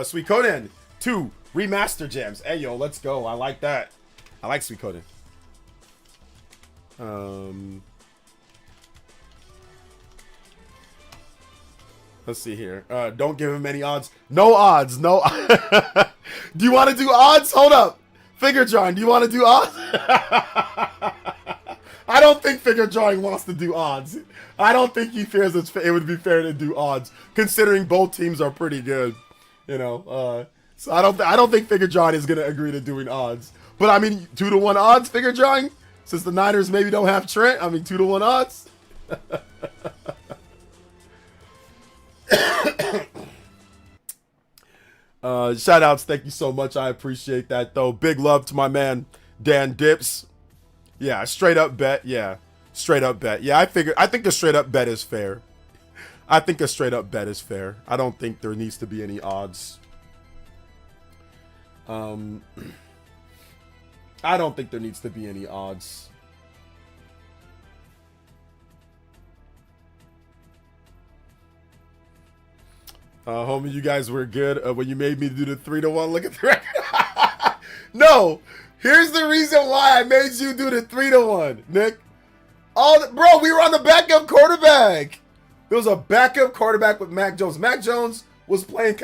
Suikoden 2 Remaster Jams. Hey, yo, let's go. I like that. I like Suikoden. Let's see here. Don't give him any odds. No odds. No. Do you want to do odds? Hold up. Figure drawing. Do you want to do odds? I don't think figure drawing wants to do odds. I don't think he fears it would be fair to do odds, considering both teams are pretty good. You know, so I don't think figure drawing is gonna agree to doing odds. But I mean, 2-to-1 odds figure drawing, since the Niners maybe don't have Trent. I mean, 2-to-1 odds. Shout outs, thank you so much. I appreciate that though. Big love to my man Dan Dips. Yeah, straight up bet. Yeah, straight up bet. Yeah, I think a straight up bet is fair. I think a straight up bet is fair. I don't think there needs to be any odds. I don't think there needs to be any odds. Homie, you guys were good when you made me do the 3-1. Look at the record. No, here's the reason why I made you do the 3-1, Nick. Bro, we were on the backup quarterback. There was a backup quarterback with Mac Jones. Mac Jones was playing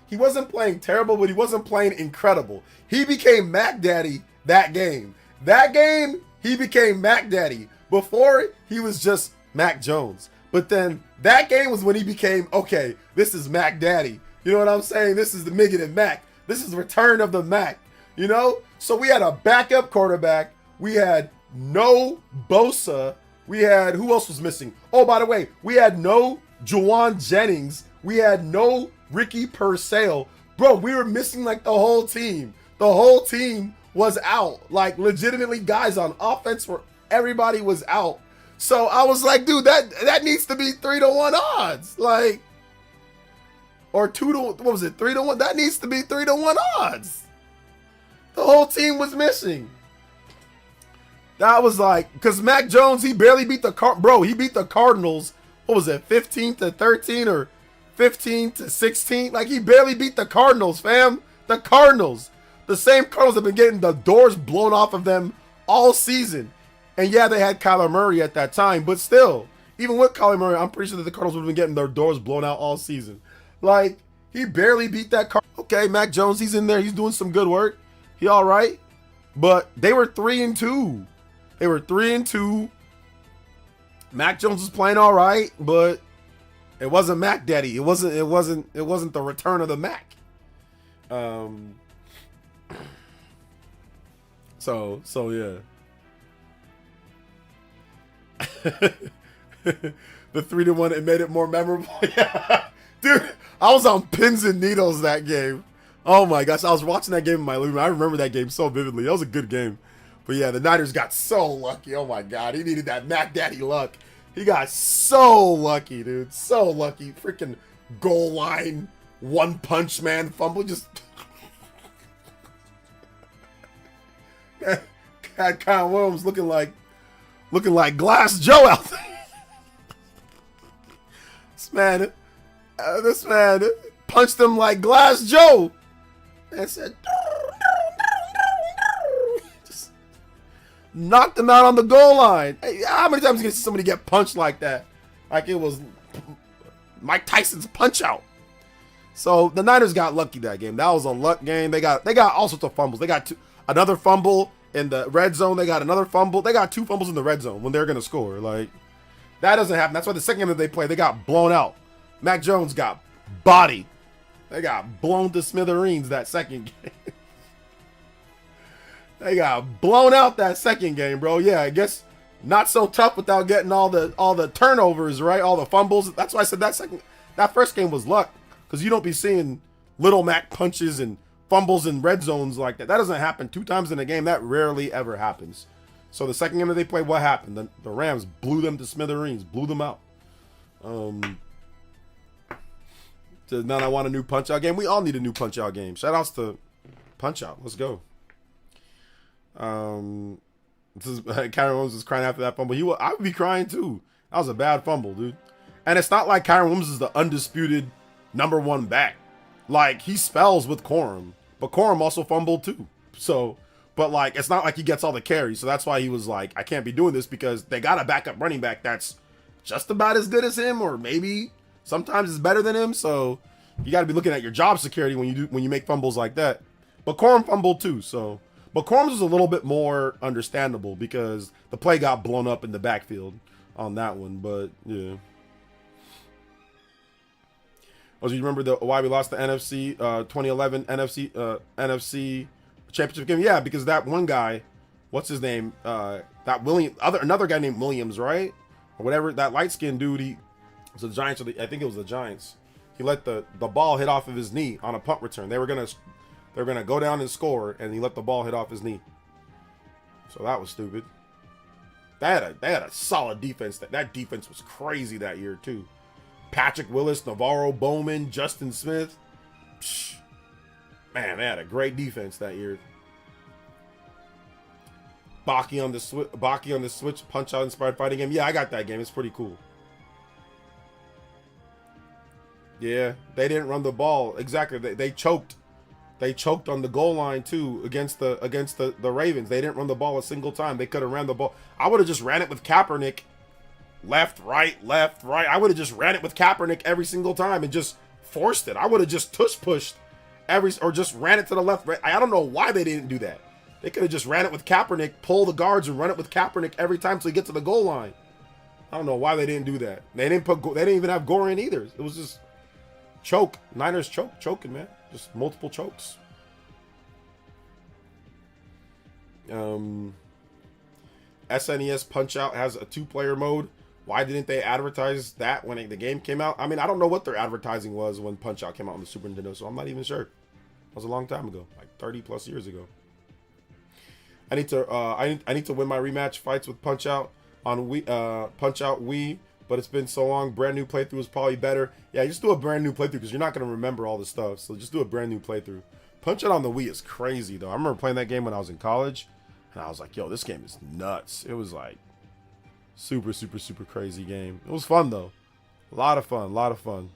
he wasn't playing terrible, but he wasn't playing incredible. He became Mac Daddy that game. That game, he became Mac Daddy. Before, he was just Mac Jones. But then that game was when he became, okay, this is Mac Daddy. You know what I'm saying? This is the Miggin and Mac. This is the return of the Mac. You know? So we had a backup quarterback. We had no Bosa. We had, who else was missing? Oh, by the way, we had no Juwan Jennings. We had no Ricky Purcell. Bro, we were missing like the whole team. The whole team was out. Like legitimately guys on offense where everybody was out. So I was like, dude, that needs to be 3-1 odds. Like, or 2-1, what was it, 3-1? That needs to be 3-1 odds. The whole team was missing. That was like, because Mac Jones, he barely beat he beat the Cardinals, what was it, 15-13 or 15-16? Like, he barely beat the Cardinals, fam. The Cardinals. The same Cardinals have been getting the doors blown off of them all season. And yeah, they had Kyler Murray at that time, but still, even with Kyler Murray, I'm pretty sure that the Cardinals would have been getting their doors blown out all season. Like, he barely beat that Okay, Mac Jones, he's in there. He's doing some good work. He all right. But they were 3-2. They were 3-2. Mac Jones was playing all right, but it wasn't Mac Daddy. It wasn't the return of the Mac. So yeah. The 3-1, it made it more memorable. Yeah. Dude, I was on pins and needles that game. Oh my gosh, I was watching that game in my living room. I remember that game so vividly. That was a good game. But yeah, the Niners got so lucky. Oh my God, he needed that Mac Daddy luck. He got so lucky, dude. So lucky. Freaking goal line, one punch man fumble. Just had Kyle Williams looking like Glass Joe out there. This man punched him like Glass Joe and said, just knocked him out on the goal line. Hey, how many times you see somebody get punched like that? Like it was Mike Tyson's punch out. So the Niners got lucky that game. That was a luck game. They got all sorts of fumbles. They got another fumble in the red zone. They got another fumble. They got 2 fumbles in the red zone when they're going to score. Like, that doesn't happen. That's why the second game that they played, they got blown out. Mac Jones got bodied. They got blown to smithereens that second game. They got blown out that second game, bro. Yeah, I guess not so tough without getting all the turnovers, right? All the fumbles. That's why I said that first game was luck, because you don't be seeing little Mac punches and fumbles in red zones like that. That doesn't happen 2 times in a game. That rarely ever happens. So the second game that they played, what happened? The Rams blew them to smithereens, blew them out. So now I want a new Punch-Out game. We all need a new Punch-Out game. Shout-outs to Punch-Out. Let's go. This is Kyron Williams was crying after that fumble. I would be crying too. That was a bad fumble, dude. And it's not like Kyron Williams is the undisputed #1 back. Like, he spells with Corum, but Corum also fumbled too. So, but like, it's not like he gets all the carries. So that's why he was like, I can't be doing this, because they got a backup running back that's just about as good as him, or maybe sometimes is better than him. So you got to be looking at your job security when you make fumbles like that. But Corum fumbled too. So, but Corum's was a little bit more understandable because the play got blown up in the backfield on that one. But yeah. Oh, do you remember why we lost the NFC 2011 NFC championship game? Yeah, because that one guy, what's his name? Another guy named Williams, right? Or whatever, that light-skinned dude, he was the Giants, I think it was the Giants. He let the ball hit off of his knee on a punt return. They were gonna go down and score, and he let the ball hit off his knee. So that was stupid. They had a solid defense. That defense was crazy that year too. Patrick Willis, Navarro Bowman, Justin Smith. Psh, man, they had a great defense that year. Baki on the switch, Punch-Out inspired fighting game. Yeah, I got that game. It's pretty cool. Yeah, they didn't run the ball. Exactly. They choked. They choked on the goal line too against the Ravens. They didn't run the ball a single time. They could have ran the ball. I would have just ran it with Kaepernick. Left, right, left, right. I would have just ran it with Kaepernick every single time and just forced it. I would have just tush pushed or just ran it to the left. Right. I don't know why they didn't do that. They could have just ran it with Kaepernick, pull the guards, and run it with Kaepernick every time till he gets to the goal line. I don't know why they didn't do that. They didn't even have Gore in either. It was just choke. Niners choking, man. Just multiple chokes. SNES Punch-Out has a 2-player mode. Why didn't they advertise that when the game came out? I mean, I don't know what their advertising was when Punch-Out came out on the Super Nintendo, so I'm not even sure. It was a long time ago, like 30 plus years ago. I need to win my rematch fights with Punch-Out on Wii, Punch-Out Wii, but it's been so long. Brand new playthrough is probably better. Yeah, just do a brand new playthrough because you're not gonna remember all the stuff. So just do a brand new playthrough. Punch-Out on the Wii is crazy though. I remember playing that game when I was in college, and I was like, "Yo, this game is nuts." It was like super, super, super crazy game. It was fun though. A lot of fun. A lot of fun.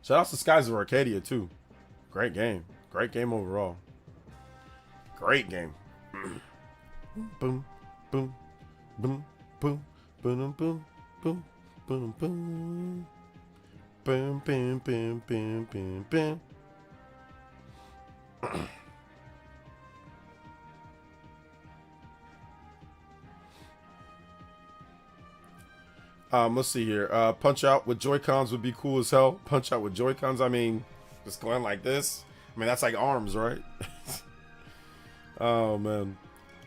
Shout out to Skies of Arcadia too. Great game. Great game overall. Great game. Boom, boom, boom, boom, boom, boom, boom, boom, boom, boom, boom, boom, boom, boom, boom, boom. Let's see here. Punch Out with Joy-Cons would be cool as hell. Punch Out with Joy-Cons. I mean, just going like this. I mean, that's like arms, right? Oh man.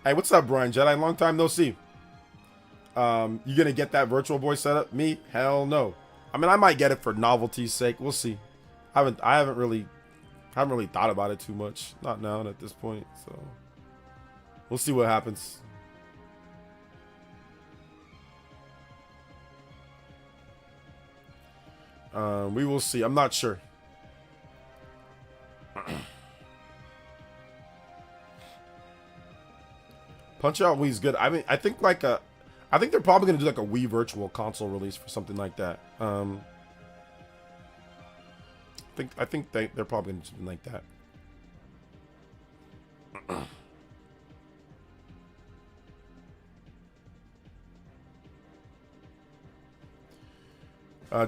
Hey, what's up, Brian Jedi? Long time no see. You gonna get that Virtual Boy setup? Me? Hell no. I mean, I might get it for novelty's sake. We'll see. I haven't really thought about it too much. Not now at this point. So we'll see what happens. We will see. I'm not sure. Punch Out Wii's good. I mean, I think they're probably gonna do like a Wii Virtual Console release for something like that. I think they're probably gonna do something like that.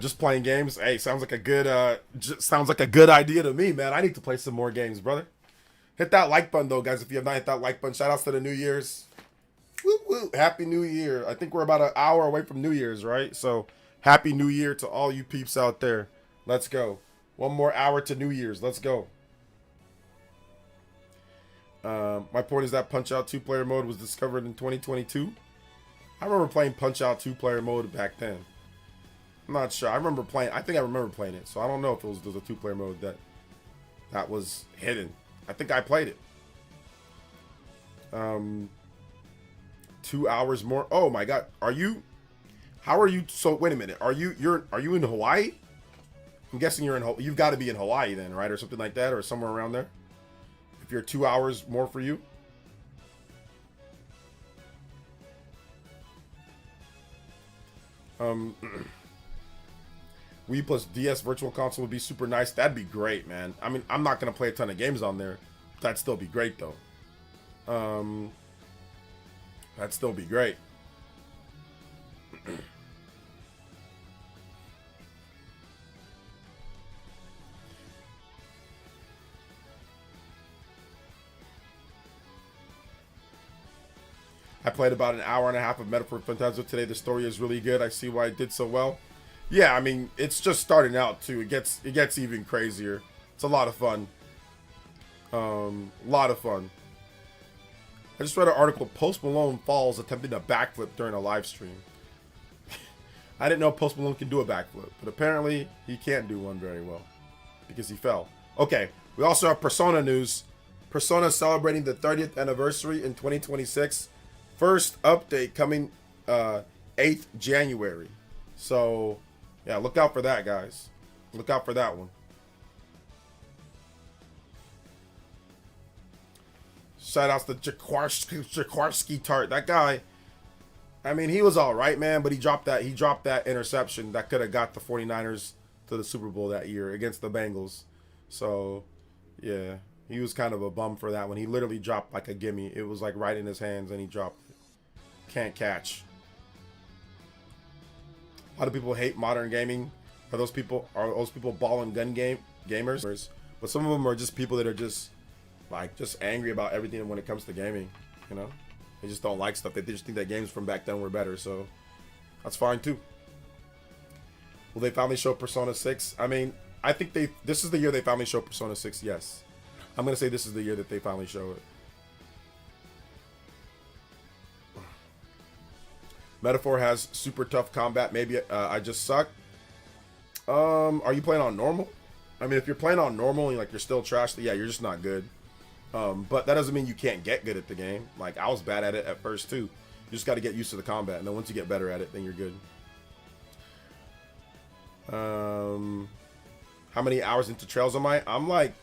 Just playing games. Hey, sounds like a good idea to me, man. I need to play some more games, brother. Hit that like button though, guys. If you have not hit that like button, shout outs to the New Year's. Woo woo! Happy New Year. I think we're about an hour away from New Year's, right? So Happy New Year to all you peeps out there. Let's go. One more hour to New Year's. Let's go. My point is that Punch Out 2-player mode was discovered in 2022. I remember playing Punch Out 2-player mode back then. I'm not sure. I think I remember playing it. So I don't know if there was a 2-player mode that was hidden. I think I played it. 2 hours more. Oh my god. How are you? So wait a minute. Are you in Hawaii? I'm guessing you've got to be in Hawaii then, right? Or something like that, or somewhere around there. If you're 2 hours more for you. Wii plus DS Virtual Console would be super nice. That'd be great, man. I mean, I'm not gonna play a ton of games on there. But that'd still be great, though. That'd still be great. I played about an hour and a half of Metaphor Phantasma today. The story is really good. I see why it did so well. Yeah, I mean, it's just starting out too. It gets even crazier. It's a lot of fun. A lot of fun. I just read an article. Post Malone falls attempting a backflip during a live stream. I didn't know Post Malone can do a backflip, but apparently he can't do one very well because he fell. Okay, we also have Persona news. Persona celebrating the 30th anniversary in 2026. First update coming 8th January. So, yeah, look out for that, guys. Look out for that one. Shout outs to Jaquarski Tart. That guy I mean, he was all right, man, but he dropped that interception that could have got the 49ers to the Super Bowl that year against the Bengals. So, yeah, he was kind of a bum for that one. He literally dropped like a gimme. It was like right in his hands, and he dropped it. Can't catch. A lot of people hate modern gaming. Are those people ball and gun gamers? But some of them are just people that are just angry about everything when it comes to gaming, you know? They just don't like stuff. They just think that games from back then were better, so that's fine too. Will they finally show Persona 6? I mean, I think this is the year they finally show Persona 6, yes. I'm gonna say this is the year that they finally show it. Metaphor has super tough combat. Maybe I just suck. Are you playing on normal? I mean, if you're playing on normal and you're still trash, yeah, you're just not good. But that doesn't mean you can't get good at the game. Like, I was bad at it at first too. You just got to get used to the combat, and then once you get better at it, then you're good. How many hours into Trails am I? I'm like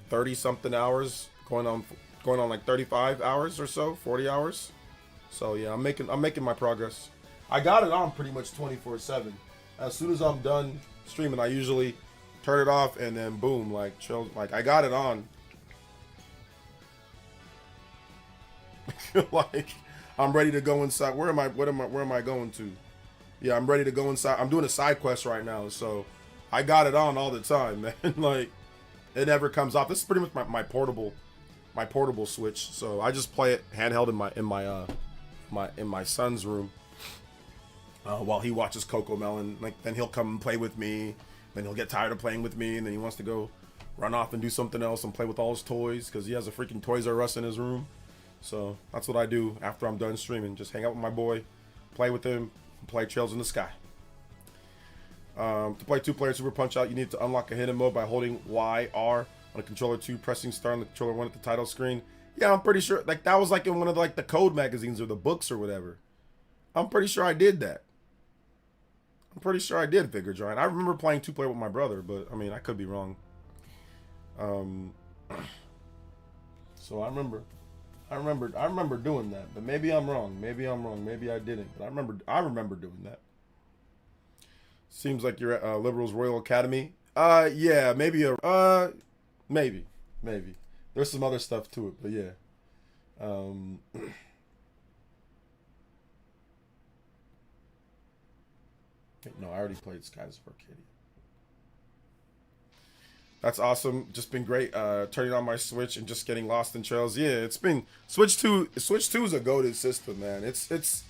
30 something hours, going on like 35 hours or so, 40 hours. So yeah, I'm making my progress. I got it on pretty much 24/7. As soon as I'm done streaming, I usually turn it off and then boom, like chill. Like, I got it on. Like, I'm ready to go inside. Where am I going to? Yeah, I'm ready to go inside. I'm doing a side quest right now, so I got it on all the time, man. Like, it never comes off. This is pretty much my portable Switch. So I just play it handheld in my son's room while he watches Coco Melon. Like, then he'll come and play with me. Then he'll get tired of playing with me, and then he wants to go run off and do something else and play with all his toys because he has a freaking Toys R Us in his room. So that's what I do after I'm done streaming. Just hang out with my boy, play with him, and play Trails in the Sky. To play two-player Super Punch-Out, you need to unlock a hidden mode by holding YR on a controller 2, pressing star on the controller 1 at the title screen. Yeah, I'm pretty sure. Like, that was like in one of the code magazines or the books or whatever. I'm pretty sure I did that. I'm pretty sure I did, Vigor Giant. I remember playing two-player with my brother, but I mean, I could be wrong. So I remember doing that, but maybe I'm wrong. Maybe I didn't, but I remember doing that. Seems like you're at Liberals Royal Academy. Yeah, maybe maybe. There's some other stuff to it, but yeah. No, I already played Skies of Arcadia. That's awesome. Just been great. Turning on my Switch and just getting lost in Trails. Yeah, it's been Switch 2 is a goated system, man. It's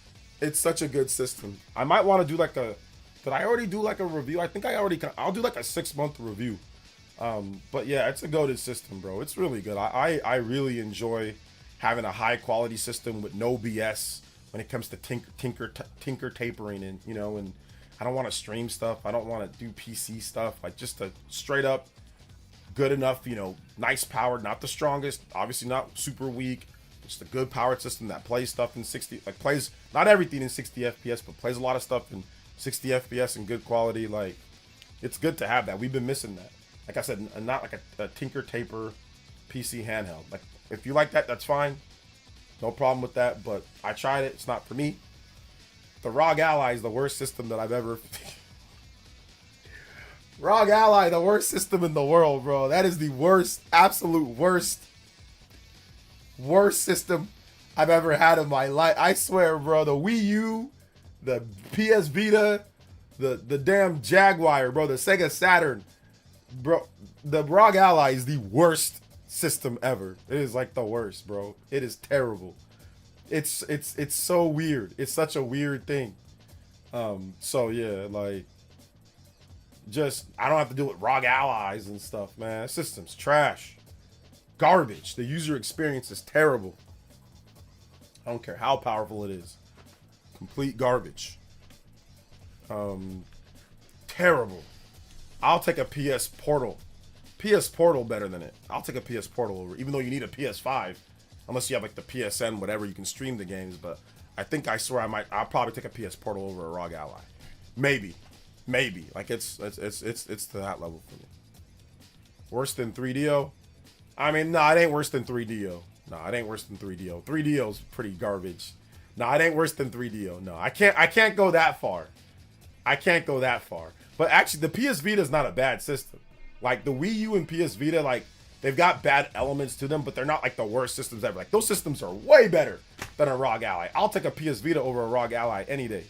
such a good system. I might want to do did I already do a review? I think I'll do a 6-month review. But yeah, it's a goated system, bro. It's really good. I really enjoy having a high quality system with no BS when it comes to tinker tapering, and and I don't want to stream stuff. I don't want to do PC stuff. Like, just a straight up good enough, nice power, not the strongest, obviously not super weak, just a good powered system that plays stuff in 60, plays not everything in 60 FPS, but plays a lot of stuff in 60 FPS and good quality. Like, it's good to have that. We've been missing that. Like I said, not like a tinker taper PC handheld. Like, if you like that, that's fine. No problem with that, but I tried it. It's not for me. The ROG Ally is the worst system that I've ever... ROG Ally, the worst system in the world, bro. That is the worst, absolute worst system I've ever had in my life. I swear, bro. The Wii U, the PS Vita, the damn Jaguar, bro. The Sega Saturn, bro. The ROG Ally is the worst system ever. It is like the worst, bro. It is terrible. It's so weird. It's such a weird thing. So yeah, like, just, I don't have to deal with ROG Allies and stuff, man. That system's trash. Garbage. The user experience is terrible. I don't care how powerful it is. Complete garbage. Terrible. I'll take a PS Portal. PS Portal better than it. I'll take a PS Portal over, even though you need a PS5. Unless you have like the PSN, whatever, you can stream the games. But I think, I swear, I'll probably take a PS Portal over a ROG Ally. Maybe. Like, it's to that level for me. Worse than 3DO? I mean, no, it ain't worse than 3DO. No, it ain't worse than 3DO. 3DO's pretty garbage. No, it ain't worse than 3DO. No, I can't go that far. I can't go that far. But actually, the PS Vita is not a bad system. Like the Wii U and PS Vita, like they've got bad elements to them, but they're not like the worst systems ever. Like those systems are way better than a ROG Ally. I'll take a PS Vita over a ROG Ally any day.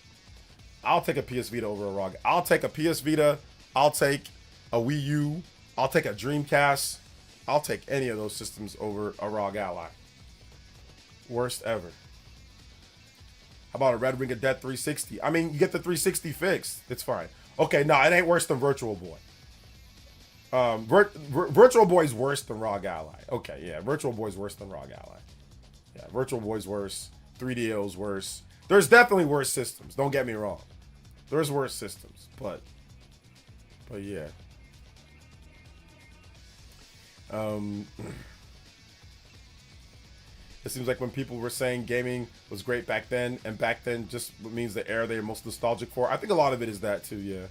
I'll take a PS Vita over a ROG. I'll take a PS Vita. I'll take a Wii U. I'll take a Dreamcast. I'll take any of those systems over a ROG Ally. Worst ever. How about a Red Ring of Death 360? I mean, you get the 360 fixed. It's fine. Okay, no, it ain't worse than Virtual Boy. Virtual Boy's worse than ROG Ally. Okay, yeah, Virtual Boy's worse than ROG Ally. Yeah, Virtual Boy's worse. 3DO's worse. There's definitely worse systems. Don't get me wrong. There's worse systems, but yeah. It seems like when people were saying gaming was great back then, and back then just means the era they're most nostalgic for. I think a lot of it is that too, yeah.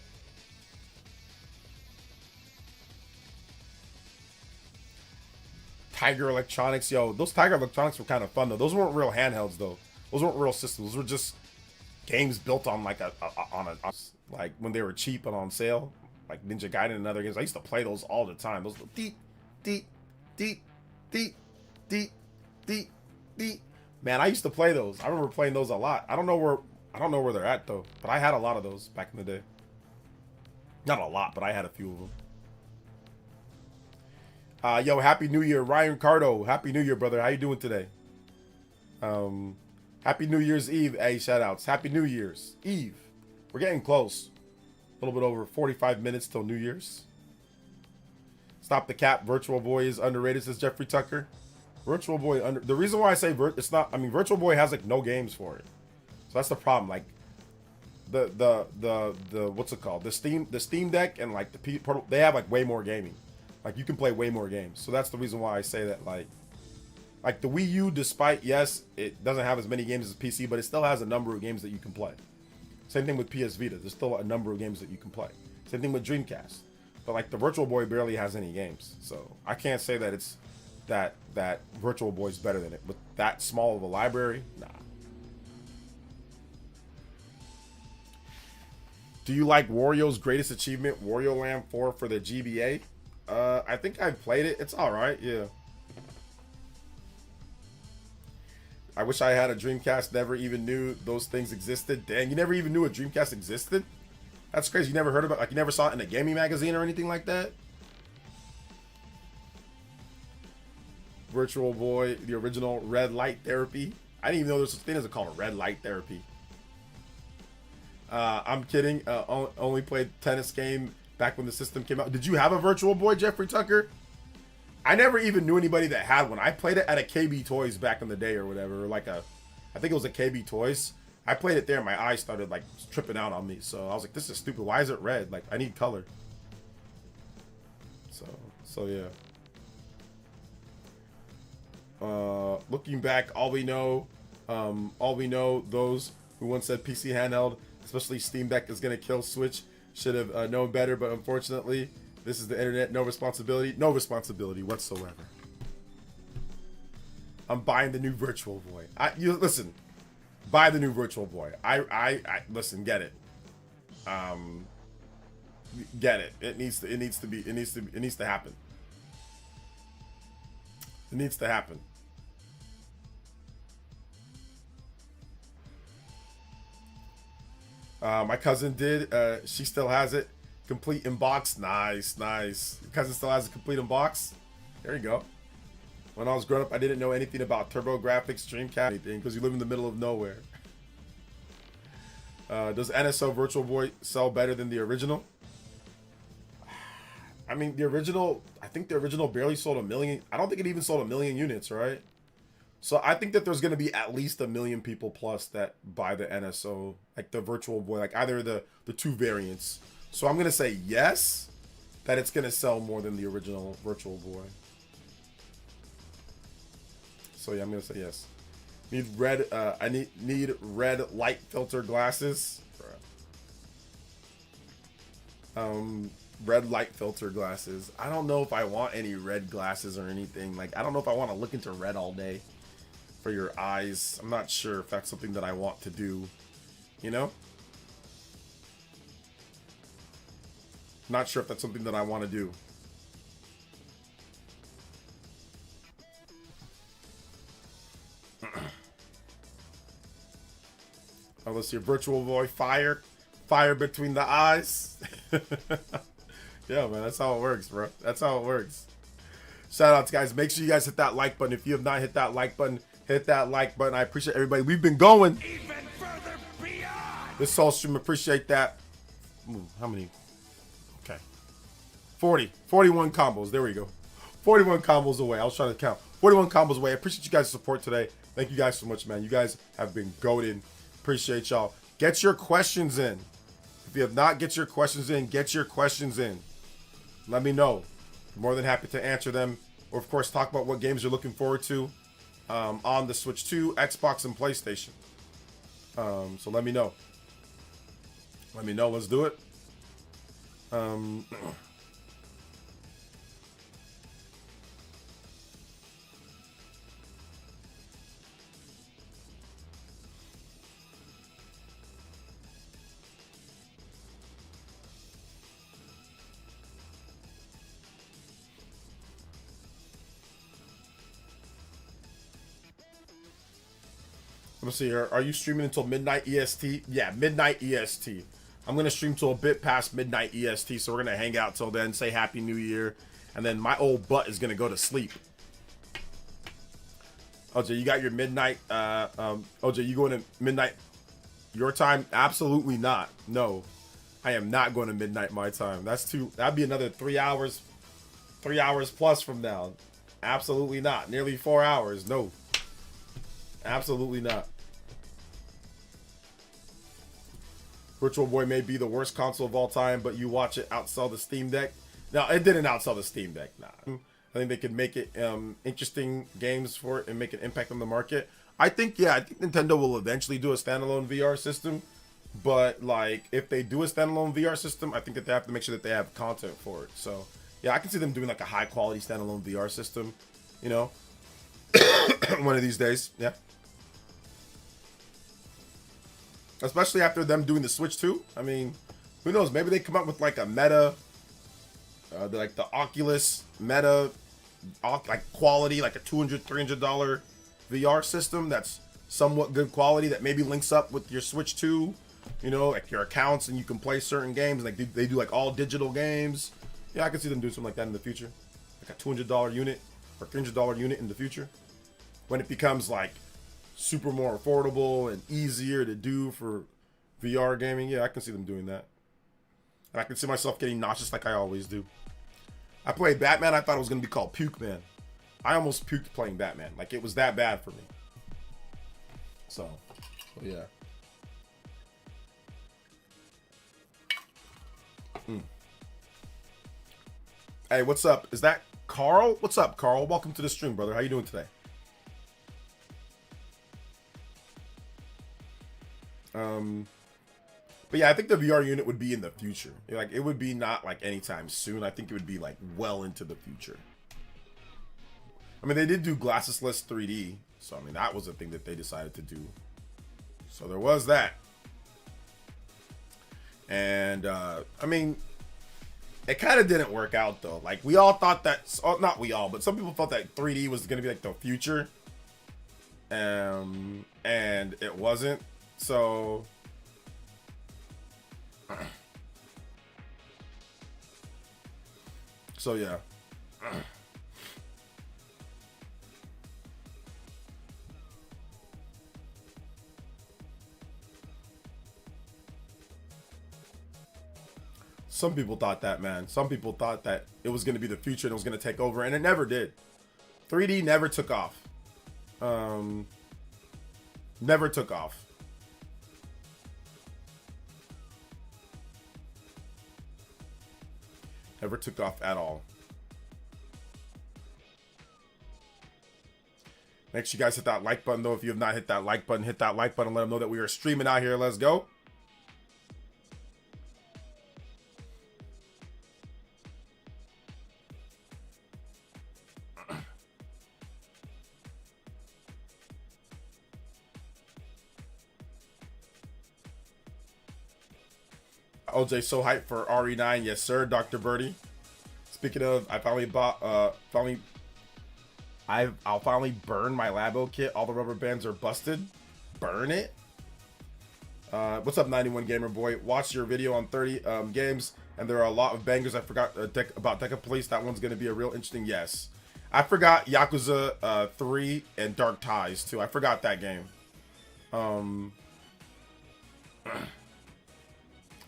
Tiger Electronics, yo, those Tiger Electronics were kind of fun though. Those weren't real handhelds though. Those weren't real systems. Those were just games built on like like when they were cheap and on sale, like Ninja Gaiden and other games. I used to play those all the time. Those deep. Man, I used to play those. I remember playing those a lot. I don't know where they're at though, but I had a lot of those back in the day. Not a lot, but I had a few of them. Yo, Happy New Year, Ryan Cardo. Happy New Year, brother. How you doing today? Happy New Year's Eve. Hey, shout outs. Happy New Year's Eve. We're getting close. A little bit over 45 minutes till New Year's. Stop the cap. Virtual Boy is underrated, says Jeffrey Tucker. Virtual Boy the reason why I say it's not, I mean, Virtual Boy has like no games for it. So that's the problem. Like the what's it called? The Steam Deck and like they have like way more gaming. Like you can play way more games. So that's the reason why I say that like the Wii U, despite yes, it doesn't have as many games as PC, but it still has a number of games that you can play. Same thing with PS Vita. There's still a number of games that you can play. Same thing with Dreamcast. But like the Virtual Boy barely has any games. So I can't say that it's that Virtual Boy's better than it. With that small of a library, nah. Do you like Wario's greatest achievement, Wario Land 4 for the GBA? I think I've played it. It's alright, yeah. I wish I had a Dreamcast, never even knew those things existed. Dang, you never even knew a Dreamcast existed? That's crazy. You never heard about, like, you never saw it in a gaming magazine or anything like that? Virtual Boy, the original red light therapy. I didn't even know there's such a thing as called red light therapy. I'm kidding. Only played tennis game back when the system came out. Did you have a Virtual Boy, Jeffrey Tucker? I never even knew anybody that had one. I played it at a KB Toys back in the day or whatever. Or like I think it was a KB Toys. I played it there and my eyes started like tripping out on me. So I was like, this is stupid. Why is it red? Like I need color. So yeah. Looking back, all we know, those who once said PC handheld, especially Steam Deck, is gonna kill Switch, should have known better. But unfortunately, this is the internet. No responsibility whatsoever. I'm buying the new Virtual Boy. You listen, buy the new Virtual Boy. I listen, get it. Get it. It needs to happen. It needs to happen. My cousin did. She still has it. Complete in box. Nice. Your cousin still has a complete in box. There you go. When I was growing up, I didn't know anything about TurboGrafx, Dreamcast, anything, because you live in the middle of nowhere. Does NSO Virtual Boy sell better than the original? I mean, I think the original barely sold 1 million. I don't think it even sold 1 million units, right? So I think that there's going to be at least 1 million people plus that buy the NSO, like the Virtual Boy, like either the two variants. So I'm going to say yes, that it's going to sell more than the original Virtual Boy. So yeah, I'm going to say yes. Need red, I need red light filter glasses. Red light filter glasses. I don't know if I want any red glasses or anything. Like, I don't know if I want to look into red all day. for your eyes. I'm not sure if that's something that I want to do, you know? Not sure if that's something that I want to do. Unless your virtual boy fire between the eyes. Yeah, man, that's how it works, bro. That's how it works. Shout out to guys. Make sure you guys hit that like button. If you have not hit that like button, hit that like button. I appreciate everybody. We've been going. Even further beyond. This whole stream, appreciate that. Ooh, how many? Okay. 41 combos. There we go. 41 combos away. I was trying to count. 41 combos away. I appreciate you guys' support today. Thank you guys so much, man. You guys have been goated. Appreciate y'all. Get your questions in. If you have not get your questions in, get your questions in. Let me know. I'm more than happy to answer them. Or, of course, talk about what games you're looking forward to on the Switch 2, Xbox, and PlayStation. So let me know. Let me know. Let's do it. Let me see here. Are you streaming until midnight EST? Yeah, midnight EST. I'm going to stream till a bit past midnight EST, so we're going to hang out till then, say Happy New Year, and then my old butt is going to go to sleep. OJ, you got your midnight, OJ, you going to midnight your time? Absolutely not. No, I am not going to midnight my time. That'd be another 3 hours plus from now. Absolutely not. Nearly 4 hours. No, absolutely not. Virtual Boy may be the worst console of all time, but you watch it outsell the Steam Deck. No, it didn't outsell the Steam Deck. Nah. I think they could make it interesting games for it and make an impact on the market. I think Nintendo will eventually do a standalone VR system. But, like, if they do a standalone VR system, I think that they have to make sure that they have content for it. So, yeah, I can see them doing, like, a high-quality standalone VR system, you know? One of these days, yeah. Especially after them doing the Switch 2. I mean, who knows? Maybe they come up with like a meta, like the Oculus meta, like quality, like a $200, $300 VR system that's somewhat good quality that maybe links up with your Switch 2, you know, like your accounts, and you can play certain games. Like they do like all digital games. Yeah, I can see them doing something like that in the future, like a $200 unit or $300 unit in the future, when it becomes like super more affordable and easier to do for VR gaming. Yeah, I can see them doing that. And I can see myself getting nauseous like I always do. I played Batman. I thought it was going to be called Puke Man. I almost puked playing Batman. Like, it was that bad for me. So, yeah. Hey, what's up? Is that Carl? What's up, Carl? Welcome to the stream, brother. How you doing today? But yeah, I think the VR unit would be in the future. Like, it would be not like anytime soon. I think it would be like well into the future. I mean, they did do glassesless 3D, so I mean that was a thing that they decided to do. So there was that. And I mean, it kind of didn't work out though. Like, we all thought that, not we all, but some people thought that 3D was gonna be like the future. And it wasn't. So yeah. Some people thought that, man. Some people thought that it was going to be the future and it was going to take over, and it never did. 3D never took off. Never took off. Never took off at all. Make sure you guys hit that like button, though. If you have not hit that like button, hit that like button. Let them know that we are streaming out here. Let's go. OJ so hyped for RE9. Yes, sir, Dr. Birdie. Speaking of, I finally bought, I'll finally burn my Labo kit. All the rubber bands are busted. Burn it. What's up, 91 Gamer Boy? Watch your video on 30 games, and there are a lot of bangers. I forgot about Deca Police. That one's going to be a real interesting yes. I forgot Yakuza 3 and Dark Ties, too. I forgot that game.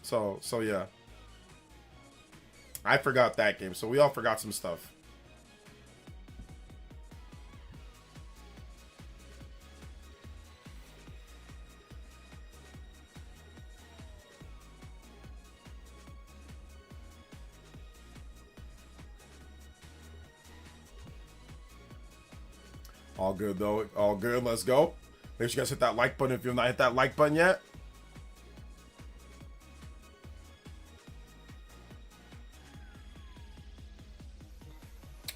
So yeah. I forgot that game. So we all forgot some stuff. All good, though. All good. Let's go. Make sure you guys hit that like button if you've not hit that like button yet.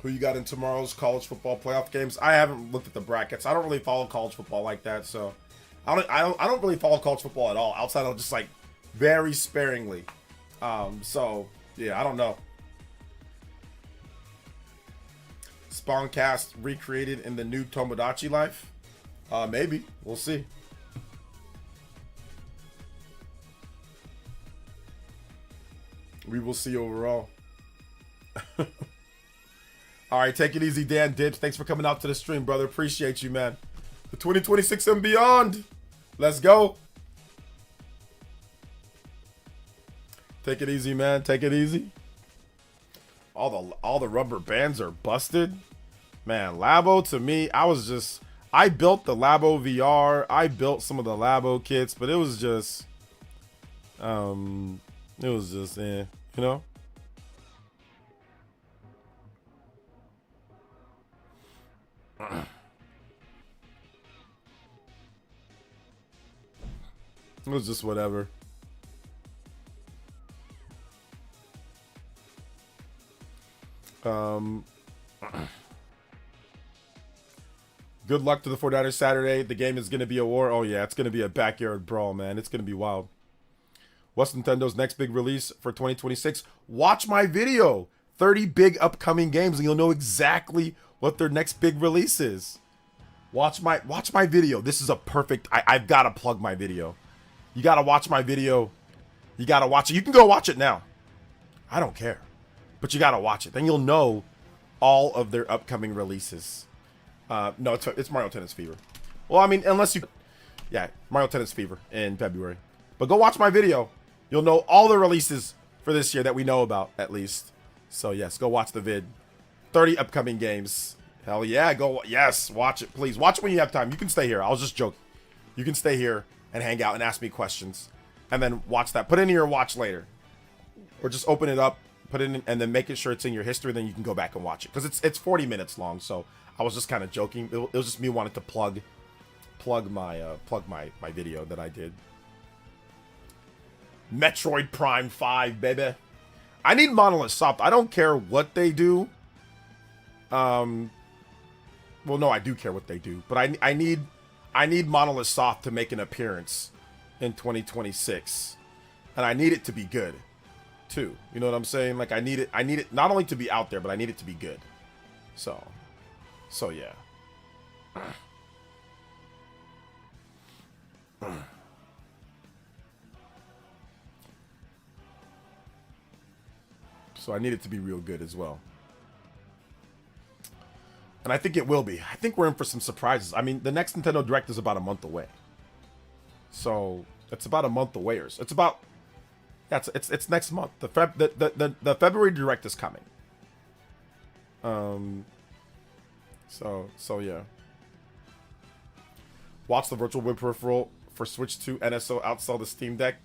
Who you got in tomorrow's college football playoff games? I haven't looked at the brackets. I don't really follow college football like that, so I don't really follow college football at all, outside of just like very sparingly. So yeah, I don't know. Spawncast recreated in the new Tomodachi life? Maybe. We'll see. We will see overall. All right, take it easy, Dan Dibs. Thanks for coming out to the stream, brother. Appreciate you, man. The 2026 and beyond. Let's go. Take it easy, man. Take it easy. All the rubber bands are busted. Man, Labo, to me, I built the Labo VR. I built some of the Labo kits, but it was just you know? It was just whatever. Good luck to the 49ers Saturday. The game is going to be a war. Oh, yeah, it's going to be a backyard brawl, man. It's going to be wild. What's Nintendo's next big release for 2026? Watch my video. 30 big upcoming games, and you'll know exactly what their next big release is. Watch my video. This is a perfect... I've got to plug my video. You got to watch my video. You got to watch it. You can go watch it now. I don't care. But you got to watch it. Then you'll know all of their upcoming releases. No, it's Mario Tennis Fever. Well, I mean, unless you... Yeah, Mario Tennis Fever in February. But go watch my video. You'll know all the releases for this year that we know about, at least. So, yes, go watch the vid. 30 upcoming games. Hell yeah, go... Yes, watch it, please. Watch it when you have time. You can stay here. I was just joking. You can stay here and hang out and ask me questions. And then watch that. Put it in your watch later. Or just open it up, put it in, and then make sure it's in your history. Then you can go back and watch it. Because it's 40 minutes long, so... I was just kind of joking. It was just me wanting to plug my video that I did. Metroid Prime 5, baby. I need Monolith Soft. I don't care what they do. Well, no, I do care what they do, but I need Monolith Soft to make an appearance in 2026, and I need it to be good, too. You know what I'm saying? Like I need it not only to be out there, but I need it to be good. So yeah. So I need it to be real good as well. And I think it will be. I think we're in for some surprises. I mean, the next Nintendo Direct is about a month away. So it's about a month away. It's about... Yeah, it's next month. The February Direct is coming. So yeah. Watch the Virtual Boy peripheral for Switch 2 NSO outsell the Steam Deck.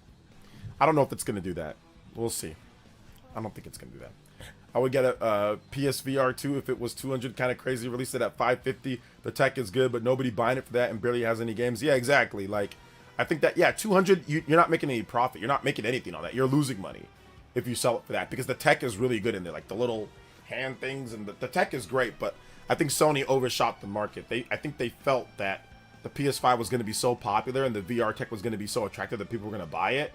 I don't know if it's going to do that. We'll see. I don't think it's going to do that. I would get a PSVR 2 if it was 200, kind of crazy. Release it at 550. The tech is good, but nobody buying it for that and barely has any games. Yeah, exactly. Like, I think that, yeah, 200, you're not making any profit. You're not making anything on that. You're losing money if you sell it for that, because the tech is really good in there. Like, the little hand things, and the tech is great, but I think Sony overshot the market. I think they felt that the PS5 was going to be so popular and the VR tech was going to be so attractive that people were going to buy it,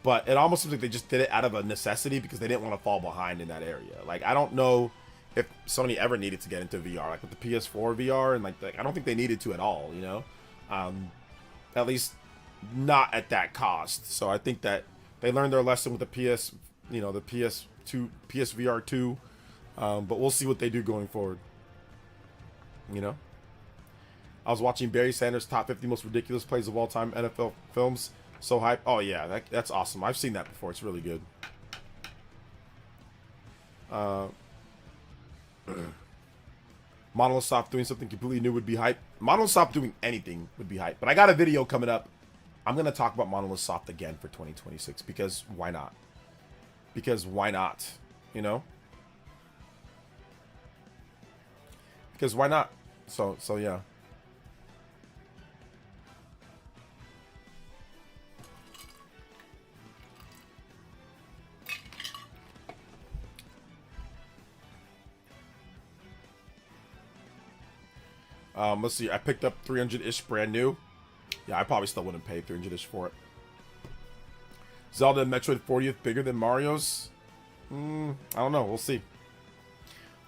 But it almost seems like they just did it out of a necessity because they didn't want to fall behind in that area. Like, I don't know if Sony ever needed to get into VR, like with the PS4 VR, and like I don't think they needed to at all, you know, at least not at that cost. So I think that they learned their lesson with the PS, you know, the PS2, PSVR 2, but we'll see what they do going forward. You know, I was watching Barry Sanders' top 50 most ridiculous plays of all time NFL films. So hype. Oh yeah, that's awesome. I've seen that before. It's really good. Monolith Soft doing something completely new would be hype. Monolith Soft doing anything would be hype. But I got a video coming up. I'm going to talk about Monolith Soft again for 2026 because why not? Because why not? You know? Because why not? So yeah. Let's see. I picked up 300-ish brand new. Yeah, I probably still wouldn't pay 300-ish for it. Zelda and Metroid 40th bigger than Mario's? I don't know. We'll see.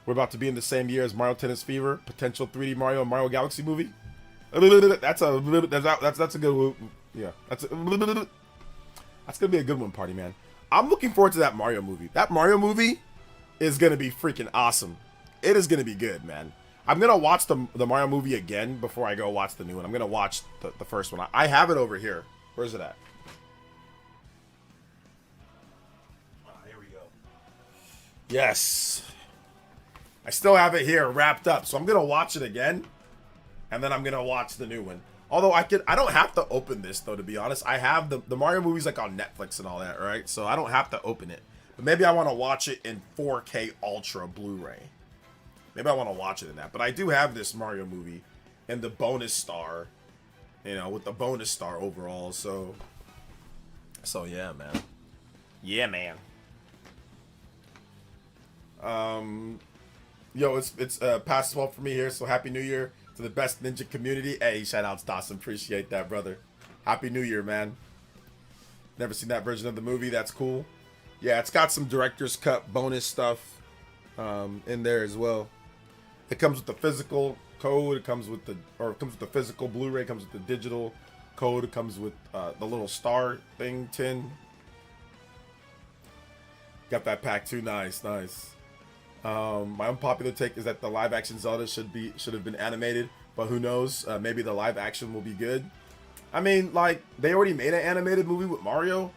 We're about to be in the same year as Mario Tennis Fever, potential 3D Mario and Mario Galaxy movie. That's a good. Yeah, that's gonna be a good one, party man. I'm looking forward to that Mario movie. That Mario movie is gonna be freaking awesome. It is gonna be good, man. I'm gonna watch the Mario movie again before I go watch the new one. I'm gonna watch the first one. I have it over here. Where's it at? Here we go. Yes. I still have it here wrapped up. So I'm gonna watch it again. And then I'm gonna watch the new one. Although I don't have to open this though, to be honest. I have the Mario movies like on Netflix and all that, right? So I don't have to open it. But maybe I wanna watch it in 4K Ultra Blu-ray. Maybe I want to watch it in that. But I do have this Mario movie and the bonus star, you know, with the bonus star overall. So yeah, man. Yeah, man. Yo, it's past 12 for me here. So Happy New Year to the best ninja community. Hey, shout outs, Dawson. Appreciate that, brother. Happy New Year, man. Never seen that version of the movie. That's cool. Yeah, it's got some director's cut bonus stuff in there as well. It comes with the physical code. It comes with the physical Blu-ray. It comes with the digital code. It comes with the little star thing tin. Got that pack too. Nice. My unpopular take is that the live-action Zelda should have been animated, but who knows? Maybe the live-action will be good. I mean, like they already made an animated movie with Mario.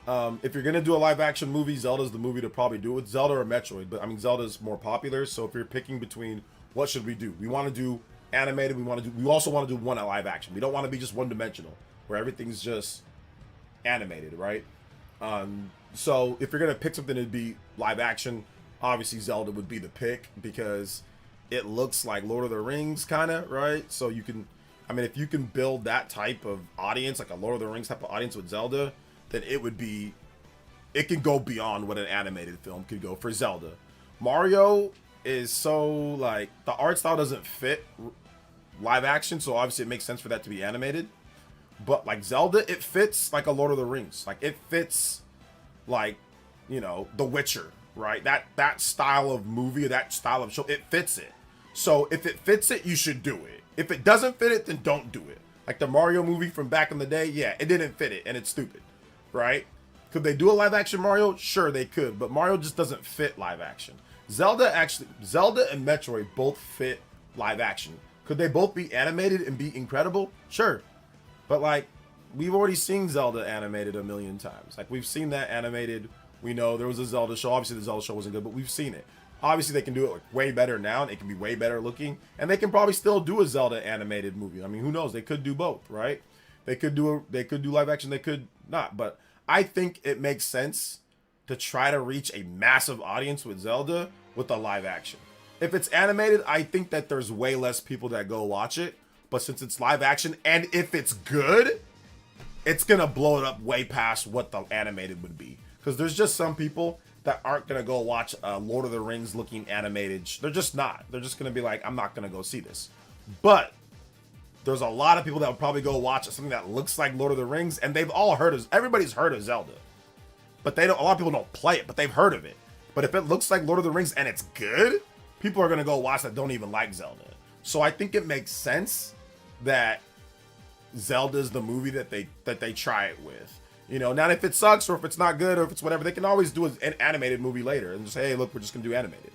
If you're gonna do a live-action movie, Zelda's the movie to probably do it with. Zelda or Metroid, but I mean Zelda's more popular. So if you're picking between what should we do? We want to do animated. We also want to do one at live action. We don't want to be just one-dimensional where everything's just animated, right? So if you're gonna pick something to be live action, obviously Zelda would be the pick because it looks like Lord of the Rings kind of, right? So you can, I mean, if you can build that type of audience, like a Lord of the Rings type of audience with Zelda, then it can go beyond what an animated film could go for Zelda. Mario is so, like, the art style doesn't fit live action, so obviously it makes sense for that to be animated. But like Zelda, it fits like a Lord of the Rings. Like it fits like, you know, The Witcher, right? That style of movie, that style of show, it fits it. So if it fits it, you should do it. If it doesn't fit it, then don't do it. Like the Mario movie from back in the day, yeah, it didn't fit it and it's stupid, right? Could they do a live action Mario? Sure, they could, but Mario just doesn't fit live action. Zelda and Metroid both fit live action. Could they both be animated and be incredible? Sure. But like, we've already seen Zelda animated a million times. Like we've seen that animated. We know there was a Zelda show. Obviously the Zelda show wasn't good, but we've seen it. Obviously they can do it like way better now and it can be way better looking. And they can probably still do a Zelda animated movie. I mean, who knows? They could do both, right? They could do live action, they could not. But I think it makes sense to try to reach a massive audience with Zelda with a live action. If it's animated, I think that there's way less people that go watch it. But since it's live action, and if it's good, it's gonna blow it up way past what the animated would be. Because there's just some people that aren't gonna go watch a Lord of the Rings looking animated. They're just not. They're just gonna be like, I'm not gonna go see this. But there's a lot of people that would probably go watch something that looks like Lord of the Rings, and they've all heard of. Everybody's heard of Zelda. but they don't. A lot of people don't play it, but they've heard of it. But if it looks like Lord of the Rings and it's good, people are gonna go watch that don't even like Zelda. So I think it makes sense that Zelda's the movie that they try it with. You know, not if it sucks or if it's not good or if it's whatever, they can always do an animated movie later and just say, hey, look, we're just gonna do animated.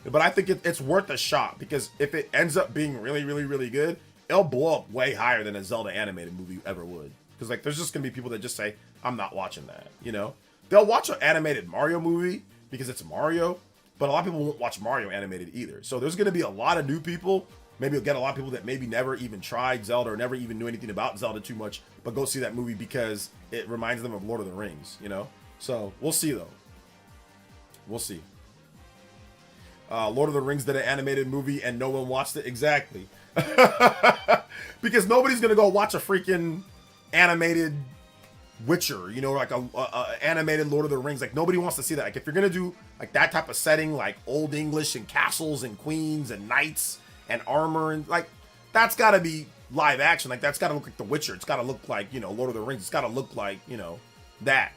But I think it's worth a shot, because if it ends up being really, really, really good, it'll blow up way higher than a Zelda animated movie ever would. Because like, there's just gonna be people that just say, I'm not watching that. You know, they'll watch an animated Mario movie because it's Mario, but a lot of people won't watch Mario animated either. So there's gonna be a lot of new people. Maybe you'll get a lot of people that maybe never even tried Zelda or never even knew anything about Zelda too much, but go see that movie because it reminds them of Lord of the Rings, you know? So we'll see though. We'll see. Lord of the Rings did an animated movie and no one watched it. Exactly. Because nobody's going to go watch a freaking animated Witcher, you know, like a animated Lord of the Rings. Like nobody wants to see that. Like if you're going to do like that type of setting, like old English and castles and queens and knights and armor, and like that's got to be live action. Like that's got to look like The Witcher. It's got to look like, you know, Lord of the Rings. It's got to look like, you know, that.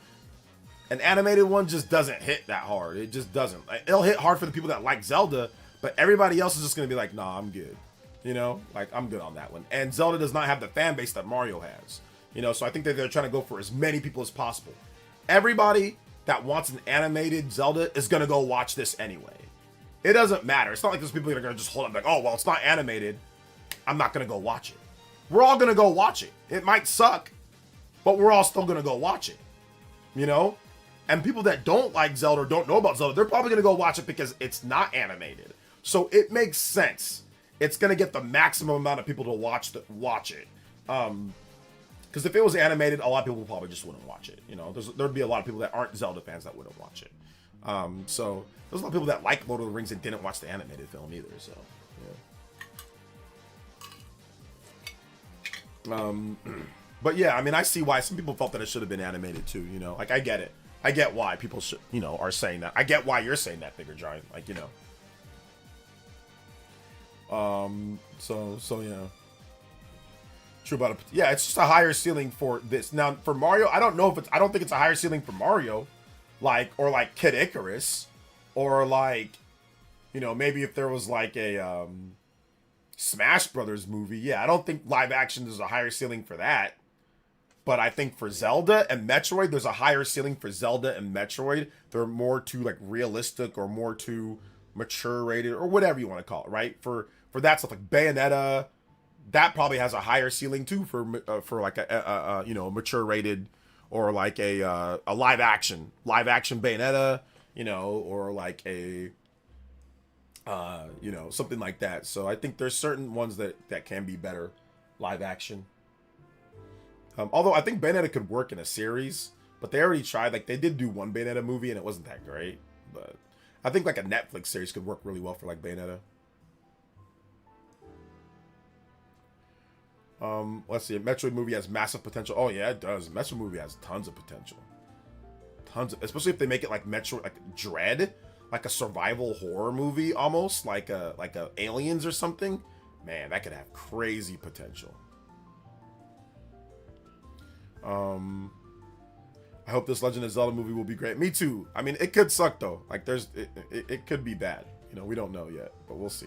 An animated one just doesn't hit that hard. It just doesn't. Like, it'll hit hard for the people that like Zelda, but everybody else is just going to be like, nah, I'm good. You know, like I'm good on that one. And Zelda does not have the fan base that Mario has. You know, so I think that they're trying to go for as many people as possible. Everybody that wants an animated Zelda is going to go watch this anyway. It doesn't matter. It's not like there's people that are going to just hold up like, oh, well, it's not animated, I'm not going to go watch it. We're all going to go watch it. It might suck, but we're all still going to go watch it. You know? And people that don't like Zelda or don't know about Zelda, they're probably going to go watch it because it's not animated. So it makes sense. It's going to get the maximum amount of people to watch it. Because if it was animated, a lot of people probably just wouldn't watch it. You know, there'd be a lot of people that aren't Zelda fans that wouldn't watch it. So there's a lot of people that like Lord of the Rings and didn't watch the animated film either. So, yeah. But yeah, I mean, I see why some people felt that it should have been animated too. You know, like I get it. I get why people should, you know, are saying that. I get why you're saying that, Bigger Giant. Like, you know. So yeah. True about it. Yeah, it's just a higher ceiling for this. Now for Mario, I don't think it's a higher ceiling for Mario, or like Kid Icarus, or like, you know, maybe if there was like a Smash Brothers movie. Yeah, I don't think live action is a higher ceiling for that. But I think for Zelda and Metroid, there's a higher ceiling for Zelda and Metroid. They're more too like realistic or more too mature rated or whatever you want to call it, right? For that stuff like Bayonetta, that probably has a higher ceiling too for like a you know, mature rated, or like a live action Bayonetta, you know, or like a you know, something like that. So I think there's certain ones that can be better live action. Although I think Bayonetta could work in a series, but they already tried. Like they did do one Bayonetta movie and it wasn't that great. But I think like a Netflix series could work really well for like Bayonetta. Let's see. A Metroid movie has massive potential. Oh yeah, it does. Metroid movie has tons of potential. Especially if they make it like Metroid, like Dread, like a survival horror movie almost, like a Aliens or something. Man, that could have crazy potential. I hope this Legend of Zelda movie will be great. Me too. I mean, it could suck though. Like it could be bad. You know, we don't know yet, but we'll see.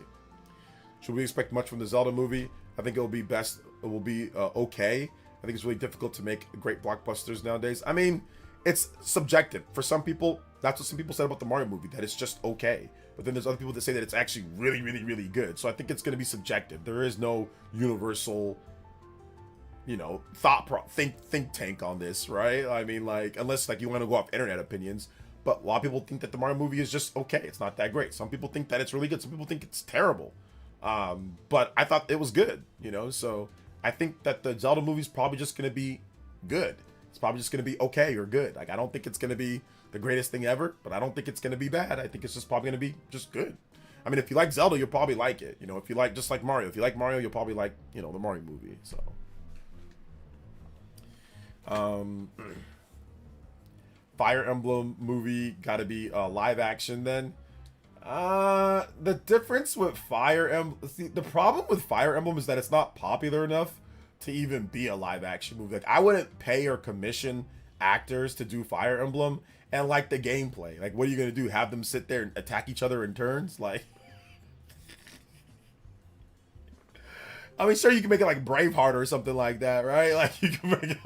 Should we expect much from the Zelda movie? I think it will be best. It will be okay. I think it's really difficult to make great blockbusters nowadays. I mean, it's subjective. For some people, that's what some people said about the Mario movie, that it's just okay. But then there's other people that say that it's actually really, really, really good. So I think it's going to be subjective. There is no universal, you know, think tank on this, right? I mean, like, unless like you want to go off internet opinions, but a lot of people think that the Mario movie is just okay. It's not that great. Some people think that it's really good. Some people think it's terrible. But I thought it was good, you know? So I think that the Zelda movie is probably just going to be good. It's probably just going to be okay or good. Like, I don't think it's going to be the greatest thing ever, but I don't think it's going to be bad. I think it's just probably going to be just good. I mean, if you like Zelda, you'll probably like it. You know, if you like, just like Mario, if you like Mario, you'll probably like, you know, the Mario movie. So, Fire Emblem movie got to be live action then. The difference with Fire Emblem, see, the problem with Fire Emblem is that it's not popular enough to even be a live action movie. Like, I wouldn't pay or commission actors to do Fire Emblem and like the gameplay. Like, what are you gonna do? Have them sit there and attack each other in turns? Like, I mean, sure, you can make it like Braveheart or something like that, right? Like, you can make it,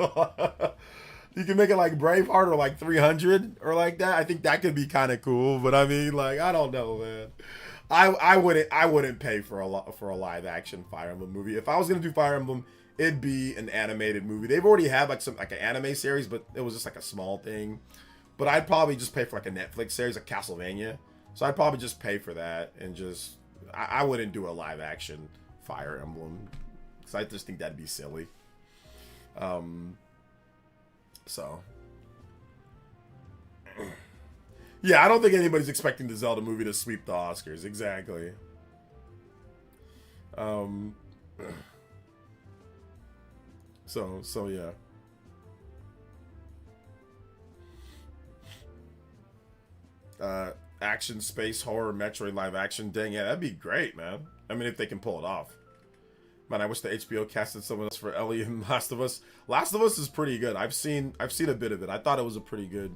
you can make it like Braveheart or like 300 or like that. I think that could be kind of cool. But I mean, like, I don't know, man. I wouldn't pay for a live action Fire Emblem movie. If I was gonna do Fire Emblem, it'd be an animated movie. They've already had like an anime series, but it was just like a small thing. But I'd probably just pay for like a Netflix series, like Castlevania. So I'd probably just pay for that and just I wouldn't do a live action Fire Emblem because I just think that'd be silly. So yeah, I don't think anybody's expecting the Zelda movie to sweep the Oscars. Exactly. So yeah. Action, space, horror, Metroid live action. Dang, yeah, that'd be great, man. I mean, if they can pull it off. Man, I wish the HBO casted someone else for Ellie in Last of Us. Last of Us is pretty good. I've seen a bit of it. I thought it was a pretty good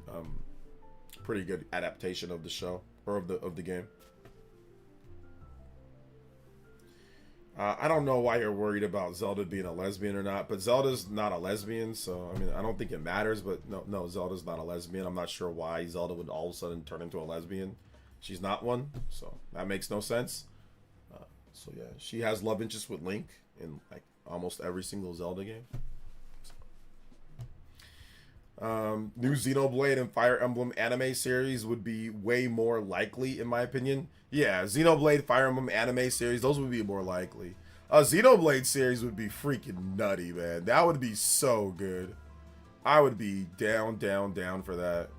adaptation of the show or of the game. I don't know why you're worried about Zelda being a lesbian or not, but Zelda's not a lesbian, so I mean, I don't think it matters. But no, Zelda's not a lesbian. I'm not sure why Zelda would all of a sudden turn into a lesbian. She's not one, so that makes no sense. So yeah, she has love interest with Link in like almost every single Zelda game. New Xenoblade and Fire Emblem anime series would be way more likely, in my opinion. Yeah, Xenoblade, Fire Emblem anime series, those would be more likely. A Xenoblade series would be freaking nutty, man. That would be so good. I would be down for that.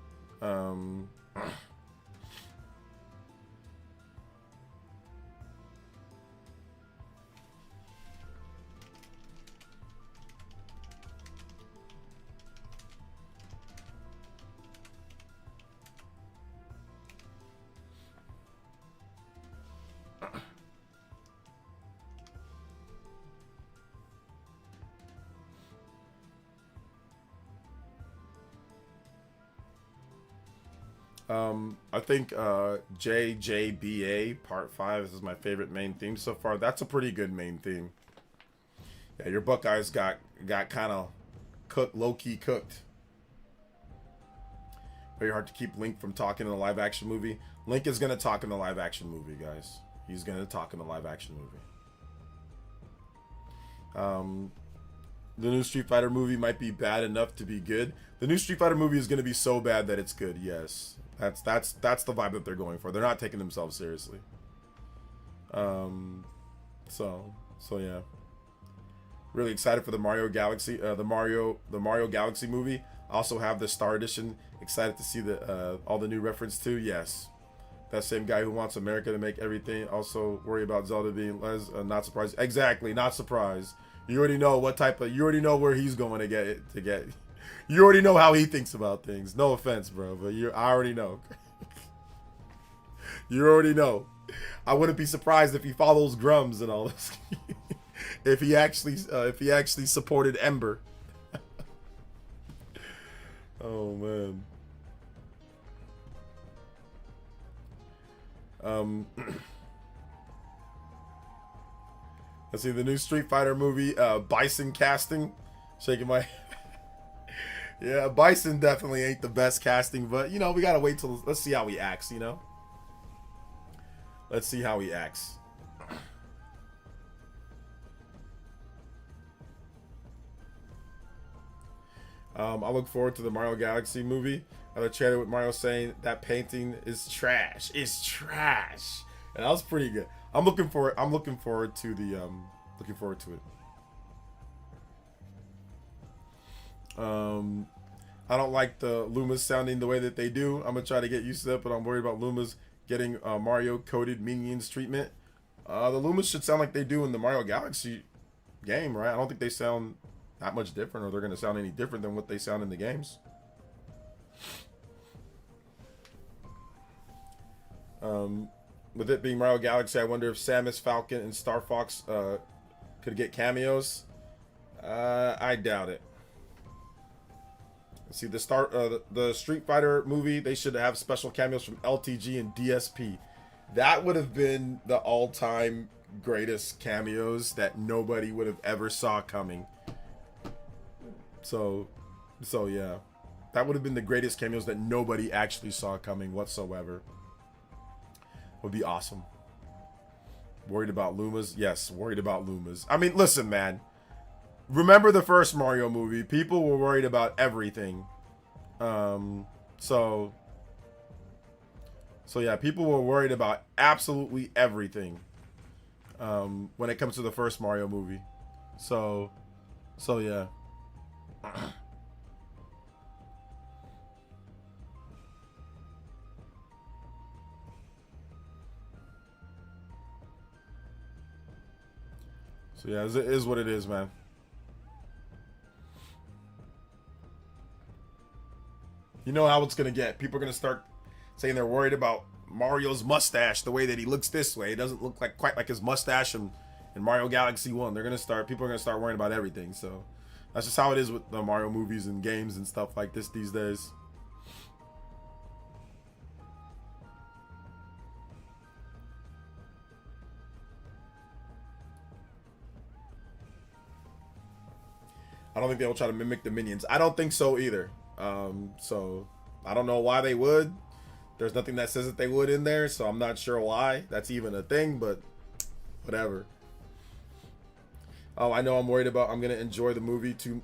I think JJBA Part 5 is my favorite main theme so far. That's a pretty good main theme. Yeah, your Buckeyes got kind of cooked, low-key cooked. Very hard to keep Link from talking in the live action movie. Link is going to talk in the live action movie, guys. He's going to talk in the live action movie. The new Street Fighter movie might be bad enough to be good. The new Street Fighter movie is going to be so bad that it's good. Yes, that's the vibe that they're going for. They're not taking themselves seriously. So yeah, really excited for the Mario Galaxy, the Mario Galaxy movie. Also have the Star Edition. Excited to see the all the new reference to. Yes, that same guy who wants America to make everything. Also worry about Zelda being not surprised. Exactly, not surprised. You already know what type of. You already know where he's going to get it. You already know how he thinks about things. No offense, bro, but I already know. You already know. I wouldn't be surprised if he follows Grums and all this. if he actually supported Ember. Oh man. Let's see the new Street Fighter movie, Bison casting. Shaking my yeah, Bison definitely ain't the best casting, but you know, we gotta wait till let's see how he acts, you know? Let's see how he acts. I look forward to the Mario Galaxy movie. I chatted with Mario saying that painting is trash. It's trash. And that was pretty good. I'm looking forward to the looking forward to it. I don't like the Lumas sounding the way that they do. I'm gonna try to get used to that, but I'm worried about Lumas getting Mario coded minions treatment. The Lumas should sound like they do in the Mario Galaxy game, right? I don't think they sound that much different, or they're gonna sound any different than what they sound in the games. With it being Mario Galaxy, I wonder if Samus, Falcon, and Star Fox could get cameos. I doubt it. See the Street Fighter movie. They should have special cameos from LTG and DSP. That would have been the all-time greatest cameos that nobody would have ever saw coming. So yeah, that would have been the greatest cameos that nobody actually saw coming whatsoever. Would be awesome. Worried about Lumas? Yes, worried about Lumas. I mean, listen, man. Remember the first Mario movie? People were worried about everything. So yeah, people were worried about absolutely everything. When it comes to the first Mario movie. So yeah. So yeah, it is what it is, man. You know how it's gonna get. People are gonna start saying they're worried about Mario's mustache, the way that he looks this way. It doesn't look like quite like his mustache in Mario Galaxy 1. People are gonna start worrying about everything. So that's just how it is with the Mario movies and games and stuff like this these days. I don't think they'll try to mimic the minions. I don't think so either. So I don't know why they would. There's nothing that says that they would in there, so I'm not sure why that's even a thing, but whatever. Oh, I know I'm worried about I'm gonna enjoy the movie too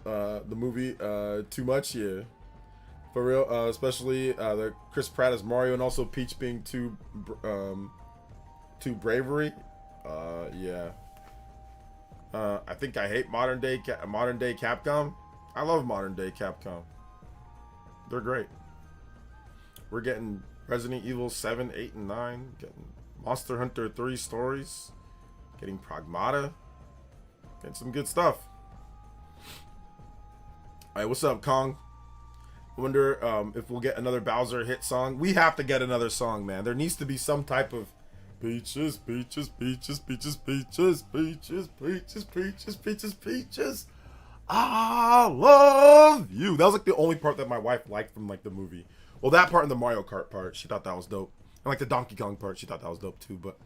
much, yeah. For real, especially the Chris Pratt as Mario and also Peach being too bravery. Yeah. I think I hate modern day Capcom. I love modern day Capcom. They're great. We're getting Resident Evil 7, 8, and 9. Getting Monster Hunter 3 stories. Getting Pragmata. Getting some good stuff. Alright, what's up, Kong? I wonder if we'll get another Bowser hit song. We have to get another song, man. There needs to be some type of peaches, peaches, peaches, peaches, peaches, peaches, peaches, peaches, peaches, peaches. I love you. That was like the only part that my wife liked from like the movie. Well, that part and the Mario Kart part, she thought that was dope. And like the Donkey Kong part, she thought that was dope too. But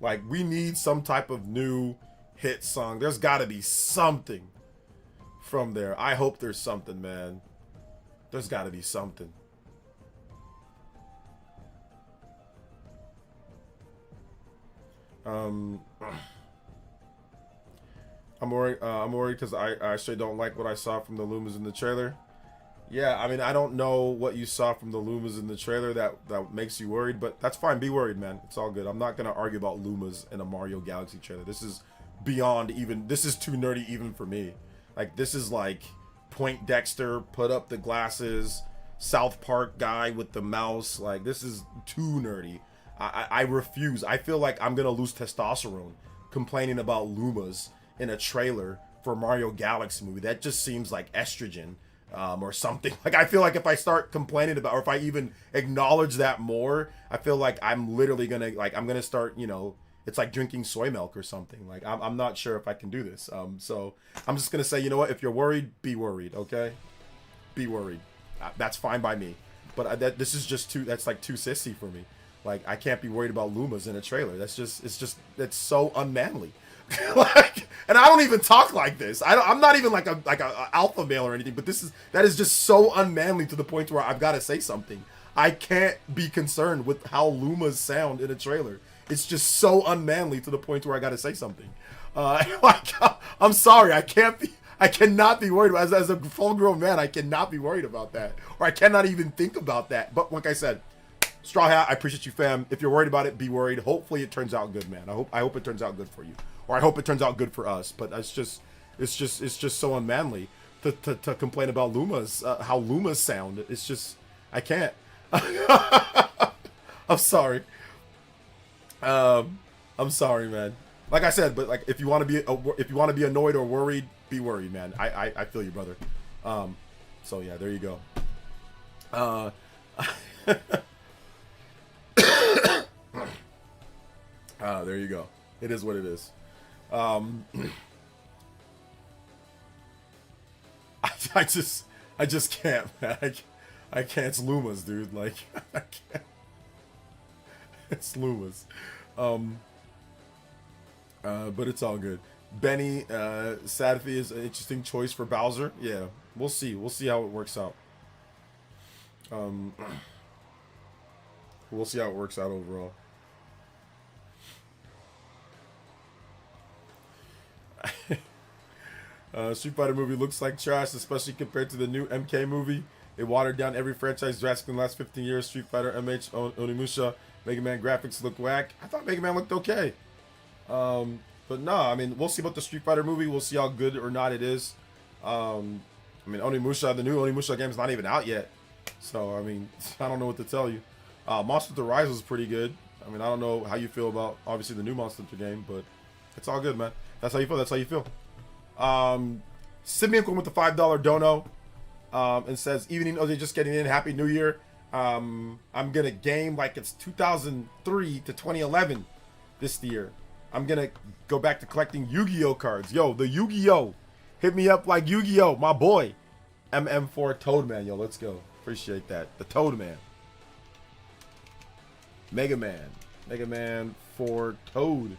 like, we need some type of new hit song. There's got to be something from there. I hope there's something, man. There's got to be something. I'm worried because I actually don't like what I saw from the Lumas in the trailer. Yeah, I mean, I don't know what you saw from the Lumas in the trailer that makes you worried, but that's fine. Be worried, man. It's all good. I'm not gonna argue about Lumas in a Mario Galaxy trailer. This is beyond even. This is too nerdy even for me. Like, this is like Point Dexter, put up the glasses, South Park guy with the mouse. Like, this is too nerdy. I refuse. I feel like I'm gonna lose testosterone complaining about Lumas in a trailer for a Mario Galaxy movie. That just seems like estrogen or something. Like, I feel like if I start complaining about, or if I even acknowledge that more, I feel like I'm literally gonna, like, I'm gonna start, you know, it's like drinking soy milk or something. Like, I'm not sure if I can do this. So I'm just gonna say, you know what? If you're worried, be worried. Okay, be worried. That's fine by me. But this is just too. That's like too sissy for me. Like, I can't be worried about Lumas in a trailer. That's it's so unmanly. Like, and I don't even talk like this. I'm not even like a alpha male or anything, but that is just so unmanly to the point where I've got to say something. I can't be concerned with how Lumas sound in a trailer. It's just so unmanly to the point where I got to say something. Like, I'm sorry, I cannot be worried about, as a full-grown man, I cannot be worried about that, or I cannot even think about that. But like I said, Straw Hat, I appreciate you, fam. If you're worried about it, be worried. Hopefully it turns out good, man. I hope it turns out good for you, or I hope it turns out good for us. But it's just so unmanly to complain about Lumas, how Lumas sound. It's just, I can't. I'm sorry. I'm sorry, man. Like I said, but like, if you want to be annoyed or worried, be worried, man. I feel you, brother. So yeah, there you go. There you go. It is what it is. I just can't, man. I can't. It's Lumas, dude. Like, I can't. It's Lumas. But it's all good. Benny, Sadfi is an interesting choice for Bowser. Yeah, we'll see. We'll see how it works out. We'll see how it works out overall. Street Fighter movie looks like trash, especially compared to the new MK movie. It watered down every franchise drastically in the last 15 years. Street Fighter, MH, Onimusha, Mega Man graphics look whack. I thought Mega Man looked okay. But no, I mean, we'll see about the Street Fighter movie. We'll see how good or not it is. I mean, Onimusha, the new Onimusha game is not even out yet. So, I mean, I don't know what to tell you. Monster Hunter Rise was pretty good. I mean, I don't know how you feel about, obviously, the new Monster Hunter game, but it's all good, man. That's how you feel. That's how you feel. Simeon with the $5 dono and says, evening, OJ, just getting in. Happy New Year. I'm going to game like it's 2003 to 2011 this year. I'm going to go back to collecting Yu-Gi-Oh cards. Yo, the Yu-Gi-Oh. Hit me up like Yu-Gi-Oh, my boy. MM4 Toadman, yo, let's go. Appreciate that. The Toadman. Mega Man. Mega Man for Toad.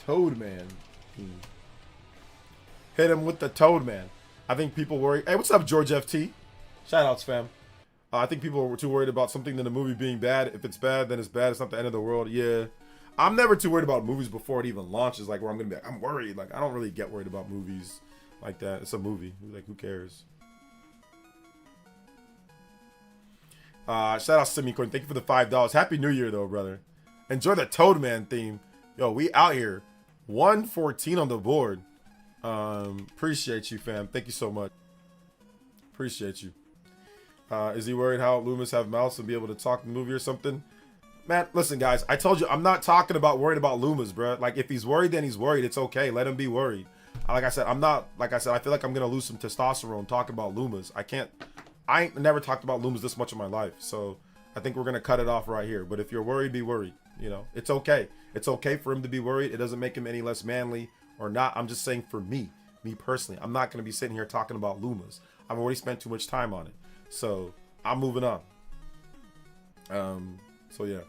Toadman. Hit him with the Toadman. I think people worry. Hey, what's up, George FT? Shoutouts, fam. I think people were too worried about something in the movie being bad. If it's bad, then it's bad. It's not the end of the world. Yeah. I'm never too worried about movies before it even launches. Like, where I'm going to be like, I'm worried. Like, I don't really get worried about movies like that. It's a movie. Like, who cares? Shout out Semicoin. Thank you for the $5. Happy New Year, though, brother. Enjoy the Toadman theme. Yo, we out here. 114 on the board. Appreciate you, fam. Thank you so much. Appreciate you. Is he worried how Loomis have mouths and be able to talk in the movie or something? Man, listen, guys. I told you, I'm not talking about worried about Loomis, bro. Like, if he's worried, then he's worried. It's okay. Let him be worried. Like I said, I'm not, like I said, I feel like I'm going to lose some testosterone talking about Loomis. I ain't never talked about Loomis this much in my life. So I think we're going to cut it off right here. But if you're worried, be worried. You know, it's okay. It's okay for him to be worried. It doesn't make him any less manly or not. I'm just saying for me personally, I'm not going to be sitting here talking about Loomis. I've already spent too much time on it. So I'm moving on. So yeah.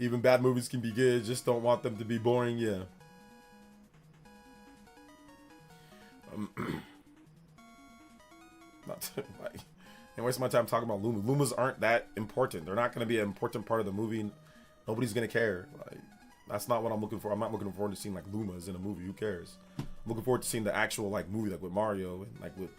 Even bad movies can be good. Just don't want them to be boring. Yeah. Not to, like, and waste my time talking about Lumas. Lumas aren't that important. They're not going to be an important part of the movie. Nobody's going to care. Like, that's not what I'm looking for. I'm not looking forward to seeing like Lumas in a movie. Who cares? I'm looking forward to seeing the actual like movie, like with Mario and like with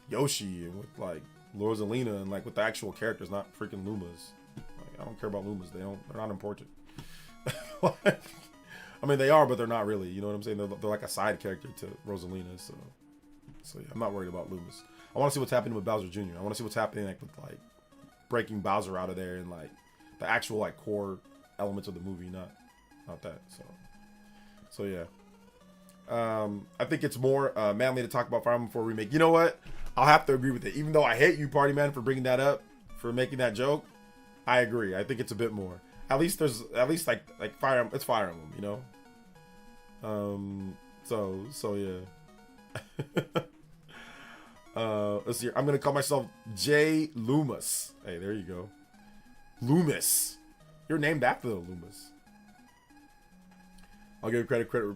Yoshi and with like Rosalina and like with the actual characters, not freaking Lumas. Like, I don't care about Lumas. They're not important. Like, I mean, they are, but they're not really. You know what I'm saying? They're like a side character to Rosalina. So yeah, I'm not worried about Lumas. I want to see what's happening with Bowser Jr. I want to see what's happening like with like breaking Bowser out of there and like the actual like core elements of the movie, not that. So yeah. I think it's more manly to talk about Fire Emblem 4 remake. You know what? I'll have to agree with it. Even though I hate you, Party Man, for bringing that up, for making that joke, I agree. I think it's a bit more. At least like Fire Emblem. It's Fire Emblem, you know. So yeah. Let's see. I'm gonna call myself J Loomis. Hey, there you go. Loomis. You're named after the Loomis. I'll give credit where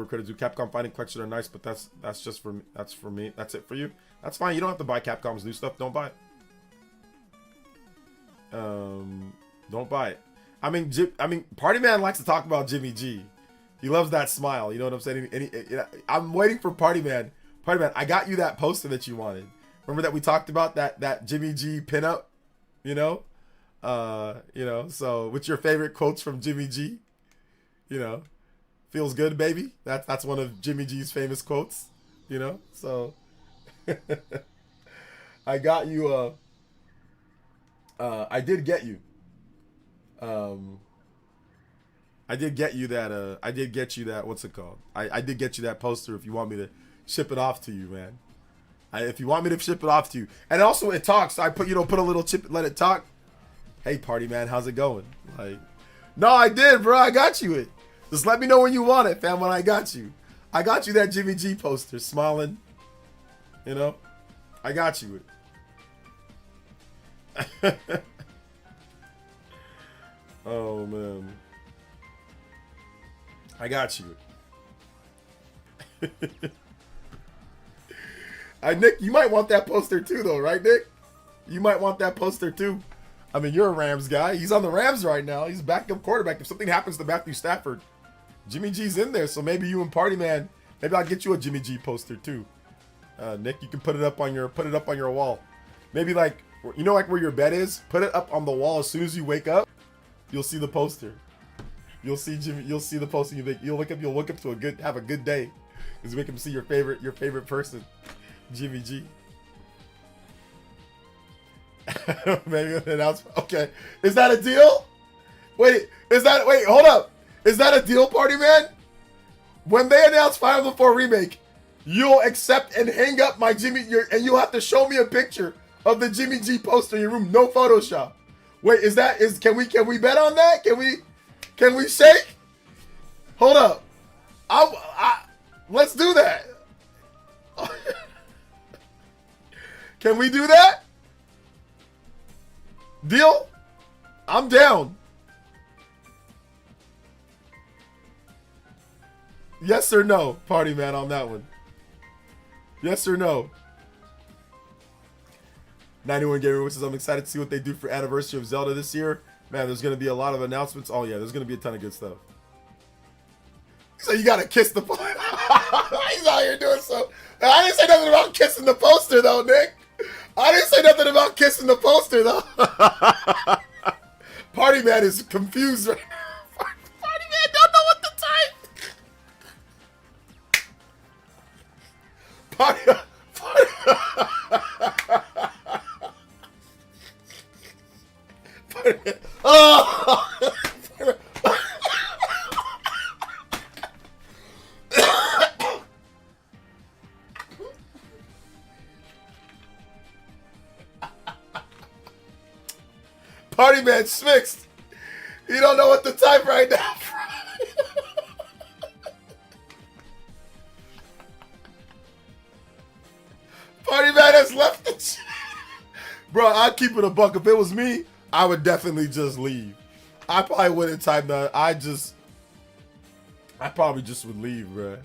credit's due. Capcom Fighting Collection are nice, but that's just for me. That's for me. That's it for you. That's fine. You don't have to buy Capcom's new stuff. Don't buy it. Don't buy it. I mean, Party Man likes to talk about Jimmy G. He loves that smile. You know what I'm saying? I'm waiting for Party Man. Party Man, I got you that poster that you wanted. Remember that we talked about that Jimmy G pinup? You know? So what's your favorite quotes from Jimmy G? You know? Feels good, baby. That's one of Jimmy G's famous quotes. You know? So I got you I did get you. I did get you that what's it called? I did get you that poster if you want me to ship it off to you, man. If you want me to ship it off to you. And also it talks. I put a little chip, let it talk. Hey, Party Man, how's it going? Like, no, I did, bro. I got you it. Just let me know when you want it, fam, when I got you. I got you that Jimmy G poster, smiling. You know, I got you it. Oh man, I got you. Nick, you might want that poster too, though, right, Nick? You might want that poster too. I mean, you're a Rams guy. He's on the Rams right now. He's backup quarterback. If something happens to Matthew Stafford, Jimmy G's in there. So maybe you and Party Man, maybe I'll get you a Jimmy G poster too. Nick, you can put it up on your wall. Maybe like, you know, like where your bed is. Put it up on the wall as soon as you wake up. You'll see the poster. You'll see Jimmy. You'll see the poster. You'll wake up. You'll wake up to have a good day, because make him see your favorite person, Jimmy G. Maybe an announcement. Okay, is that a deal? Wait, hold up. Is that a deal, Party Man? When they announce Fire Emblem 4 Remake, you'll accept and hang up my and you'll have to show me a picture of the Jimmy G poster in your room. No Photoshop. Wait, can we bet on that? Can we shake? Hold up. Let's do that. Can we do that? Deal? I'm down. Yes or no, Party Man, on that one? Yes or no? 91 Gamer says, I'm excited to see what they do for Anniversary of Zelda this year. Man, there's going to be a lot of announcements. Oh, yeah, there's going to be a ton of good stuff. So you got to kiss the poster. He's out here doing so. I didn't say nothing about kissing the poster, though, Nick. I didn't say nothing about kissing the poster, though. Party Man is confused right now. Party Man don't know what to type. Party Oh! Party Man's mixed. He don't know what to type right now. Party Man has left the chat. Bro, I'd keep it a buck. If it was me, I would definitely just leave. I probably wouldn't type that. I probably just would leave, bro.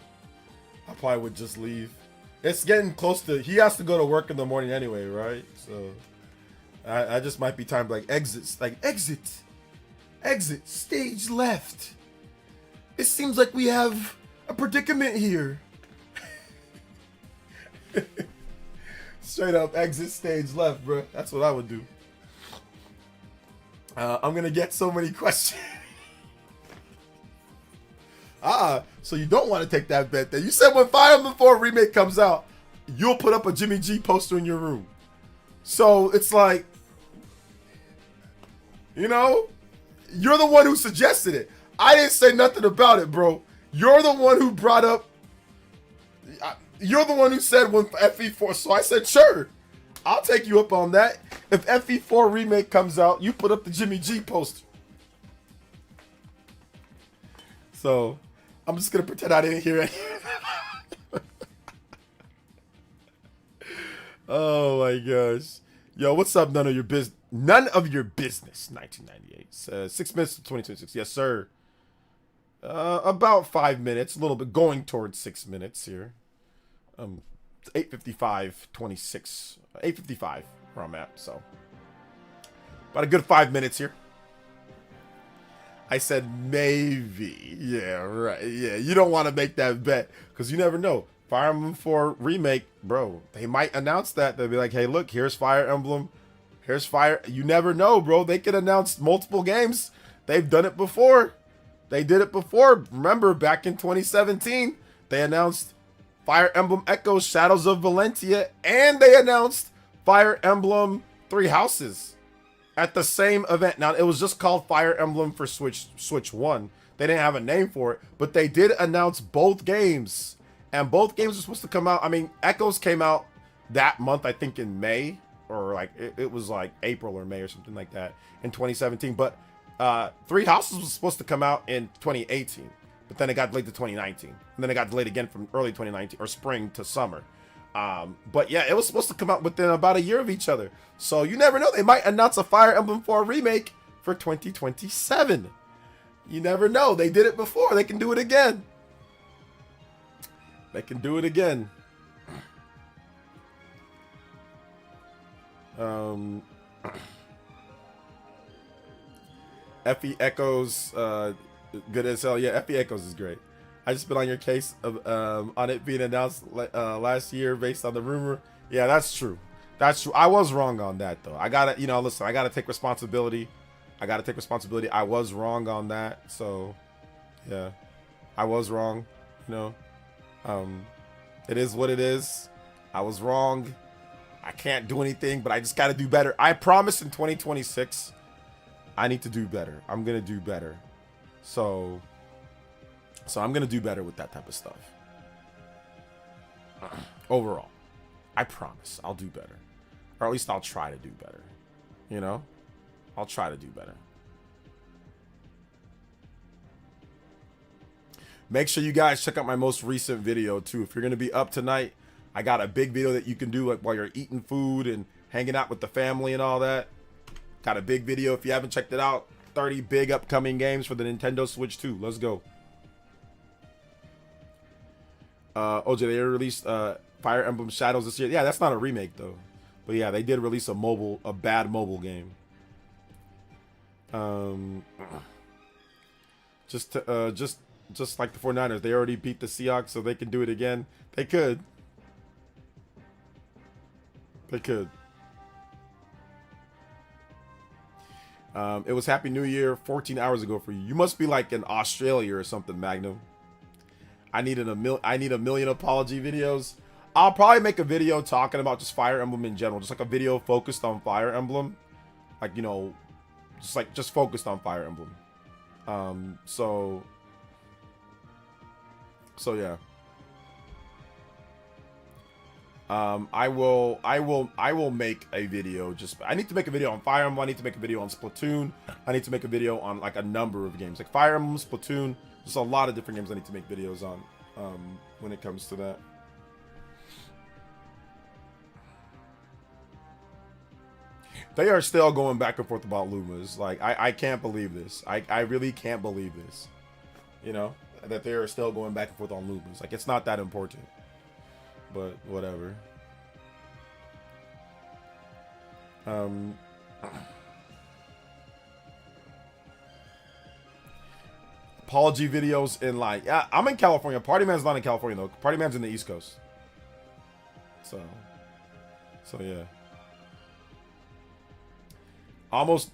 I probably would just leave. It's getting close to, he has to go to work in the morning anyway, right? So I just might be time to like exit, stage left. It seems like we have a predicament here. Straight up exit stage left, bro. That's what I would do. I'm gonna get so many questions. So you don't want to take that bet then. You said when Fire Emblem 4 Remake comes out, you'll put up a Jimmy G poster in your room. So it's like, you know, you're the one who suggested it. I didn't say nothing about it, bro. You're the one who brought up, you're the one who said when FE4, so I said, sure, I'll take you up on that. If FE4 Remake comes out, you put up the Jimmy G poster. So I'm just gonna pretend I didn't hear it. Oh my gosh. Yo, what's up? None of your business. 1998. 6 minutes to 2026. Yes, sir. About 5 minutes. A little bit going towards 6 minutes here. 8:55, 26. 8:55 where I'm at. So about a good 5 minutes here. I said maybe. Yeah, right. Yeah, you don't want to make that bet because you never know. Fire Emblem 4 Remake, bro. They might announce that. They'll be like, hey, look, here's Fire Emblem. Here's Fire. You never know, bro. They could announce multiple games. They've done it before. They did it before. Remember, back in 2017, they announced Fire Emblem Echoes Shadows of Valentia, and they announced Fire Emblem Three Houses at the same event. Now, it was just called Fire Emblem for Switch 1. They didn't have a name for it, but they did announce both games. And both games were supposed to come out. I mean, Echoes came out that month, I think in May, or like it was like April or May or something like that in 2017. But Three Houses was supposed to come out in 2018. but then it got delayed to 2019, and then it got delayed again from early 2019 or spring to summer. But yeah, it was supposed to come out within about a year of each other. So you never know. They might announce a Fire Emblem 4 remake for 2027. You never know. They did it before. They can do it again. They can do it again. Effie Echoes, good as hell. Yeah, Effie Echoes is great. I just been on your case of on it being announced last year based on the rumor. Yeah, that's true. That's true. I was wrong on that though. I gotta, listen. I gotta take responsibility. I was wrong on that. So, yeah, I was wrong. It is what it is. I was wrong. I can't do anything, but I just gotta do better. I promise in 2026, I need to do better. I'm gonna do better. So I'm gonna do better with that type of stuff. Overall, I promise I'll do better, or at least I'll try to do better. I'll try to do better. Make sure you guys check out my most recent video too. If you're gonna be up tonight, I got a big video that you can do while you're eating food and hanging out with the family and all that. Got a big video if you haven't checked it out. 30 big upcoming games for the Nintendo Switch 2. Let's go. OJ, they released Fire Emblem Shadows this year. Yeah, that's not a remake though. But yeah, they did release a bad mobile game. Just like the 49ers, they already beat the Seahawks, so they can do it again. They could. They could. It was Happy New Year 14 hours ago for you. You must be like in Australia or something, Magnum. I need a million apology videos. I'll probably make a video talking about just Fire Emblem in general, just like a video focused on Fire Emblem, like just focused on Fire Emblem. So yeah. I will make a video. I need to make a video on Fire Emblem. I need to make a video on Splatoon. I need to make a video on like a number of games, like Fire Emblem, Splatoon. There's a lot of different games I need to make videos on. When it comes to that. They are still going back and forth about Lumas. Like I can't believe this. I really can't believe this. That they are still going back and forth on Lumas. Like it's not that important. But whatever. Apology videos in like, yeah, I'm in California. Party Man's not in California though. Party Man's in the East Coast. So yeah.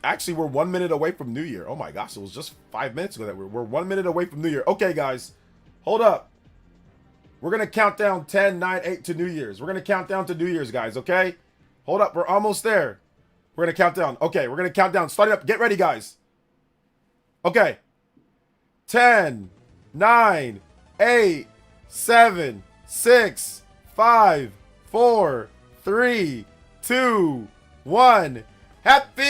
Actually, we're 1 minute away from New Year. Oh my gosh, it was just 5 minutes ago that we're 1 minute away from New Year. Okay, guys, hold up. We're gonna count down 10, 9, 8 to New Year's. We're gonna count down to New Year's, guys. Okay, hold up. We're almost there. We're gonna count down. Okay, we're gonna count down. Start it up. Get ready, guys. Okay. 10, 9, 8, 7, 6, 5, 4, 3, 2, 1. Happy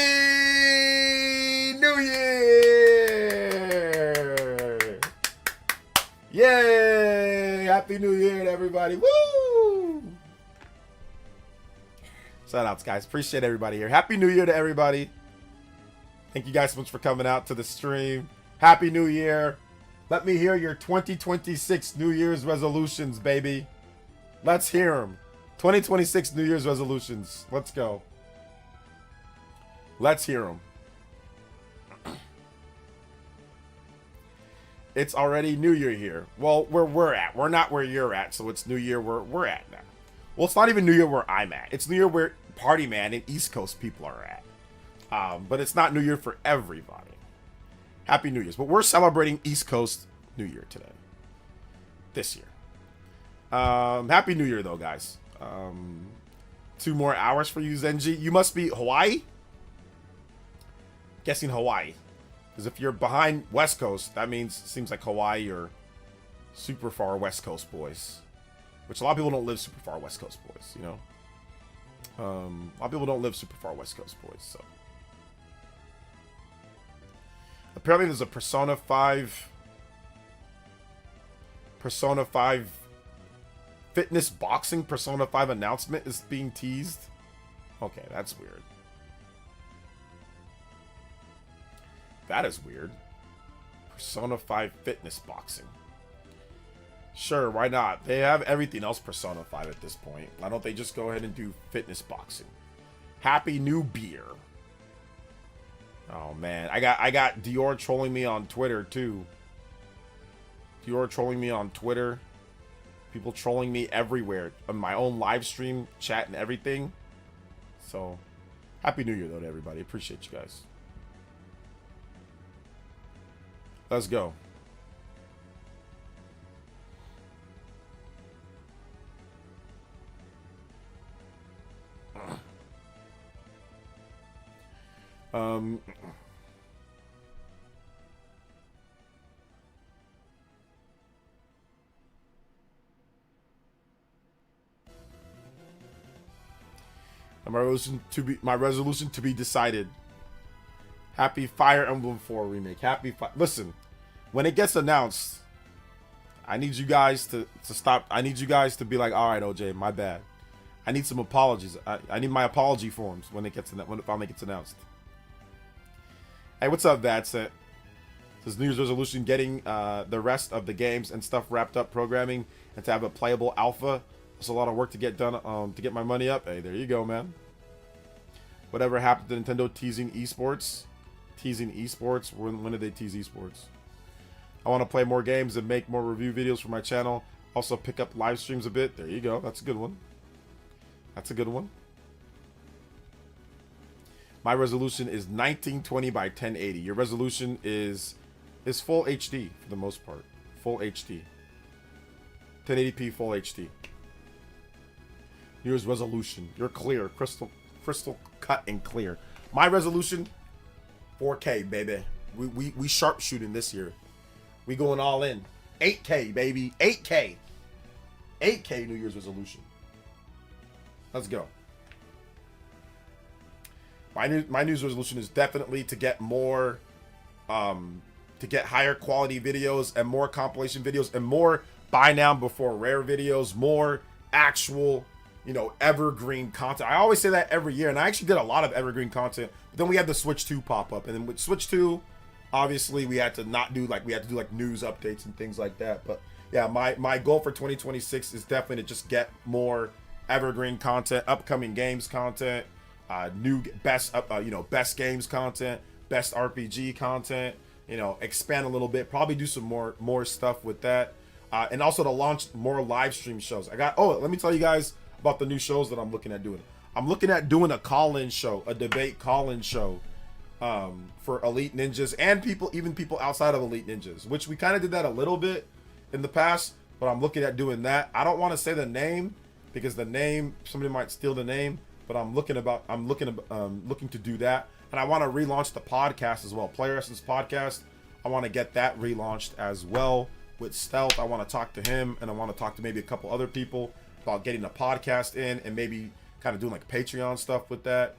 New Year! Yay! Happy New Year to everybody. Woo! Shout outs, guys. Appreciate everybody here. Happy New Year to everybody. Thank you guys so much for coming out to the stream. Happy New Year. Let me hear your 2026 New Year's resolutions, baby. Let's hear them. 2026 New Year's resolutions. Let's go. Let's hear them. It's already New Year here. Well, where we're at. We're not where you're at, so it's New Year where we're at now. Well, it's not even New Year where I'm at. It's New Year where Party Man and East Coast people are at. But it's not New Year for everybody. Happy New Year's. But we're celebrating East Coast New Year today. This year. Happy New Year, though, guys. 2 more hours for you, Zenji. You must be Hawaii? Guessing Hawaii. Because if you're behind West Coast, that seems like Hawaii or super far West Coast boys. Which a lot of people don't live super far West Coast boys, you know? A lot of people don't live super far West Coast boys, so. Apparently there's a Persona 5 Persona 5 fitness boxing Persona 5 announcement is being teased. Okay, that's weird. That is weird. Persona 5 fitness boxing. Sure, why not? They have everything else Persona 5 at this point. Why don't they just go ahead and do fitness boxing? Happy New Beer. Oh man, I got Dior trolling me on Twitter too. Dior trolling me on Twitter. People trolling me everywhere on my own live stream, chat, and everything. So, Happy New Year though to everybody. Appreciate you guys. Let's go. My resolution to be decided. Happy Fire Emblem 4 remake. Listen, when it gets announced, I need you guys to stop. I need you guys to be like, all right, OJ, my bad. I need some apologies. I need my apology forms when it finally gets announced. Hey, what's up, Vadset? Says New Year's resolution: getting the rest of the games and stuff wrapped up, programming, and to have a playable alpha. It's a lot of work to get done to get my money up. Hey, there you go, man. Whatever happened to Nintendo teasing esports? Teasing esports? When did they tease esports? I want to play more games and make more review videos for my channel. Also pick up live streams a bit. There you go. That's a good one. That's a good one. My resolution is 1920 by 1080. Your resolution is full HD for the most part. Full HD. 1080p full HD. Here's resolution. You're clear. Crystal cut and clear. My resolution, 4K, baby. We sharpshooting this year. We going all in. 8K, baby. 8K. 8K New Year's resolution. Let's go. My New Year's resolution is definitely to get more, to get higher quality videos and more compilation videos and more buy now before rare videos, more actual, you know, evergreen content. I always say that every year, and I actually did a lot of evergreen content. But then we had the Switch 2 pop up, and then with Switch 2, obviously we had to do like news updates and things like that. But yeah, my goal for 2026 is definitely to just get more evergreen content, upcoming games content, new best games content, best RPG content. You know, expand a little bit, probably do some more stuff with that, and also to launch more live stream shows. Let me tell you guys about the new shows that I'm looking at doing. I'm looking at doing a call-in show, a debate call-in show, for Elite Ninjas and even people outside of Elite Ninjas, which we kind of did that a little bit in the past, but I'm looking at doing that. I don't want to say the name because the name, somebody might steal the name, but I'm looking to do that. And I want to relaunch the podcast as well. PlayerEssence podcast. I want to get that relaunched as well with Stealth. I want to talk to him, and I want to talk to maybe a couple other people about getting a podcast in and maybe kind of doing like Patreon stuff with that,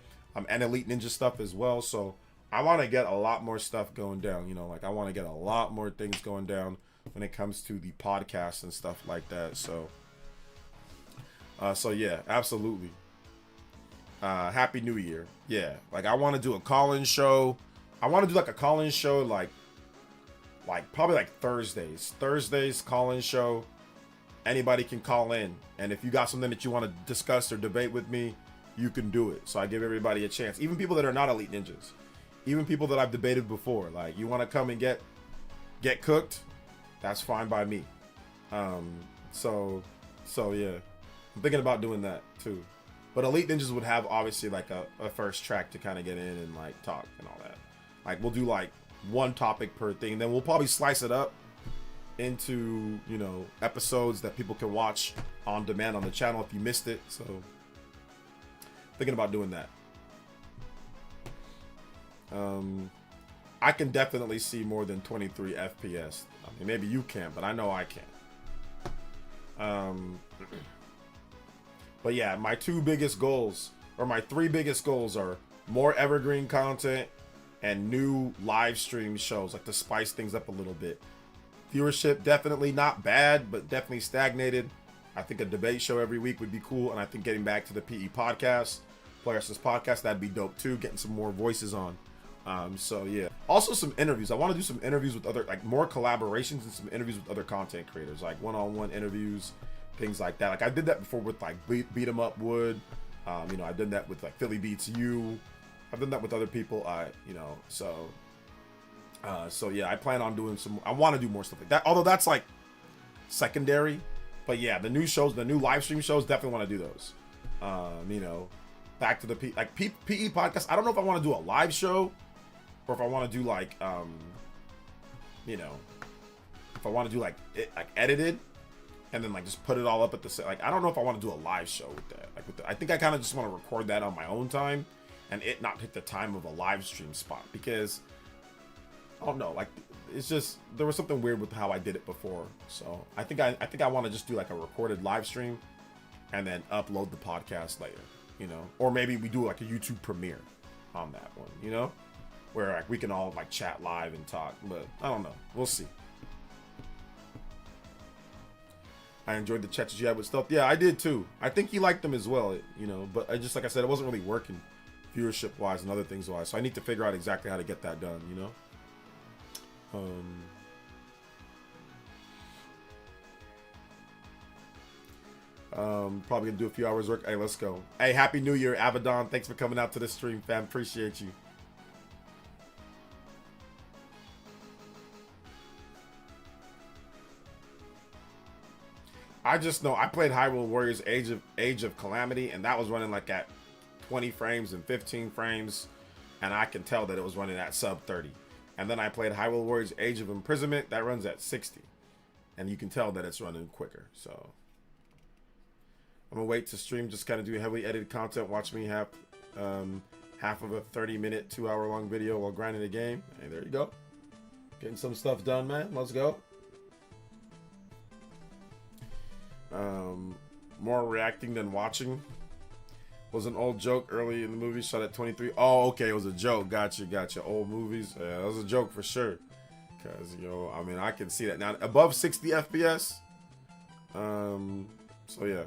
and Elite Ninja stuff as well. So I want to get a lot more stuff going down. You know, like I want to get a lot more things going down when it comes to the podcast and stuff like that. So yeah, absolutely. Happy New Year. Yeah, like I want to do a call-in show. I want to do like a call-in show like probably like Thursdays call-in show. Anybody can call in, and if you got something that you want to discuss or debate with me, you can do it. So I give everybody a chance, even people that are not Elite Ninjas, even people that I've debated before. Like, you want to come and get cooked, that's fine by me. So yeah, I'm thinking about doing that too. But Elite Ninjas would have obviously like a first track to kind of get in and like talk and all that. Like, we'll do like one topic per thing, then we'll probably slice it up into, you know, episodes that people can watch on demand on the channel if you missed it. So thinking about doing that. I can definitely see more than 23 FPS. I mean, maybe you can't, but I know I can. But yeah, my three biggest goals are more evergreen content and new live stream shows, like to spice things up a little bit. Viewership definitely not bad, but definitely stagnated. I think a debate show every week would be cool, and I think getting back to the PE podcast, PlayerEssence podcast, that'd be dope too. Getting some more voices on. So yeah. Also some interviews. I want to do some interviews with other, like more collaborations and some interviews with other content creators, like one-on-one interviews, things like that. Like I did that before with like Beat 'em Up Wood. You know, I did that with like Philly Beats You. I've done that with other people. So yeah, I plan on doing some. I want to do more stuff like that. Although that's like secondary, but yeah, the new shows, the new live stream shows, definitely want to do those. You know, back to the PE podcast. I don't know if I want to do a live show or if I want to do like you know, if I want to do like it like edited and then like just put it all up at the like. I don't know if I want to do a live show with that. Like I think I kind of just want to record that on my own time and it not hit the time of a live stream spot because. I don't know, like it's just there was something weird with how I did it before. So I think I want to just do like a recorded live stream and then upload the podcast later, you know, or maybe we do like a YouTube premiere on that one, you know, where like we can all like chat live and talk. But I don't know, we'll see. I enjoyed the chats you had with stuff. Yeah, I did too. I think he liked them as well, you know, but I just like I said, it wasn't really working viewership wise and other things wise. So I need to figure out exactly how to get that done, you know. Probably gonna do a few hours work. Hey, let's go. Hey, happy New Year, Abaddon. Thanks for coming out to the stream, fam. Appreciate you. I just know I played Hyrule Warriors Age of Calamity, and that was running like at 20 frames and 15 frames, and I can tell that it was running at sub 30. And then I played Hyrule Warriors Age of Imprisonment. That runs at 60. And you can tell that it's running quicker. So I'm going to wait to stream. Just kind of do heavily edited content. Watch me have half of a 30-minute, 2-hour-long video while grinding the game. Hey, there you go. Getting some stuff done, man. Let's go. More reacting than watching. Was an old joke early in the movie, shot at 23. Oh, okay, it was a joke. Gotcha. Old movies. Yeah, that was a joke for sure. Because, you know, I mean, I can see that now. Above 60 FPS. So, yeah.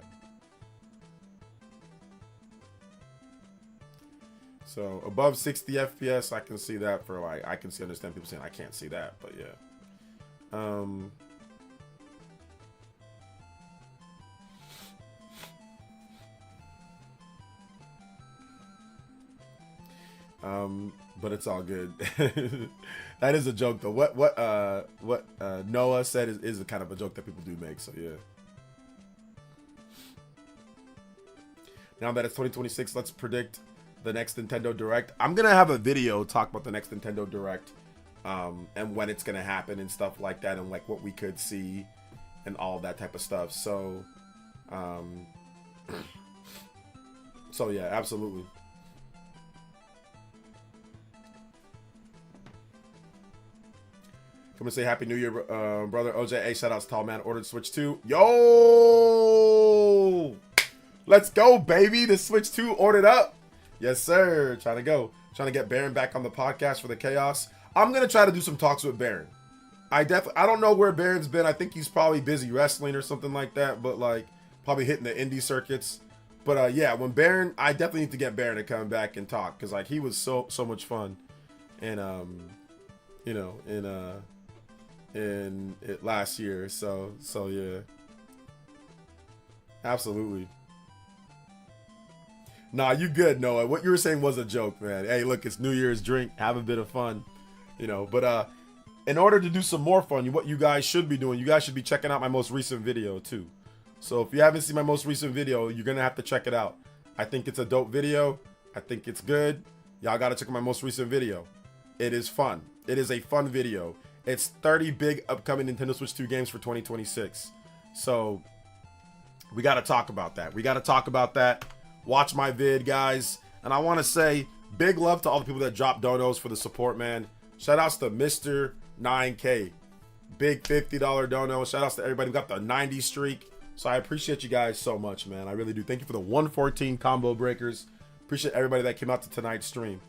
So, above 60 FPS, I can see that for, like, I can understand people saying I can't see that, but yeah. But it's all good. That is a joke though. What Noah said is a kind of a joke that people do make. So yeah. Now that it's 2026, let's predict the next Nintendo Direct. I'm gonna have a video talk about the next Nintendo Direct, and when it's gonna happen and stuff like that, and like what we could see, and all that type of stuff. So, so yeah, absolutely. Come and say Happy New Year, brother. OJ, hey, shout outs, Tall Man. Ordered Switch 2. Yo! Let's go, baby. The Switch 2 ordered up. Yes, sir. Trying to go. Trying to get Baron back on the podcast for the chaos. I'm going to try to do some talks with Baron. I don't know where Baron's been. I think he's probably busy wrestling or something like that. But, like, probably hitting the indie circuits. But, yeah, when Baron... I definitely need to get Baron to come back and talk. Because, like, he was so much fun. And, you know, in it last year. So yeah. Absolutely. Nah, you good, Noah. What you were saying was a joke, man. Hey, look, it's New Year's drink. Have a bit of fun. You know, but in order to do some more fun, what you guys should be doing, you guys should be checking out my most recent video too. So if you haven't seen my most recent video, you're gonna have to check it out. I think it's a dope video. I think it's good. Y'all gotta check out my most recent video. It is fun. It is a fun video. It's 30 big upcoming Nintendo Switch 2 games for 2026. So we got to talk about that. Watch my vid, guys. And I want to say big love to all the people that dropped donos for the support, man. Shout outs to Mr. 9K. Big $50 dono. Shout outs to everybody who got the 90 streak. So I appreciate you guys so much, man. I really do. Thank you for the 114 combo breakers. Appreciate everybody that came out to tonight's stream.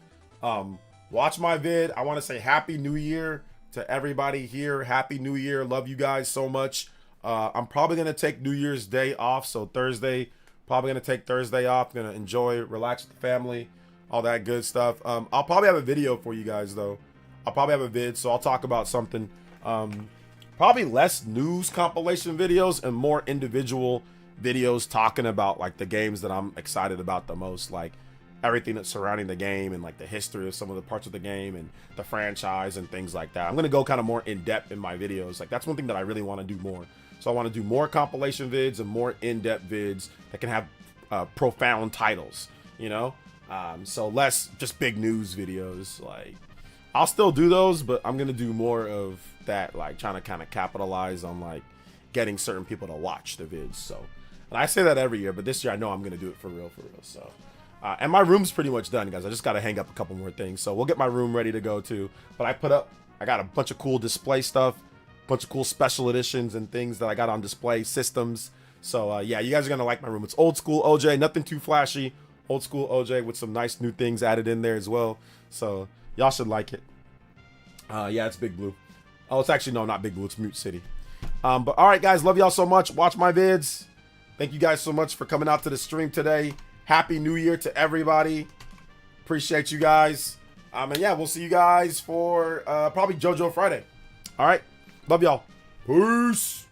Watch my vid. I want to say Happy New Year to everybody here. Happy New Year. Love you guys so much. I'm probably going to take New Year's Day off. So Thursday, probably going to take Thursday off. Going to enjoy, relax with the family, all that good stuff. I'll probably have a video for you guys, though. I'll probably have a vid, so I'll talk about something. Probably less news compilation videos and more individual videos talking about like the games that I'm excited about the most, like everything that's surrounding the game and like the history of some of the parts of the game and the franchise and things like that. I'm gonna go kind of more in depth in my videos. Like that's one thing that I really want to do more. So I want to do more compilation vids and more in-depth vids that can have profound titles, you know. So less just big news videos. Like I'll still do those, but I'm gonna do more of that, like trying to kind of capitalize on like getting certain people to watch the vids. So, and I say that every year, but this year I know I'm gonna do it for real. So, and my room's pretty much done, guys. I just gotta hang up a couple more things, so we'll get my room ready to go too. But I got a bunch of cool display stuff, bunch of cool special editions and things that I got on display, systems. So yeah, you guys are gonna like my room. It's old school OJ, nothing too flashy. Old school OJ with some nice new things added in there as well. So y'all should like it. Yeah, it's Big Blue. Oh, it's actually, no, not Big Blue. It's Mute City. But all right, guys, love y'all so much. Watch my vids. Thank you guys so much for coming out to the stream today. Happy New Year to everybody. Appreciate you guys. And yeah, we'll see you guys for probably JoJo Friday. All right. Love y'all. Peace.